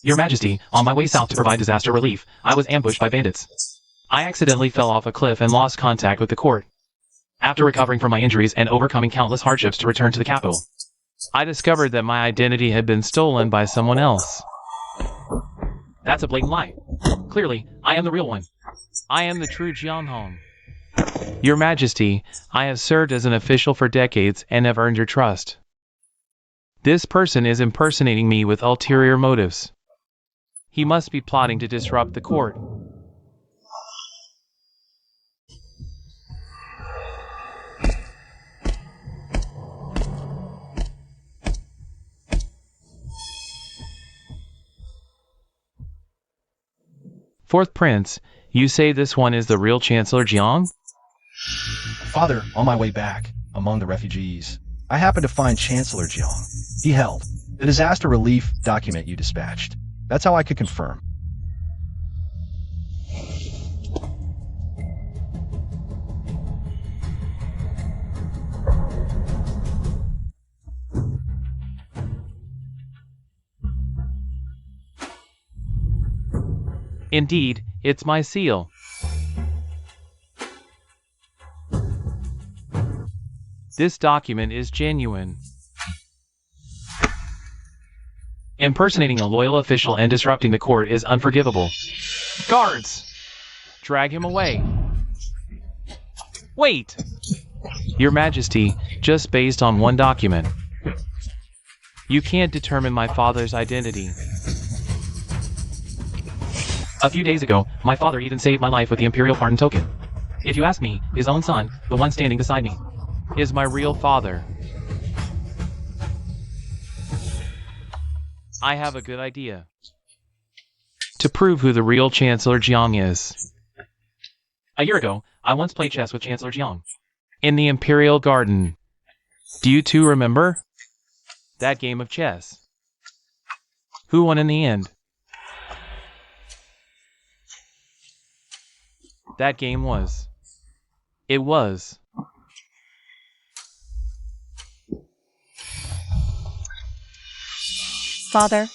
Your Majesty, on my way south to provide disaster relief, I was ambushed by bandits. I accidentally fell off a cliff and lost contact with the court. After recovering from my injuries and overcoming countless hardships to return to the capital, I discovered that my identity had been stolen by someone else. That's a blatant lie. Clearly, I am the real one. I am the true Jiang Hong. Your Majesty, I have served as an official for decades and have earned your trust. This person is impersonating me with ulterior motives. He must be plotting to disrupt the court. Fourth Prince, you say this one is the real Chancellor Jiang? Father, on my way back, among the refugees, I happened to find Chancellor Jiang. He held the disaster relief document you dispatched. That's how I could confirm. Indeed, it's my seal. This document is genuine. Impersonating a loyal official and disrupting the court is unforgivable. Guards! Drag him away. Wait! Your Majesty, just based on one document, you can't determine my father's identity. A few days ago, my father even saved my life with the Imperial Pardon Token. If you ask me, his own son, the one standing beside me, is my real father. I have a good idea. To prove who the real Chancellor Jiang is. A year ago, I once played chess with Chancellor Jiang. In the Imperial Garden. Do you two remember? That game of chess. Who won in the end? That game was. It was. Father.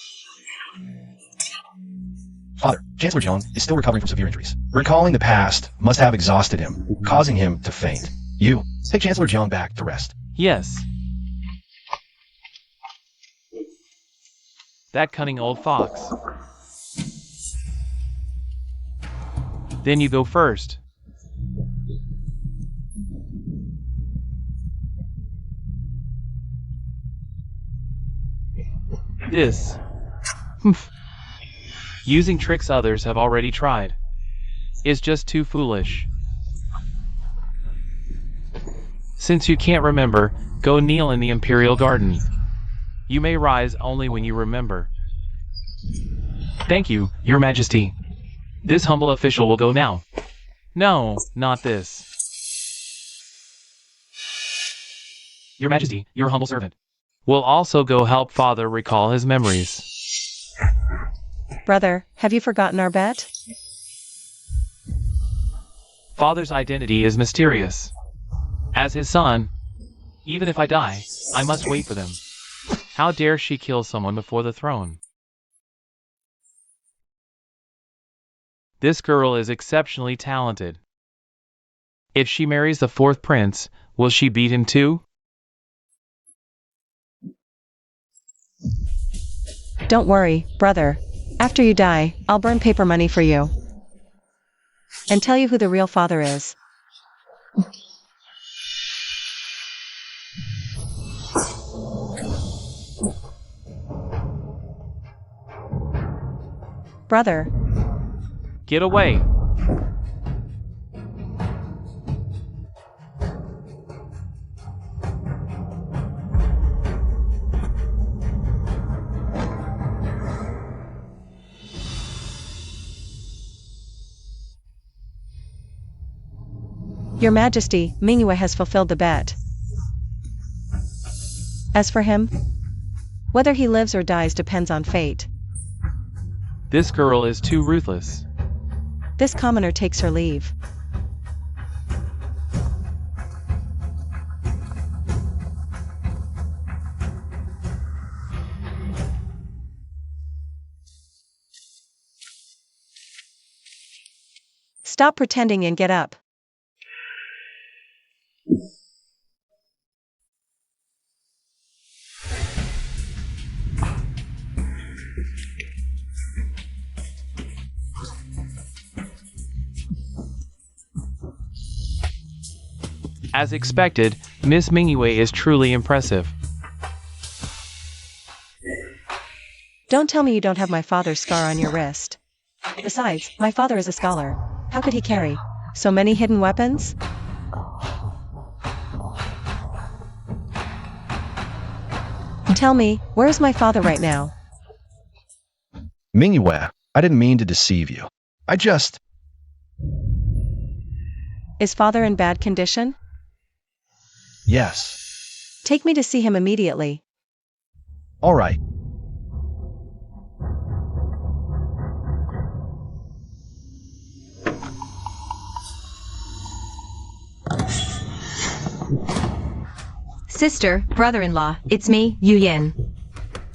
Father, Chancellor Jiang is still recovering from severe injuries. Recalling the past must have exhausted him, causing him to faint. You, take Chancellor Jiang back to rest. Yes. That cunning old fox. Then you go first. This. Using tricks others have already tried is just too foolish. Since you can't remember, go kneel in the Imperial Garden. You may rise only when you remember. Thank you, Your Majesty. This humble official will go now. No, not this. Your Majesty, your humble servant will also go help Father recall his memories. Brother, have you forgotten our bet? Father's identity is mysterious. As his son, even if I die, I must wait for them. How dare she kill someone before the throne? This girl is exceptionally talented. If she marries the fourth prince, will she beat him too? Don't worry, brother. After you die, I'll burn paper money for you. And tell you who the real father is. Brother. Get away! Your Majesty, Mingyue has fulfilled the bet. As for him, whether he lives or dies depends on fate. This girl is too ruthless. This commoner takes her leave. Stop pretending and get up. As expected, Miss Mingyue is truly impressive. Don't tell me you don't have my father's scar on your wrist. Besides, my father is a scholar. How could he carry so many hidden weapons? Tell me, where's my father right now? Mingyue, I didn't mean to deceive you. Is father in bad condition? Yes. Take me to see him immediately. All right. Sister, brother-in-law, it's me, Yu Yan.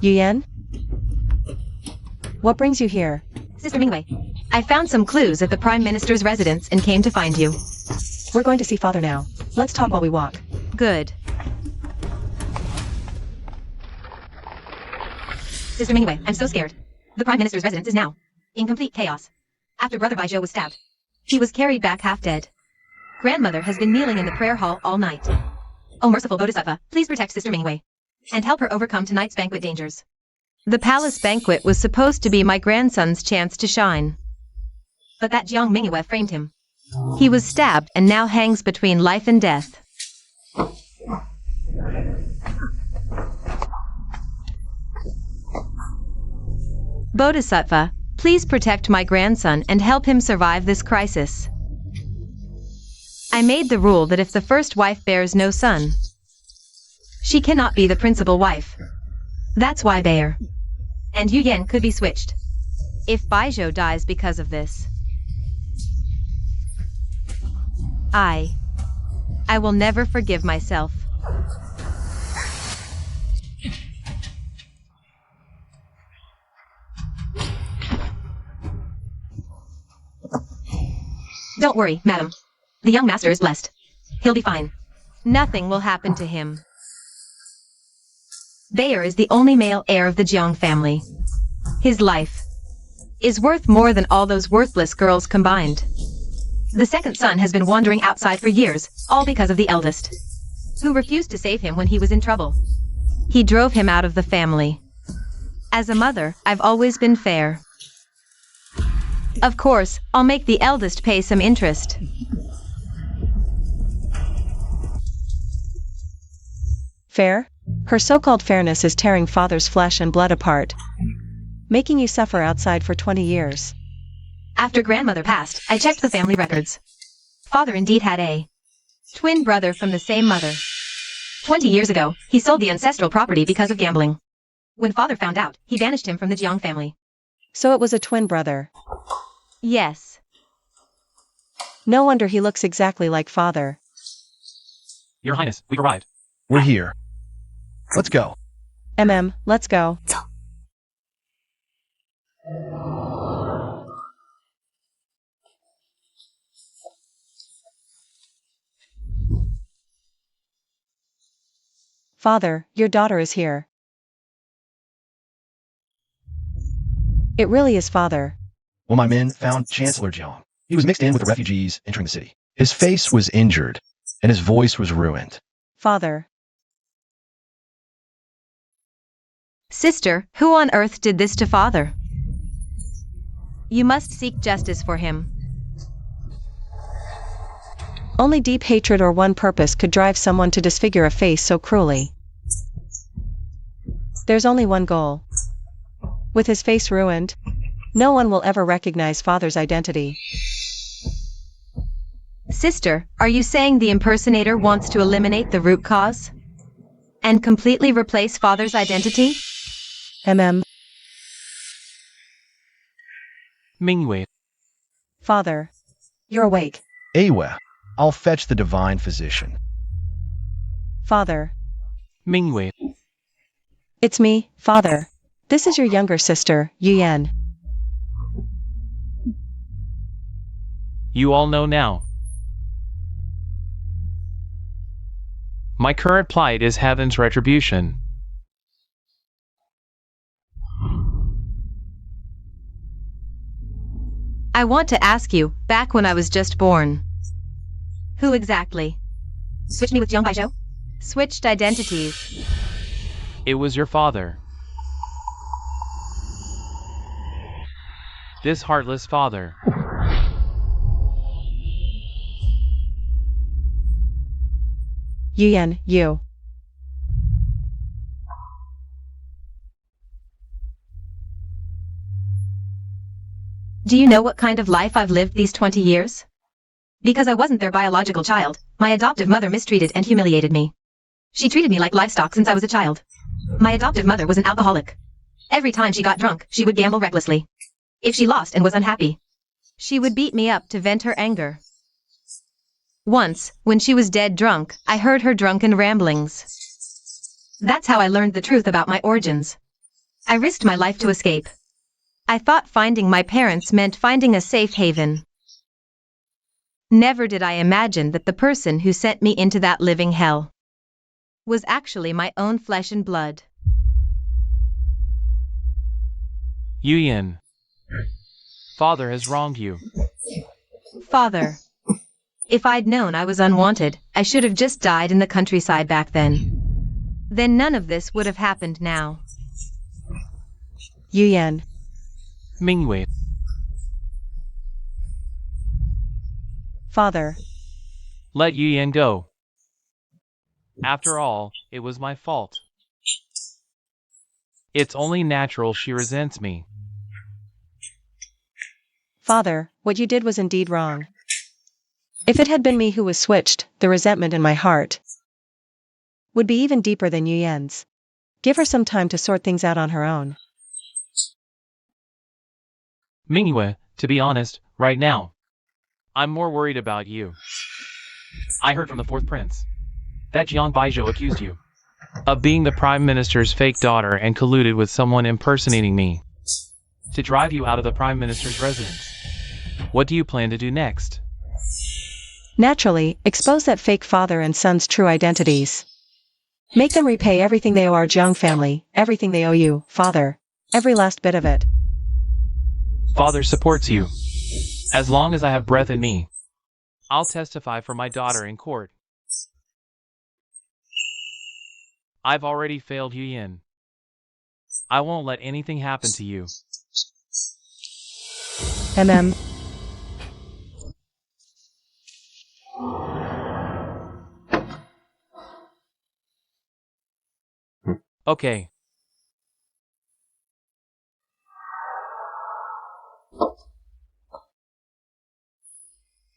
Yuyan? What brings you here? Sister Mingyue, I found some clues at the Prime Minister's residence and came to find you. We're going to see father now. Let's talk while we walk. Good. Sister Mingyue, I'm so scared. The Prime Minister's residence is now in complete chaos. After Brother Baijiu was stabbed, he was carried back half dead. Grandmother has been kneeling in the prayer hall all night. Oh merciful Bodhisattva, please protect Sister Mingyue and help her overcome tonight's banquet dangers. The palace banquet was supposed to be my grandson's chance to shine. But that Jiang Mingyue framed him. He was stabbed and now hangs between life and death. Bodhisattva, please protect my grandson and help him survive this crisis. I made the rule that if the first wife bears no son, she cannot be the principal wife. That's why Bayer and Yu Yan could be switched. If Baijiu dies because of this, I will never forgive myself. Don't worry, madam. The young master is blessed. He'll be fine. Nothing will happen to him. Bayer is the only male heir of the Jiang family. His life is worth more than all those worthless girls combined. The second son has been wandering outside for years, all because of the eldest, who refused to save him when he was in trouble. He drove him out of the family. As a mother, I've always been fair. Of course, I'll make the eldest pay some interest. Fair? Her so-called fairness is tearing father's flesh and blood apart, making you suffer outside for 20 years. After grandmother passed, I checked the family records. Father indeed had a twin brother from the same mother. 20 years ago, he sold the ancestral property because of gambling. When father found out, he banished him from the Jiang family. So it was a twin brother. Yes. No wonder he looks exactly like father. Your Highness, we've arrived. We're here. Let's go. Let's go. Father, your daughter is here. It really is father. Well, my men found Chancellor Jiang. He was mixed in with the refugees entering the city. His face was injured, and his voice was ruined. Father. Sister, who on earth did this to father? You must seek justice for him. Only deep hatred or one purpose could drive someone to disfigure a face so cruelly. There's only one goal. With his face ruined, no one will ever recognize father's identity. Sister, are you saying the impersonator wants to eliminate the root cause? And completely replace father's identity? Mingwei. Father. You're awake. Awe, I'll fetch the divine physician. Father. Mingwei. It's me, father. This is your younger sister, Yuyan. You all know now. My current plight is heaven's retribution. I want to ask you, back when I was just born. Who exactly? Switched me with Jiang Baizhou? Switched identities. It was your father. This heartless father. Yuyan, you. Do you know what kind of life I've lived these 20 years? Because I wasn't their biological child, my adoptive mother mistreated and humiliated me. She treated me like livestock since I was a child. My adoptive mother was an alcoholic. Every time she got drunk, she would gamble recklessly. If she lost and was unhappy, she would beat me up to vent her anger. Once, when she was dead drunk, I heard her drunken ramblings. That's how I learned the truth about my origins. I risked my life to escape. I thought finding my parents meant finding a safe haven. Never did I imagine that the person who sent me into that living hell was actually my own flesh and blood. Yuyan. Father has wronged you. Father. If I'd known I was unwanted, I should have just died in the countryside back then. Then none of this would have happened now. Yuyan. Mingwei. Father. Let Yuyan go. After all, it was my fault. It's only natural she resents me. Father, what you did was indeed wrong. If it had been me who was switched, the resentment in my heart would be even deeper than Yuyan's. Give her some time to sort things out on her own. Mingwei, to be honest, right now, I'm more worried about you. I heard from the fourth prince that Jiang Baizhou accused you of being the prime minister's fake daughter and colluded with someone impersonating me to drive you out of the prime minister's residence. What do you plan to do next? Naturally, expose that fake father and son's true identities. Make them repay everything they owe our Jiang family, everything they owe you, father. Every last bit of it. Father supports you. As long as I have breath in me, I'll testify for my daughter in court. I've already failed Yuyin. I won't let anything happen to you. MM. Okay.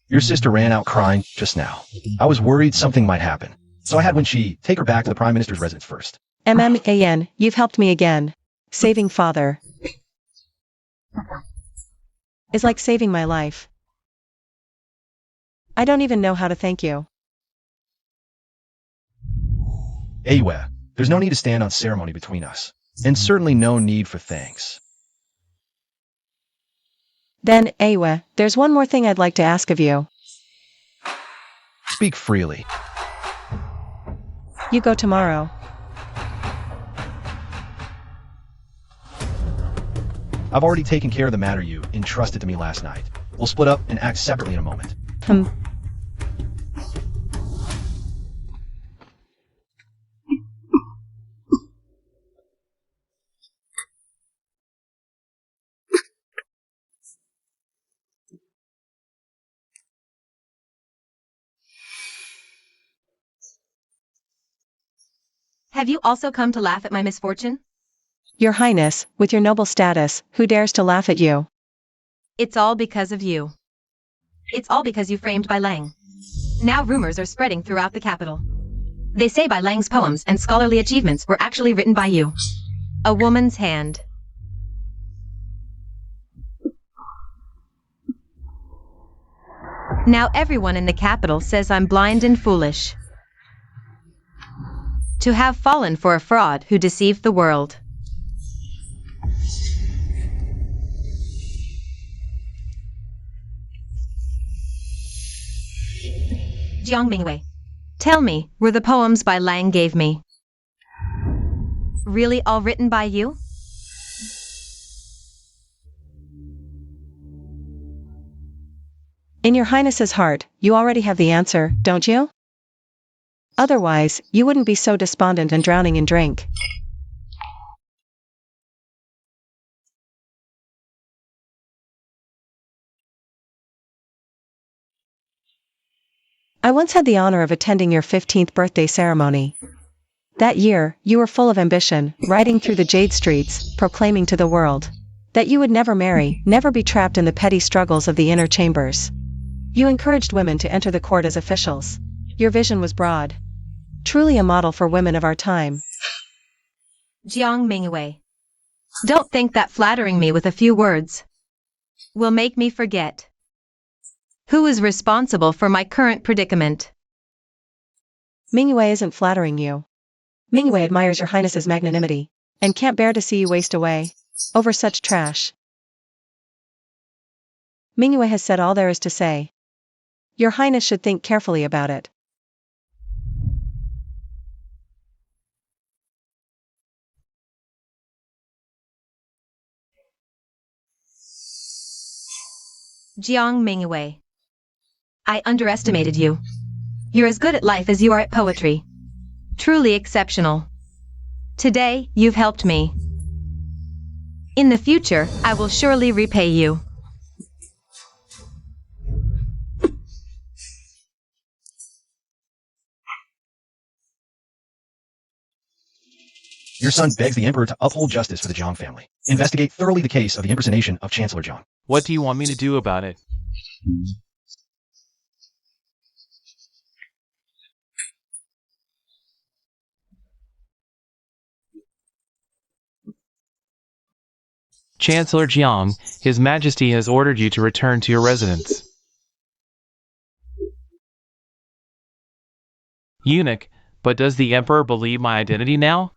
Your sister ran out crying just now. I was worried something might happen, so I had Wenqi take her back to the Prime Minister's residence first. MMAN, you've helped me again. Saving father is like saving my life. I don't even know how to thank you. Awe, there's no need to stand on ceremony between us, and certainly no need for thanks. Then, Awe, there's one more thing I'd like to ask of you. Speak freely. You go tomorrow. I've already taken care of the matter you entrusted to me last night. We'll split up and act separately in a moment. Have you also come to laugh at my misfortune? Your Highness, with your noble status, who dares to laugh at you? It's all because of you. It's all because you framed Bai Lang. Now rumors are spreading throughout the capital. They say Bai Lang's poems and scholarly achievements were actually written by you. A woman's hand. Now everyone in the capital says I'm blind and foolish. To have fallen for a fraud who deceived the world. Jiang Mingwei, tell me, were the poems Bai Lang gave me really all written by you? In your Highness's heart, you already have the answer, don't you? Otherwise, you wouldn't be so despondent and drowning in drink. I once had the honor of attending your 15th birthday ceremony. That year, you were full of ambition, riding through the Jade Streets, proclaiming to the world that you would never marry, never be trapped in the petty struggles of the inner chambers. You encouraged women to enter the court as officials. Your vision was broad. Truly a model for women of our time. Jiang Mingwei, don't think that flattering me with a few words will make me forget who is responsible for my current predicament. Mingwei isn't flattering you. Mingwei admires your Highness's magnanimity, and can't bear to see you waste away over such trash. Mingwei has said all there is to say. Your Highness should think carefully about it. Jiang Mingwei, I underestimated you. You're as good at life as you are at poetry. Truly exceptional. Today, you've helped me. In the future, I will surely repay you. Your son begs the Emperor to uphold justice for the Jiang family. Investigate thoroughly the case of the impersonation of Chancellor Jiang. What do you want me to do about it? Chancellor Jiang, His Majesty has ordered you to return to your residence. Eunuch, but does the Emperor believe my identity now?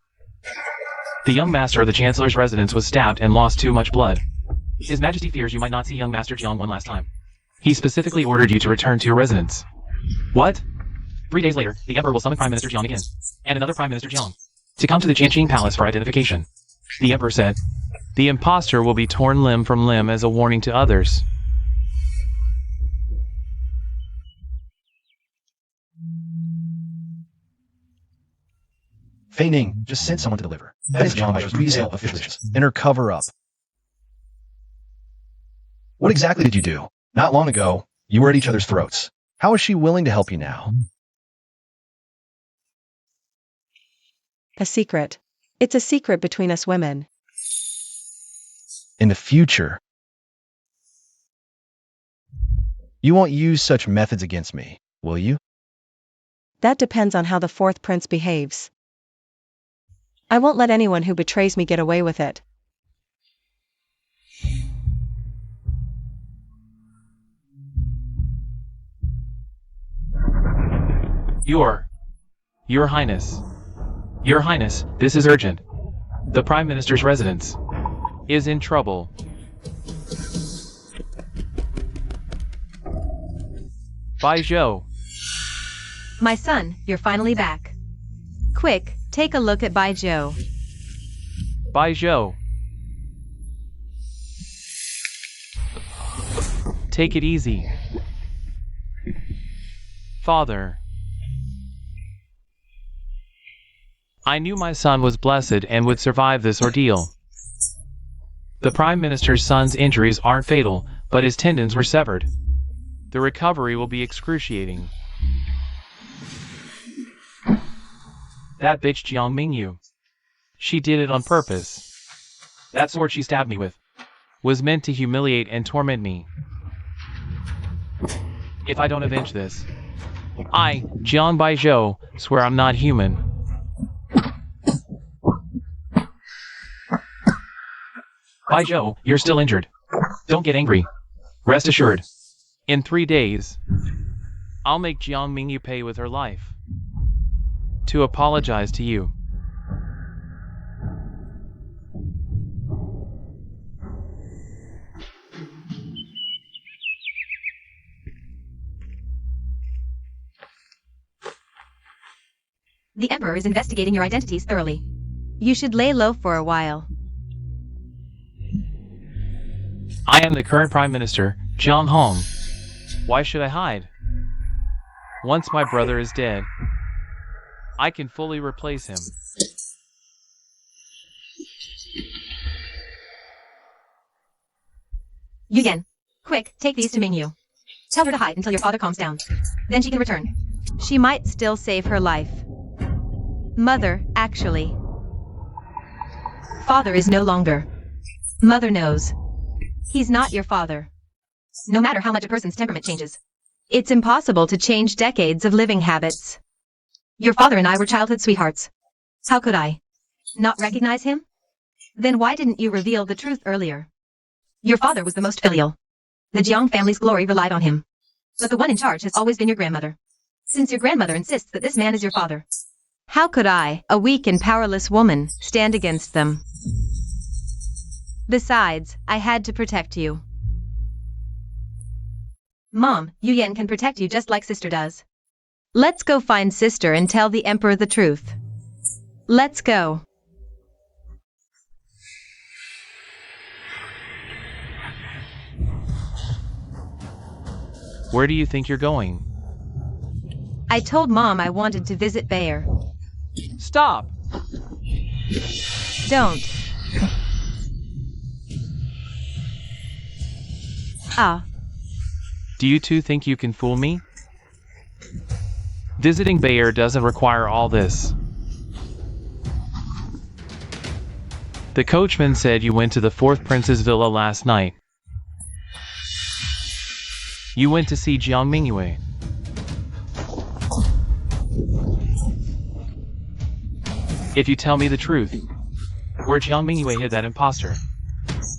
The young master of the Chancellor's residence was stabbed and lost too much blood. His Majesty fears you might not see young Master Jiang one last time. He specifically ordered you to return to your residence. What? 3 days later, the Emperor will summon Prime Minister Jiang again, and another Prime Minister Jiang, to come to the Jianqing Palace for identification. The Emperor said, the impostor will be torn limb from limb as a warning to others. Fei Ning, just send someone to deliver. That is Jiang Bai's resale official positions. And her cover-up. What exactly did you do? Not long ago, you were at each other's throats. How is she willing to help you now? A secret. It's a secret between us women. In the future, you won't use such methods against me, will you? That depends on how the fourth prince behaves. I won't let anyone who betrays me get away with it. Your Highness. Your Highness, this is urgent. The Prime Minister's residence is in trouble. Bai Zhou. My son, you're finally back. Quick, take a look at Bai Zhou. Bai Zhou. Take it easy. Father. I knew my son was blessed and would survive this ordeal. The Prime Minister's son's injuries aren't fatal, but his tendons were severed. The recovery will be excruciating. That bitch Jiang Mingyu. She did it on purpose. That sword she stabbed me with was meant to humiliate and torment me. If I don't avenge this, I, Jiang Baizhou, swear I'm not human. Baizhou, you're still injured. Don't get angry. Rest assured. In 3 days, I'll make Jiang Mingyu pay with her life to apologize to you. The Emperor is investigating your identities thoroughly. You should lay low for a while. I am the current Prime Minister, Jiang Hong. Why should I hide? Once my brother is dead, I can fully replace him. Yuyan, quick, take these to Mingyu. Tell her to hide until your father calms down. Then she can return. She might still save her life. Mother, actually. Father is no longer. Mother knows. He's not your father. No matter how much a person's temperament changes, it's impossible to change decades of living habits. Your father and I were childhood sweethearts. How could I not recognize him? Then why didn't you reveal the truth earlier? Your father was the most filial. The Jiang family's glory relied on him. But the one in charge has always been your grandmother. Since your grandmother insists that this man is your father, how could I, a weak and powerless woman, stand against them? Besides, I had to protect you. Mom, Yuyan can protect you just like sister does. Let's go find sister and tell the Emperor the truth. Let's go. Where do you think you're going? I told Mom I wanted to visit Bayer. Stop! Don't. Ah. Do you two think you can fool me? Visiting Bayer doesn't require all this. The coachman said you went to the fourth prince's villa last night. You went to see Jiang Mingyue. If you tell me the truth, where Jiang Mingyue hid that imposter,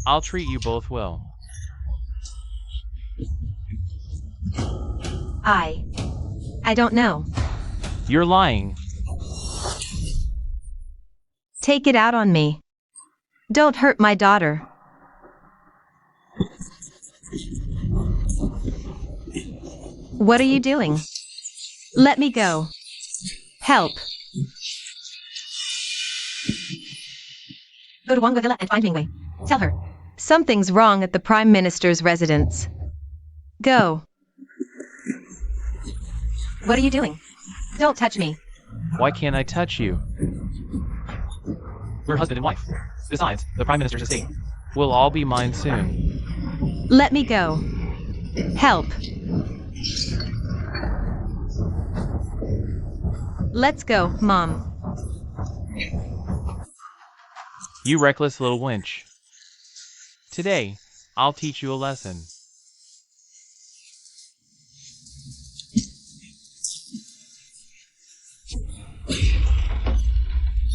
I'll treat you both well. I don't know. You're lying. Take it out on me. Don't hurt my daughter. What are you doing? Let me go. Help. Go to Wangwa Villa and find Mingwei. Tell her. Something's wrong at the Prime Minister's residence. Go. What are you doing? Don't touch me. Why can't I touch you? We're husband and wife. Besides, the Prime Minister's estate will all be mine soon. Let me go. Help. Let's go, Mom. You reckless little wench. Today, I'll teach you a lesson.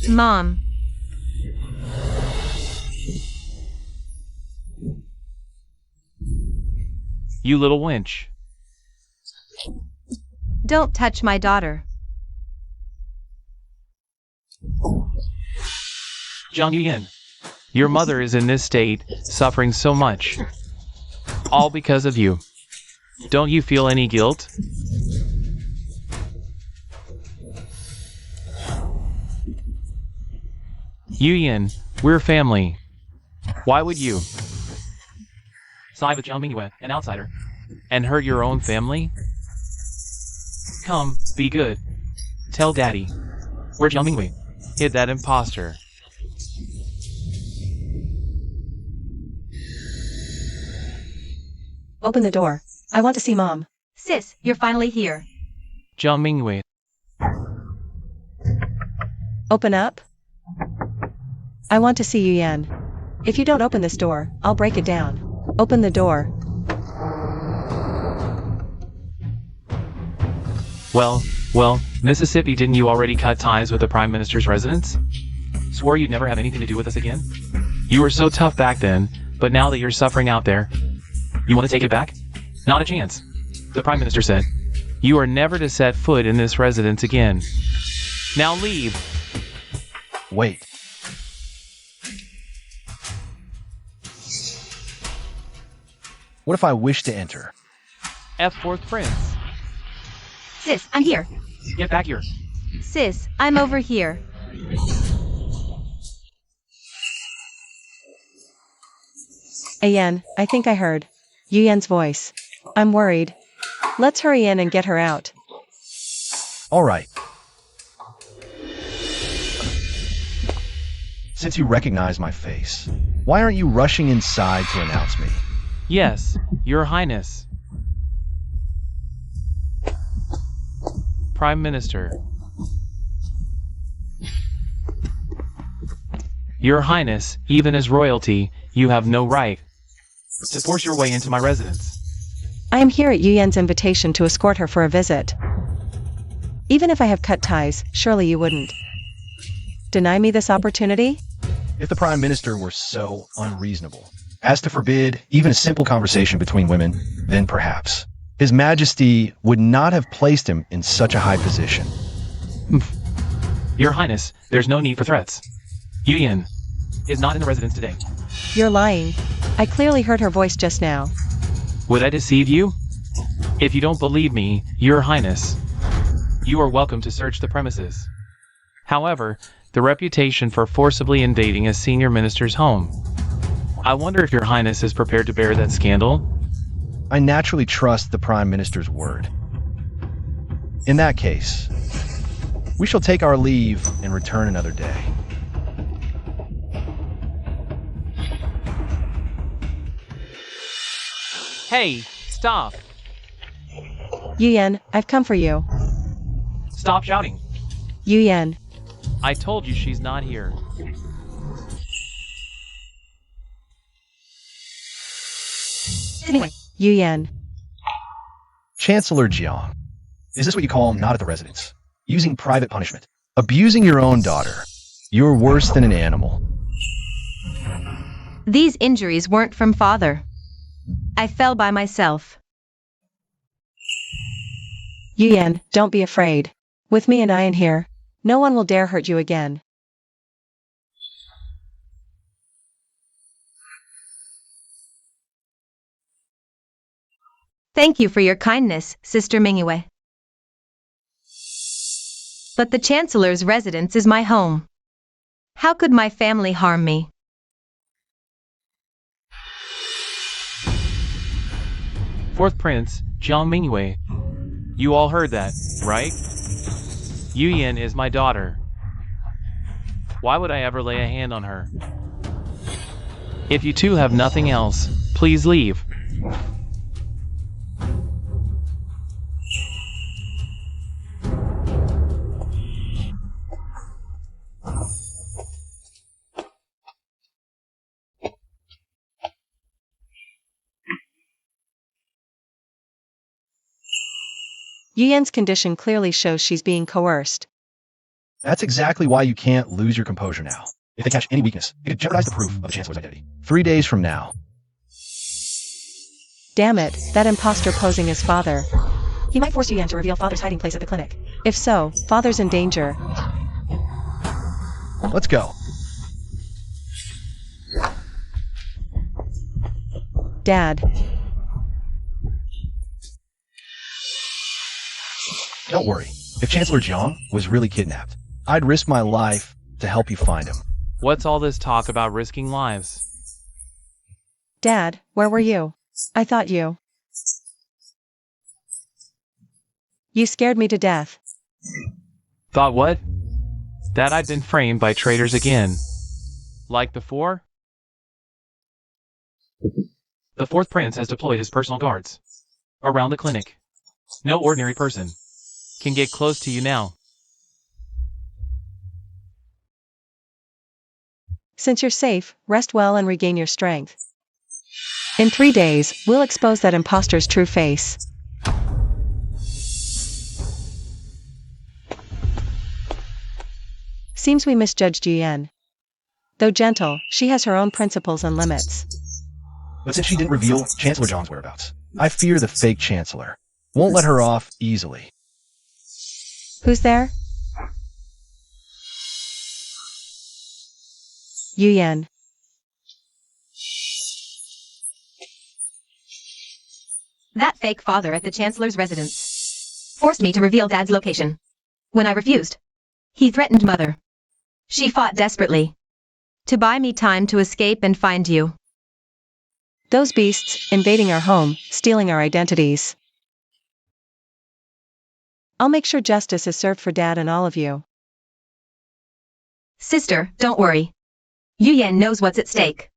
Mom. You little wench. Don't touch my daughter. Zhang Yuyan, your mother is in this state, suffering so much. All because of you. Don't you feel any guilt? Yuyan, we're family. Why would you side with Zhang Mingyue, an outsider, and hurt your own family? Come, be good. Tell Daddy where Zhang Mingyue hid that imposter. Open the door. I want to see Mom. Sis, you're finally here. Zhang Mingyue. Open up. I want to see Yuyan. If you don't open this door, I'll break it down. Open the door. Well, Mississippi, didn't you already cut ties with the Prime Minister's residence? Swore you'd never have anything to do with us again? You were so tough back then, but now that you're suffering out there, you want to take it back? Not a chance. The Prime Minister said, you are never to set foot in this residence again. Now leave. Wait. What if I wish to enter? Fourth Prince. Sis, I'm here. Get back here. Sis, I'm over here. Ayan, I think I heard Yuyan's voice. I'm worried. Let's hurry in and get her out. All right. Since you recognize my face, why aren't you rushing inside to announce me? Yes, Your Highness. Prime Minister. Your Highness, even as royalty, you have no right to force your way into my residence. I am here at Yuyan's invitation to escort her for a visit. Even if I have cut ties, surely you wouldn't deny me this opportunity? If the Prime Minister were so unreasonable as to forbid even a simple conversation between women, then perhaps His Majesty would not have placed him in such a high position. Your Highness, there's no need for threats. Yuyan is not in the residence today. You're lying. I clearly heard her voice just now. Would I deceive you? If you don't believe me, Your Highness, you are welcome to search the premises. However, the reputation for forcibly invading a senior minister's home. I wonder if Your Highness is prepared to bear that scandal? I naturally trust the Prime Minister's word. In that case, we shall take our leave and return another day. Hey, stop! Yuyan, I've come for you. Stop shouting! Yuyan. I told you she's not here. Anyway. Yuyan. Chancellor Jiang, is this what you call not at the residence? Using private punishment? Abusing your own daughter? You're worse than an animal. These injuries weren't from father. I fell by myself. Yuyan, don't be afraid. With me and Ian here, no one will dare hurt you again. Thank you for your kindness, Sister Mingyue. But the Chancellor's residence is my home. How could my family harm me? Fourth Prince, Zhang Mingyue. You all heard that, right? Yuyan is my daughter. Why would I ever lay a hand on her? If you two have nothing else, please leave. Yuyan's condition clearly shows she's being coerced. That's exactly why you can't lose your composure now. If they catch any weakness, it could jeopardize the proof of the Chancellor's identity. 3 days from now. Damn it, that imposter posing as father. He might force Yuyan to reveal father's hiding place at the clinic. If so, father's in danger. Let's go. Dad. Don't worry. If Chancellor Jiang was really kidnapped, I'd risk my life to help you find him. What's all this talk about risking lives? Dad, where were you? I thought you. You scared me to death. Thought what? That I'd been framed by traitors again. Like before? The fourth prince has deployed his personal guards around the clinic. No ordinary person can get close to you now. Since you're safe, rest well and regain your strength. In 3 days, we'll expose that imposter's true face. Seems we misjudged Yuyan. Though gentle, she has her own principles and limits. But since she didn't reveal Chancellor Jiang's whereabouts, I fear the fake Chancellor won't let her off easily. Who's there? Yuyan. That fake father at the Chancellor's residence forced me to reveal Dad's location. When I refused, he threatened Mother. She fought desperately to buy me time to escape and find you. Those beasts, invading our home, stealing our identities. I'll make sure justice is served for Dad and all of you. Sister, don't worry. Yuyan knows what's at stake.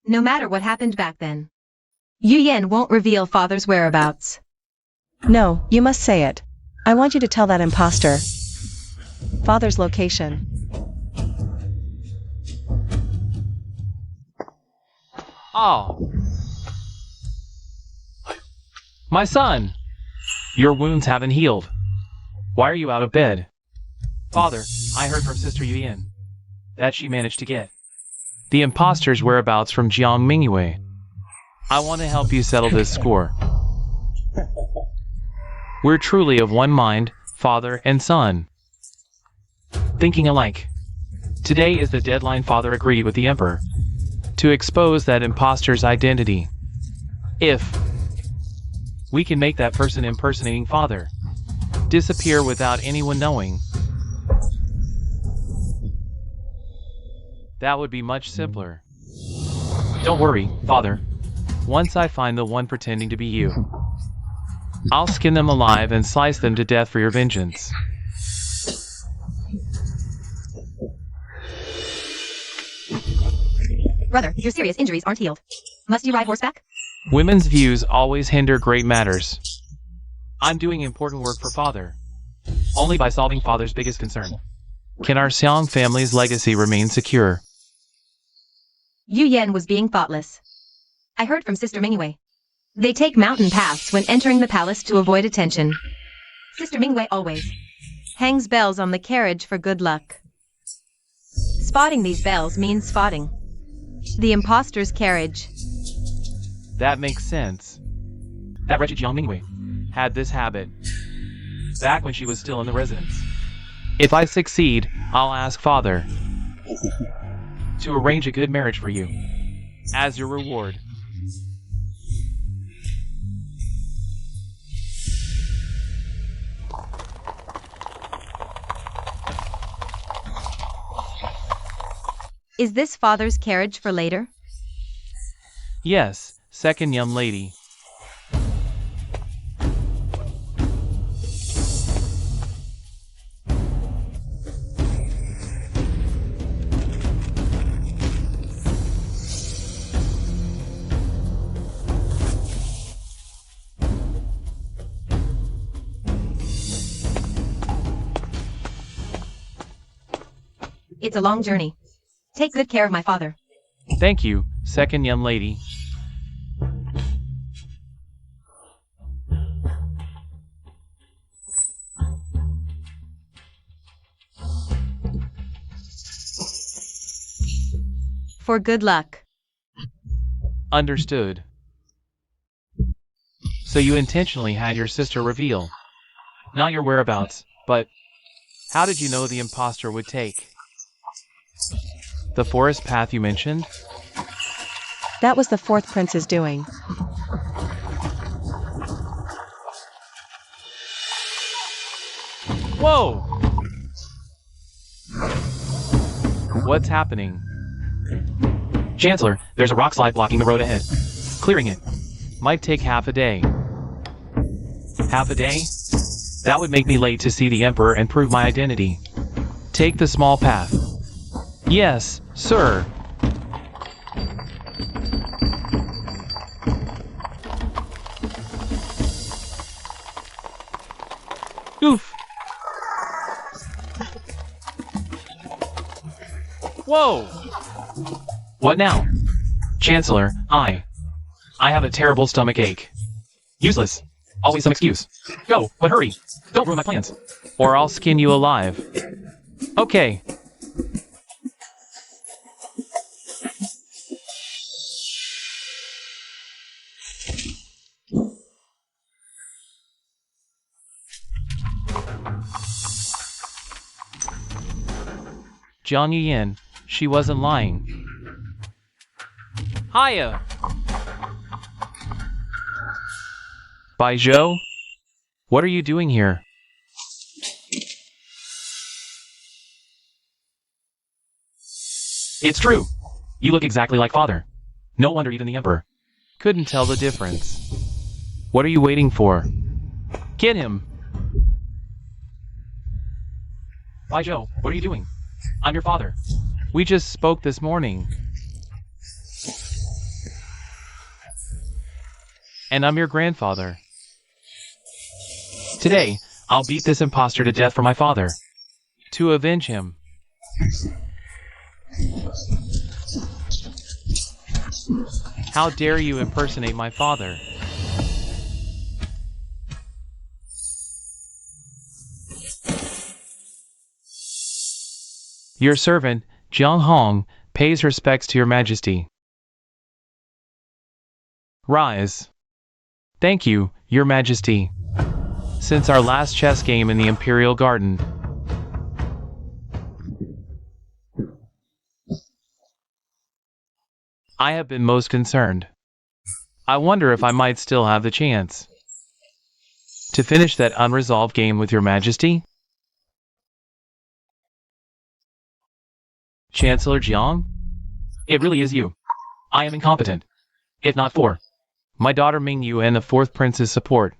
No matter what happened back then, Yuyan won't reveal Father's whereabouts. No, you must say it. I want you to tell that imposter Father's location. Oh. My son! Your wounds haven't healed. Why are you out of bed? Father, I heard from Sister Yuyan that she managed to get the imposter's whereabouts from Jiang Mingyue. I want to help you settle this score. We're truly of one mind, father and son. Thinking alike. Today is the deadline Father agreed with the Emperor to expose that imposter's identity. If we can make that person impersonating Father disappear without anyone knowing, that would be much simpler. Don't worry, Father. Once I find the one pretending to be you, I'll skin them alive and slice them to death for your vengeance. Brother, your serious injuries aren't healed. Must you ride horseback? Women's views always hinder great matters. I'm doing important work for Father. Only by solving Father's biggest concern can our Xiang family's legacy remain secure. Yuyan was being thoughtless. I heard from Sister Mingyue. They take mountain paths when entering the palace to avoid attention. Sister Mingyue always hangs bells on the carriage for good luck. Spotting these bells means spotting the imposter's carriage. That makes sense. That wretched Jiang Mingyue had this habit back when she was still in the residence. If I succeed, I'll ask Father to arrange a good marriage for you as your reward. Is this Father's carriage for later? Yes, second young lady. It's a long journey. Take good care of my father. Thank you, second young lady. For good luck. Understood. So you intentionally had your sister reveal not your whereabouts, but how did you know the imposter would take the forest path you mentioned? That was the fourth prince's doing. Whoa! What's happening? Chancellor, there's a rock slide blocking the road ahead. Clearing it might take half a day. Half a day? That would make me late to see the Emperor and prove my identity. Take the small path. Yes, sir. Oof. Whoa! What now? Chancellor, I have a terrible stomach ache. Useless. Always some excuse. Go, but hurry. Don't ruin my plans. Or I'll skin you alive. Okay. Jiang Yuan, she wasn't lying. Hiya! Bai Zhou? What are you doing here? It's true. You look exactly like father. No wonder even the Emperor couldn't tell the difference. What are you waiting for? Get him! Bai Zhou, what are you doing? I'm your father. We just spoke this morning. And I'm your grandfather. Today, I'll beat this imposter to death for my father. To avenge him. How dare you impersonate my father? Your servant, Jiang Hong, pays respects to your majesty. Rise. Thank you, your majesty. Since our last chess game in the Imperial Garden, I have been most concerned. I wonder if I might still have the chance to finish that unresolved game with your majesty? Chancellor Jiang? It really is you. I am incompetent. If not for my daughter Mingyu and the fourth prince's support,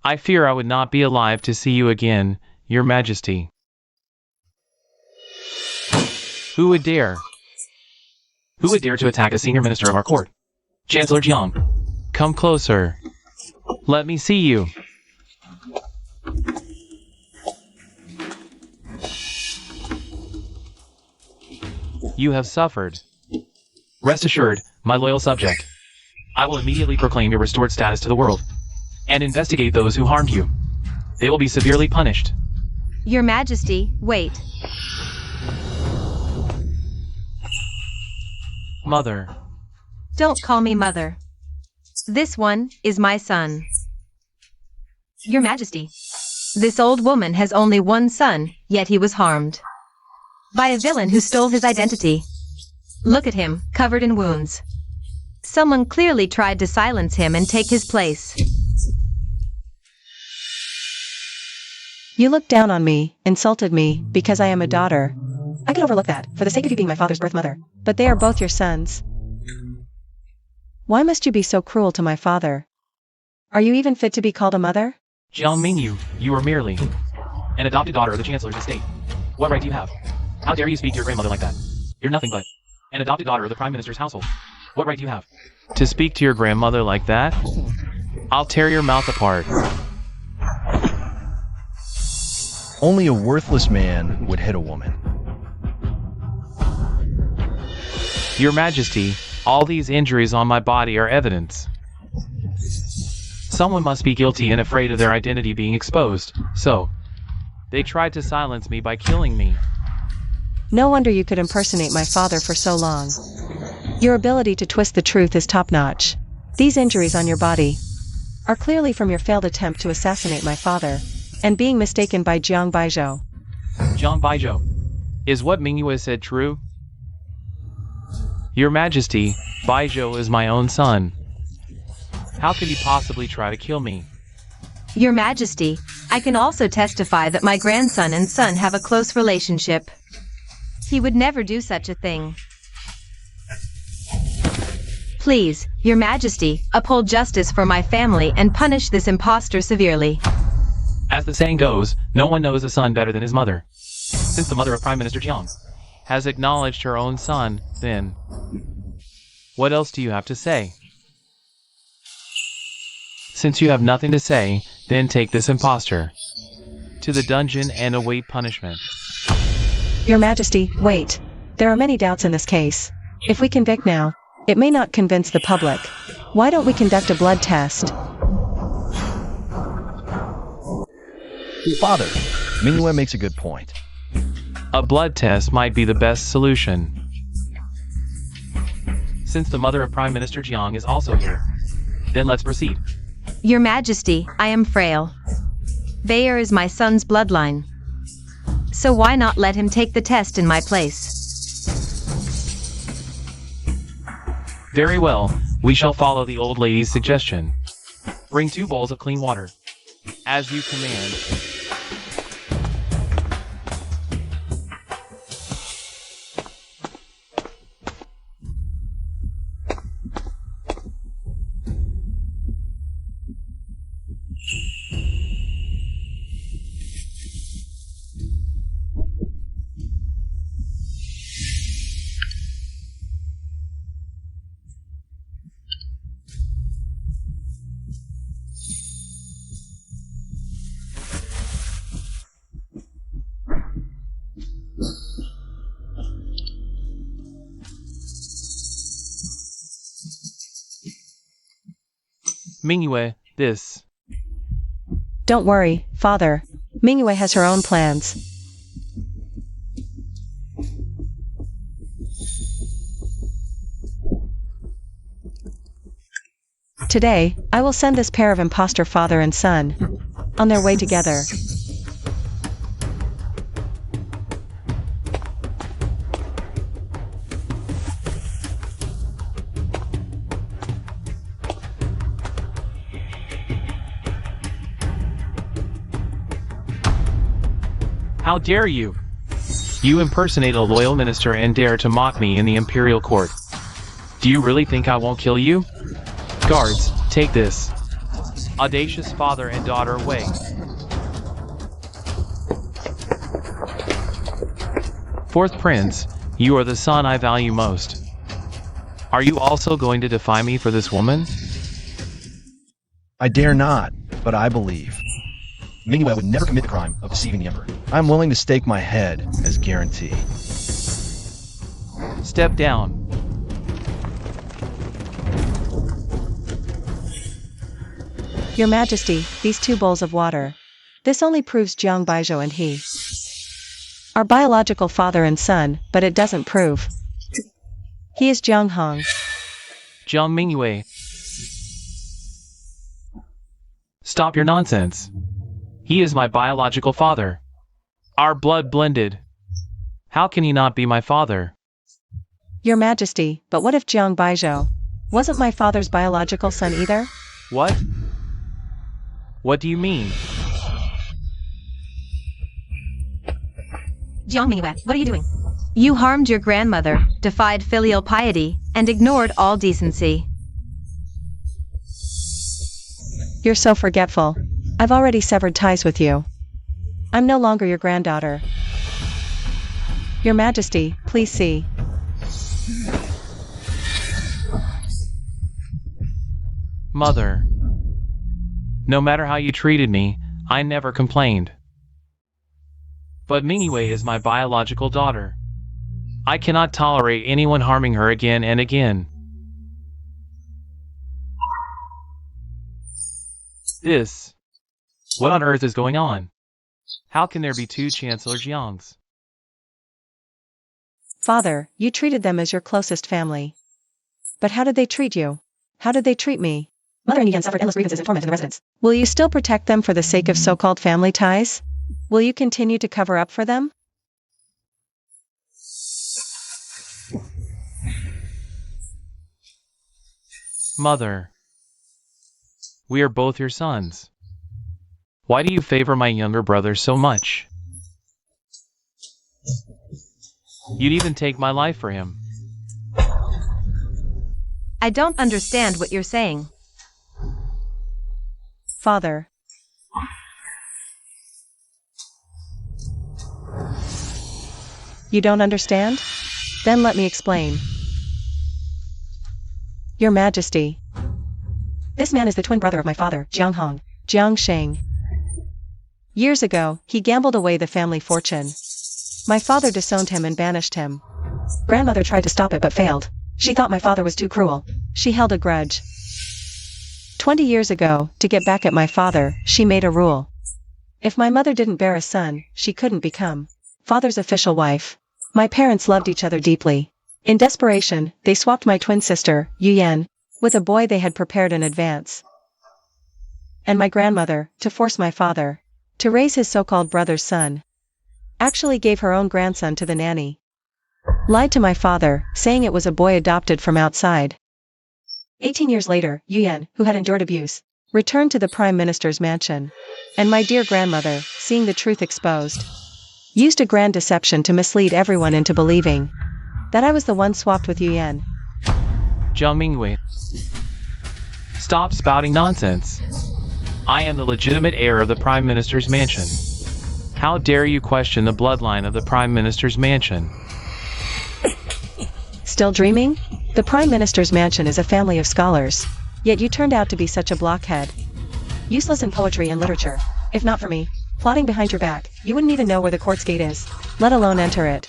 I fear I would not be alive to see you again, your majesty. Who would dare? Who would dare to attack a senior minister of our court? Chancellor Jiang, come closer. Let me see you. You have suffered. Rest assured, my loyal subject. I will immediately proclaim your restored status to the world, and investigate those who harmed you. They will be severely punished. Your Majesty, wait. Mother. Don't call me mother. This one is my son. Your Majesty, this old woman has only one son, yet he was harmed by a villain who stole his identity. Look at him, covered in wounds. Someone clearly tried to silence him and take his place. You looked down on me, insulted me, because I am a daughter. I can overlook that, for the sake of you being my father's birth mother. But they are both your sons. Why must you be so cruel to my father? Are you even fit to be called a mother? Jiang Mingyu, you are merely an adopted daughter of the Chancellor's estate. What right do you have? How dare you speak to your grandmother like that? You're nothing but an adopted daughter of the Prime Minister's household. What right do you have to speak to your grandmother like that? I'll tear your mouth apart. Only a worthless man would hit a woman. Your Majesty, all these injuries on my body are evidence. Someone must be guilty and afraid of their identity being exposed, so they tried to silence me by killing me. No wonder you could impersonate my father for so long. Your ability to twist the truth is top-notch. These injuries on your body are clearly from your failed attempt to assassinate my father, and being mistaken by Jiang Baizhou. Jiang Baizhou. Is what Mingyue said true? Your Majesty, Baizhou is my own son. How could he possibly try to kill me? Your Majesty, I can also testify that my grandson and son have a close relationship. He would never do such a thing. Please, Your Majesty, uphold justice for my family and punish this impostor severely. As the saying goes, no one knows a son better than his mother. Since the mother of Prime Minister Jiang has acknowledged her own son, then what else do you have to say? Since you have nothing to say, then take this impostor to the dungeon and await punishment. Your Majesty, wait. There are many doubts in this case. If we convict now, it may not convince the public. Why don't we conduct a blood test? Father, Mingyue makes a good point. A blood test might be the best solution. Since the mother of Prime Minister Jiang is also here, then let's proceed. Your Majesty, I am frail. Bayer is my son's bloodline. So why not let him take the test in my place? Very well, we shall follow the old lady's suggestion. Bring 2 bowls of clean water. As you command. Mingyue, this. Don't worry, Father. Mingyue has her own plans. Today, I will send this pair of imposter father and son on their way together. How dare you? You impersonate a loyal minister and dare to mock me in the imperial court. Do you really think I won't kill you? Guards, take this. Audacious father and daughter away. Fourth Prince, you are the son I value most. Are you also going to defy me for this woman? I dare not, but I believe. Mingyue would never commit the crime of deceiving the Emperor. I'm willing to stake my head as guarantee. Step down. Your Majesty, these 2 bowls of water. This only proves Jiang Baizhou and he are biological father and son, but it doesn't prove he is Jiang Hong. Jiang Mingyue. Stop your nonsense. He is my biological father. Our blood blended. How can he not be my father? Your Majesty, but what if Jiang Baizhou wasn't my father's biological son either? What? What do you mean? Jiang Mingyue, what are you doing? You harmed your grandmother, defied filial piety, and ignored all decency. You're so forgetful. I've already severed ties with you. I'm no longer your granddaughter. Your Majesty, please see. Mother. No matter how you treated me, I never complained. But Mingyue is my biological daughter. I cannot tolerate anyone harming her again and again. What on earth is going on? How can there be two Chancellor Jiangs? Father, you treated them as your closest family. But how did they treat you? How did they treat me? Mother and Yan suffered endless grievances and torment in the residence. Will you still protect them for the sake of so-called family ties? Will you continue to cover up for them? Mother, we are both your sons. Why do you favor my younger brother so much? You'd even take my life for him. I don't understand what you're saying. Father. You don't understand? Then let me explain. Your Majesty. This man is the twin brother of my father, Jiang Hong, Jiang Sheng. Years ago, he gambled away the family fortune. My father disowned him and banished him. Grandmother tried to stop it but failed. She thought my father was too cruel. She held a grudge. 20 years ago, to get back at my father, she made a rule. If my mother didn't bear a son, she couldn't become father's official wife. My parents loved each other deeply. In desperation, they swapped my twin sister, Yu Yan, with a boy they had prepared in advance. And my grandmother, to force my father to raise his so-called brother's son, actually gave her own grandson to the nanny. Lied to my father, saying it was a boy adopted from outside. 18 years later, Yu Yan, who had endured abuse, returned to the Prime Minister's mansion. And my dear grandmother, seeing the truth exposed, used a grand deception to mislead everyone into believing that I was the one swapped with Yu Yan. Jiang Mingwei, stop spouting nonsense. I am the legitimate heir of the Prime Minister's mansion. How dare you question the bloodline of the Prime Minister's mansion? Still dreaming? The Prime Minister's mansion is a family of scholars. Yet you turned out to be such a blockhead. Useless in poetry and literature. If not for me, plotting behind your back, you wouldn't even know where the quartz gate is, let alone enter it.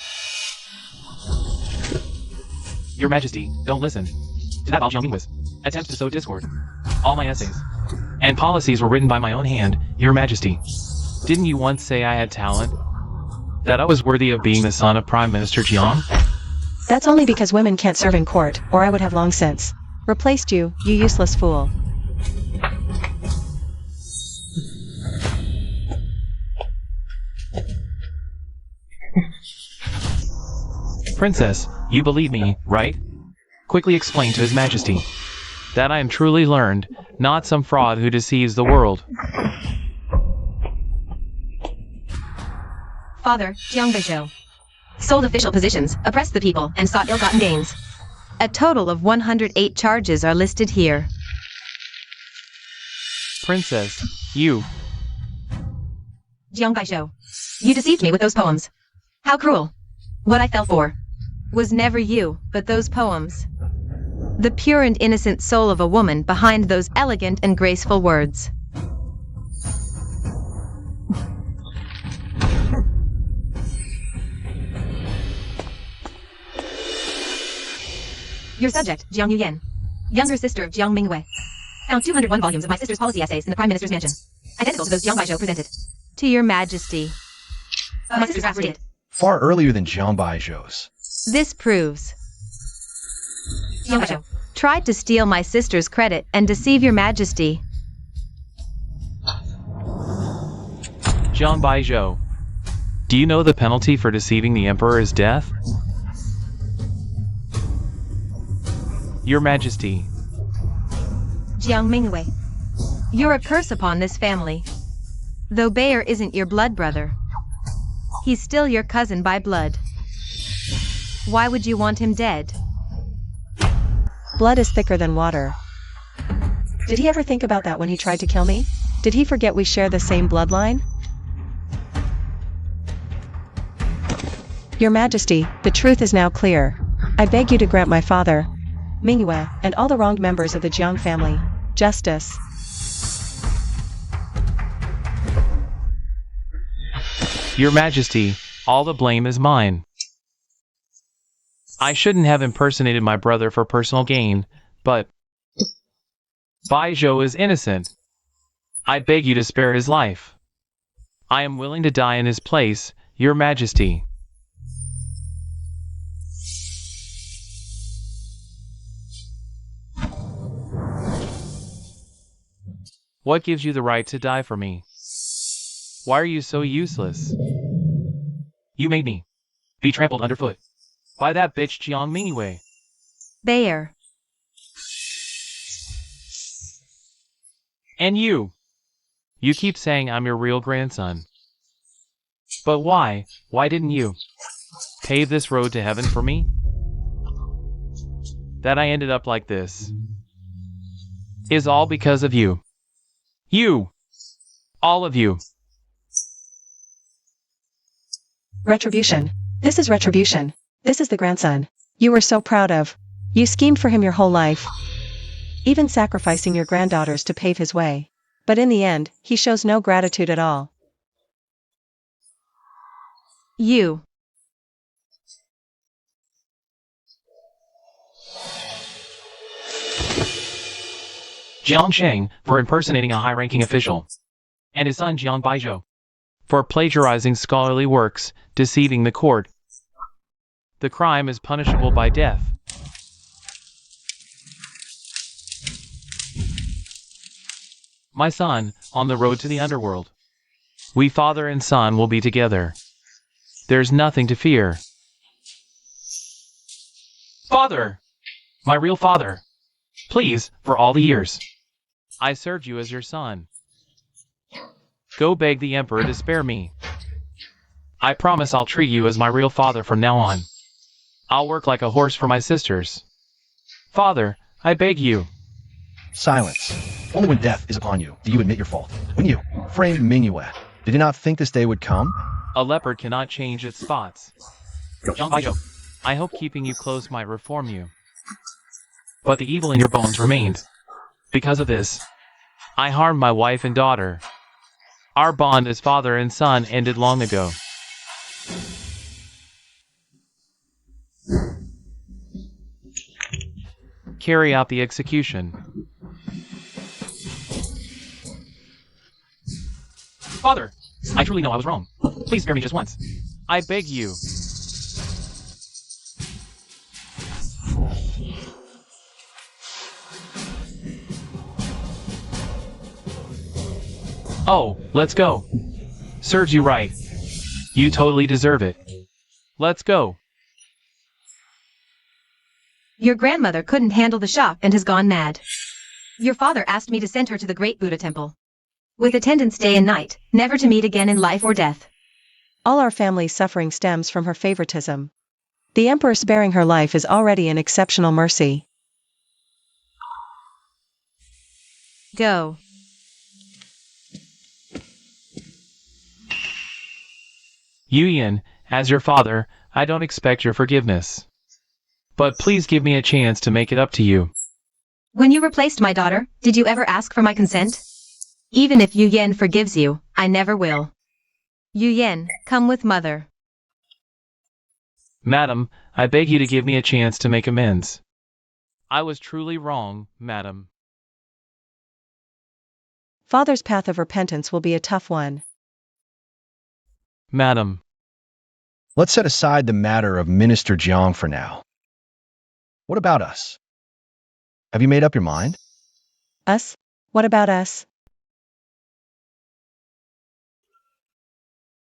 Your Majesty, don't listen to that Jiang Mingwei's attempts to sow discord. All my essays and policies were written by my own hand, Your Majesty. Didn't you once say I had talent? That I was worthy of being the son of Prime Minister Jiang? That's only because women can't serve in court, or I would have long since replaced you, you useless fool. Princess, you believe me, right? Quickly explain to His Majesty that I am truly learned, not some fraud who deceives the world. Father, Jiang Beizhou. Sold official positions, oppressed the people, and sought ill-gotten gains. A total of 108 charges are listed here. Princess, you. Jiang Beizhou. You deceived me with those poems. How cruel. What I fell for was never you, but those poems. The pure and innocent soul of a woman behind those elegant and graceful words. Your subject, Jiang Yuyan, younger sister of Jiang Mingwei, found 201 volumes of my sister's policy essays in the Prime Minister's mansion, identical to those Jiang Beizhou presented. To your Majesty. My sister's drafts did. Far earlier than Jiang Beizhou's. This proves Jiang Beizhou tried to steal my sister's credit and deceive your Majesty. Jiang Beizhou, do you know the penalty for deceiving the Emperor is death? Your Majesty. Jiang Mingwei, you're a curse upon this family. Though Bayer isn't your blood brother, he's still your cousin by blood. Why would you want him dead? Blood is thicker than water. Did he ever think about that when he tried to kill me? Did he forget we share the same bloodline? Your Majesty, the truth is now clear. I beg you to grant my father, Mingyue, and all the wronged members of the Jiang family justice. Your Majesty, all the blame is mine. I shouldn't have impersonated my brother for personal gain, but Baijo is innocent. I beg you to spare his life. I am willing to die in his place, Your Majesty. What gives you the right to die for me? Why are you so useless? You made me be trampled underfoot by that bitch Jiang Mingwei. Bayer. And you keep saying I'm your real grandson. But why didn't you pave this road to heaven for me? That I ended up like this is all because of you. You! All of you. Retribution. This is retribution. This is the grandson you were so proud of. You schemed for him your whole life, even sacrificing your granddaughters to pave his way. But in the end, he shows no gratitude at all. You. Jiang Sheng for impersonating a high-ranking official, and his son Jiang Baijo for plagiarizing scholarly works, deceiving the court. The crime is punishable by death. My son, on the road to the underworld. We father and son will be together. There's nothing to fear. Father! My real father! Please, for all the years I served you as your son, go beg the Emperor to spare me. I promise I'll treat you as my real father from now on. I'll work like a horse for my sisters. Father, I beg you. Silence. Only when death is upon you do you admit your fault. When you framed Mingyue, did you not think this day would come? A leopard cannot change its spots. Jiang Baijo, I hope keeping you close might reform you. But the evil in your bones remained. Because of this, I harmed my wife and daughter. Our bond as father and son ended long ago. Carry out the execution. Father, I truly know I was wrong. Please spare me just once. I beg you. Oh, let's go. Serves you right. You totally deserve it. Let's go. Your grandmother couldn't handle the shock and has gone mad. Your father asked me to send her to the great Buddha temple, with attendance day and night, never to meet again in life or death. All our family's suffering stems from her favoritism. The emperor sparing her life is already an exceptional mercy. Go. Yuyan, as your father, I don't expect your forgiveness. But please give me a chance to make it up to you. When you replaced my daughter, did you ever ask for my consent? Even if Yu Yan forgives you, I never will. Yu Yan, come with mother. Madam, I beg you to give me a chance to make amends. I was truly wrong, madam. Father's path of repentance will be a tough one. Madam. Let's set aside the matter of Minister Jiang for now. What about us? Have you made up your mind? Us? What about us?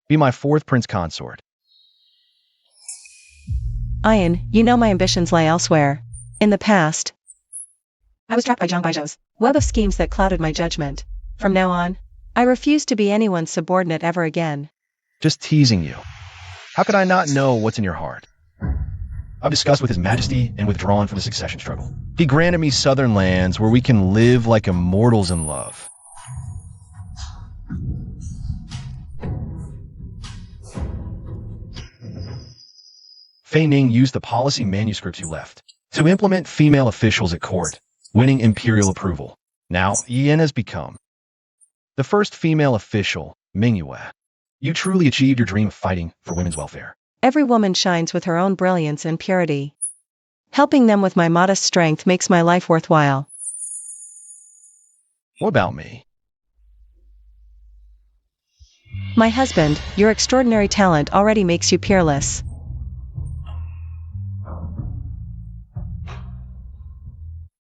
Be my fourth prince consort. Ian, you know my ambitions lie elsewhere. In the past, I was trapped by Jiang Baijo's web of schemes that clouded my judgment. From now on, I refuse to be anyone's subordinate ever again. Just teasing you. How could I not know what's in your heart? I've discussed with His Majesty and withdrawn from the succession struggle. He granted me southern lands where we can live like immortals in love. Fei Ning used the policy manuscripts you left to implement female officials at court, winning imperial approval. Now, Yin has become the first female official, Mingyue. You truly achieved your dream of fighting for women's welfare. Every woman shines with her own brilliance and purity. Helping them with my modest strength makes my life worthwhile. What about me? My husband, your extraordinary talent already makes you peerless.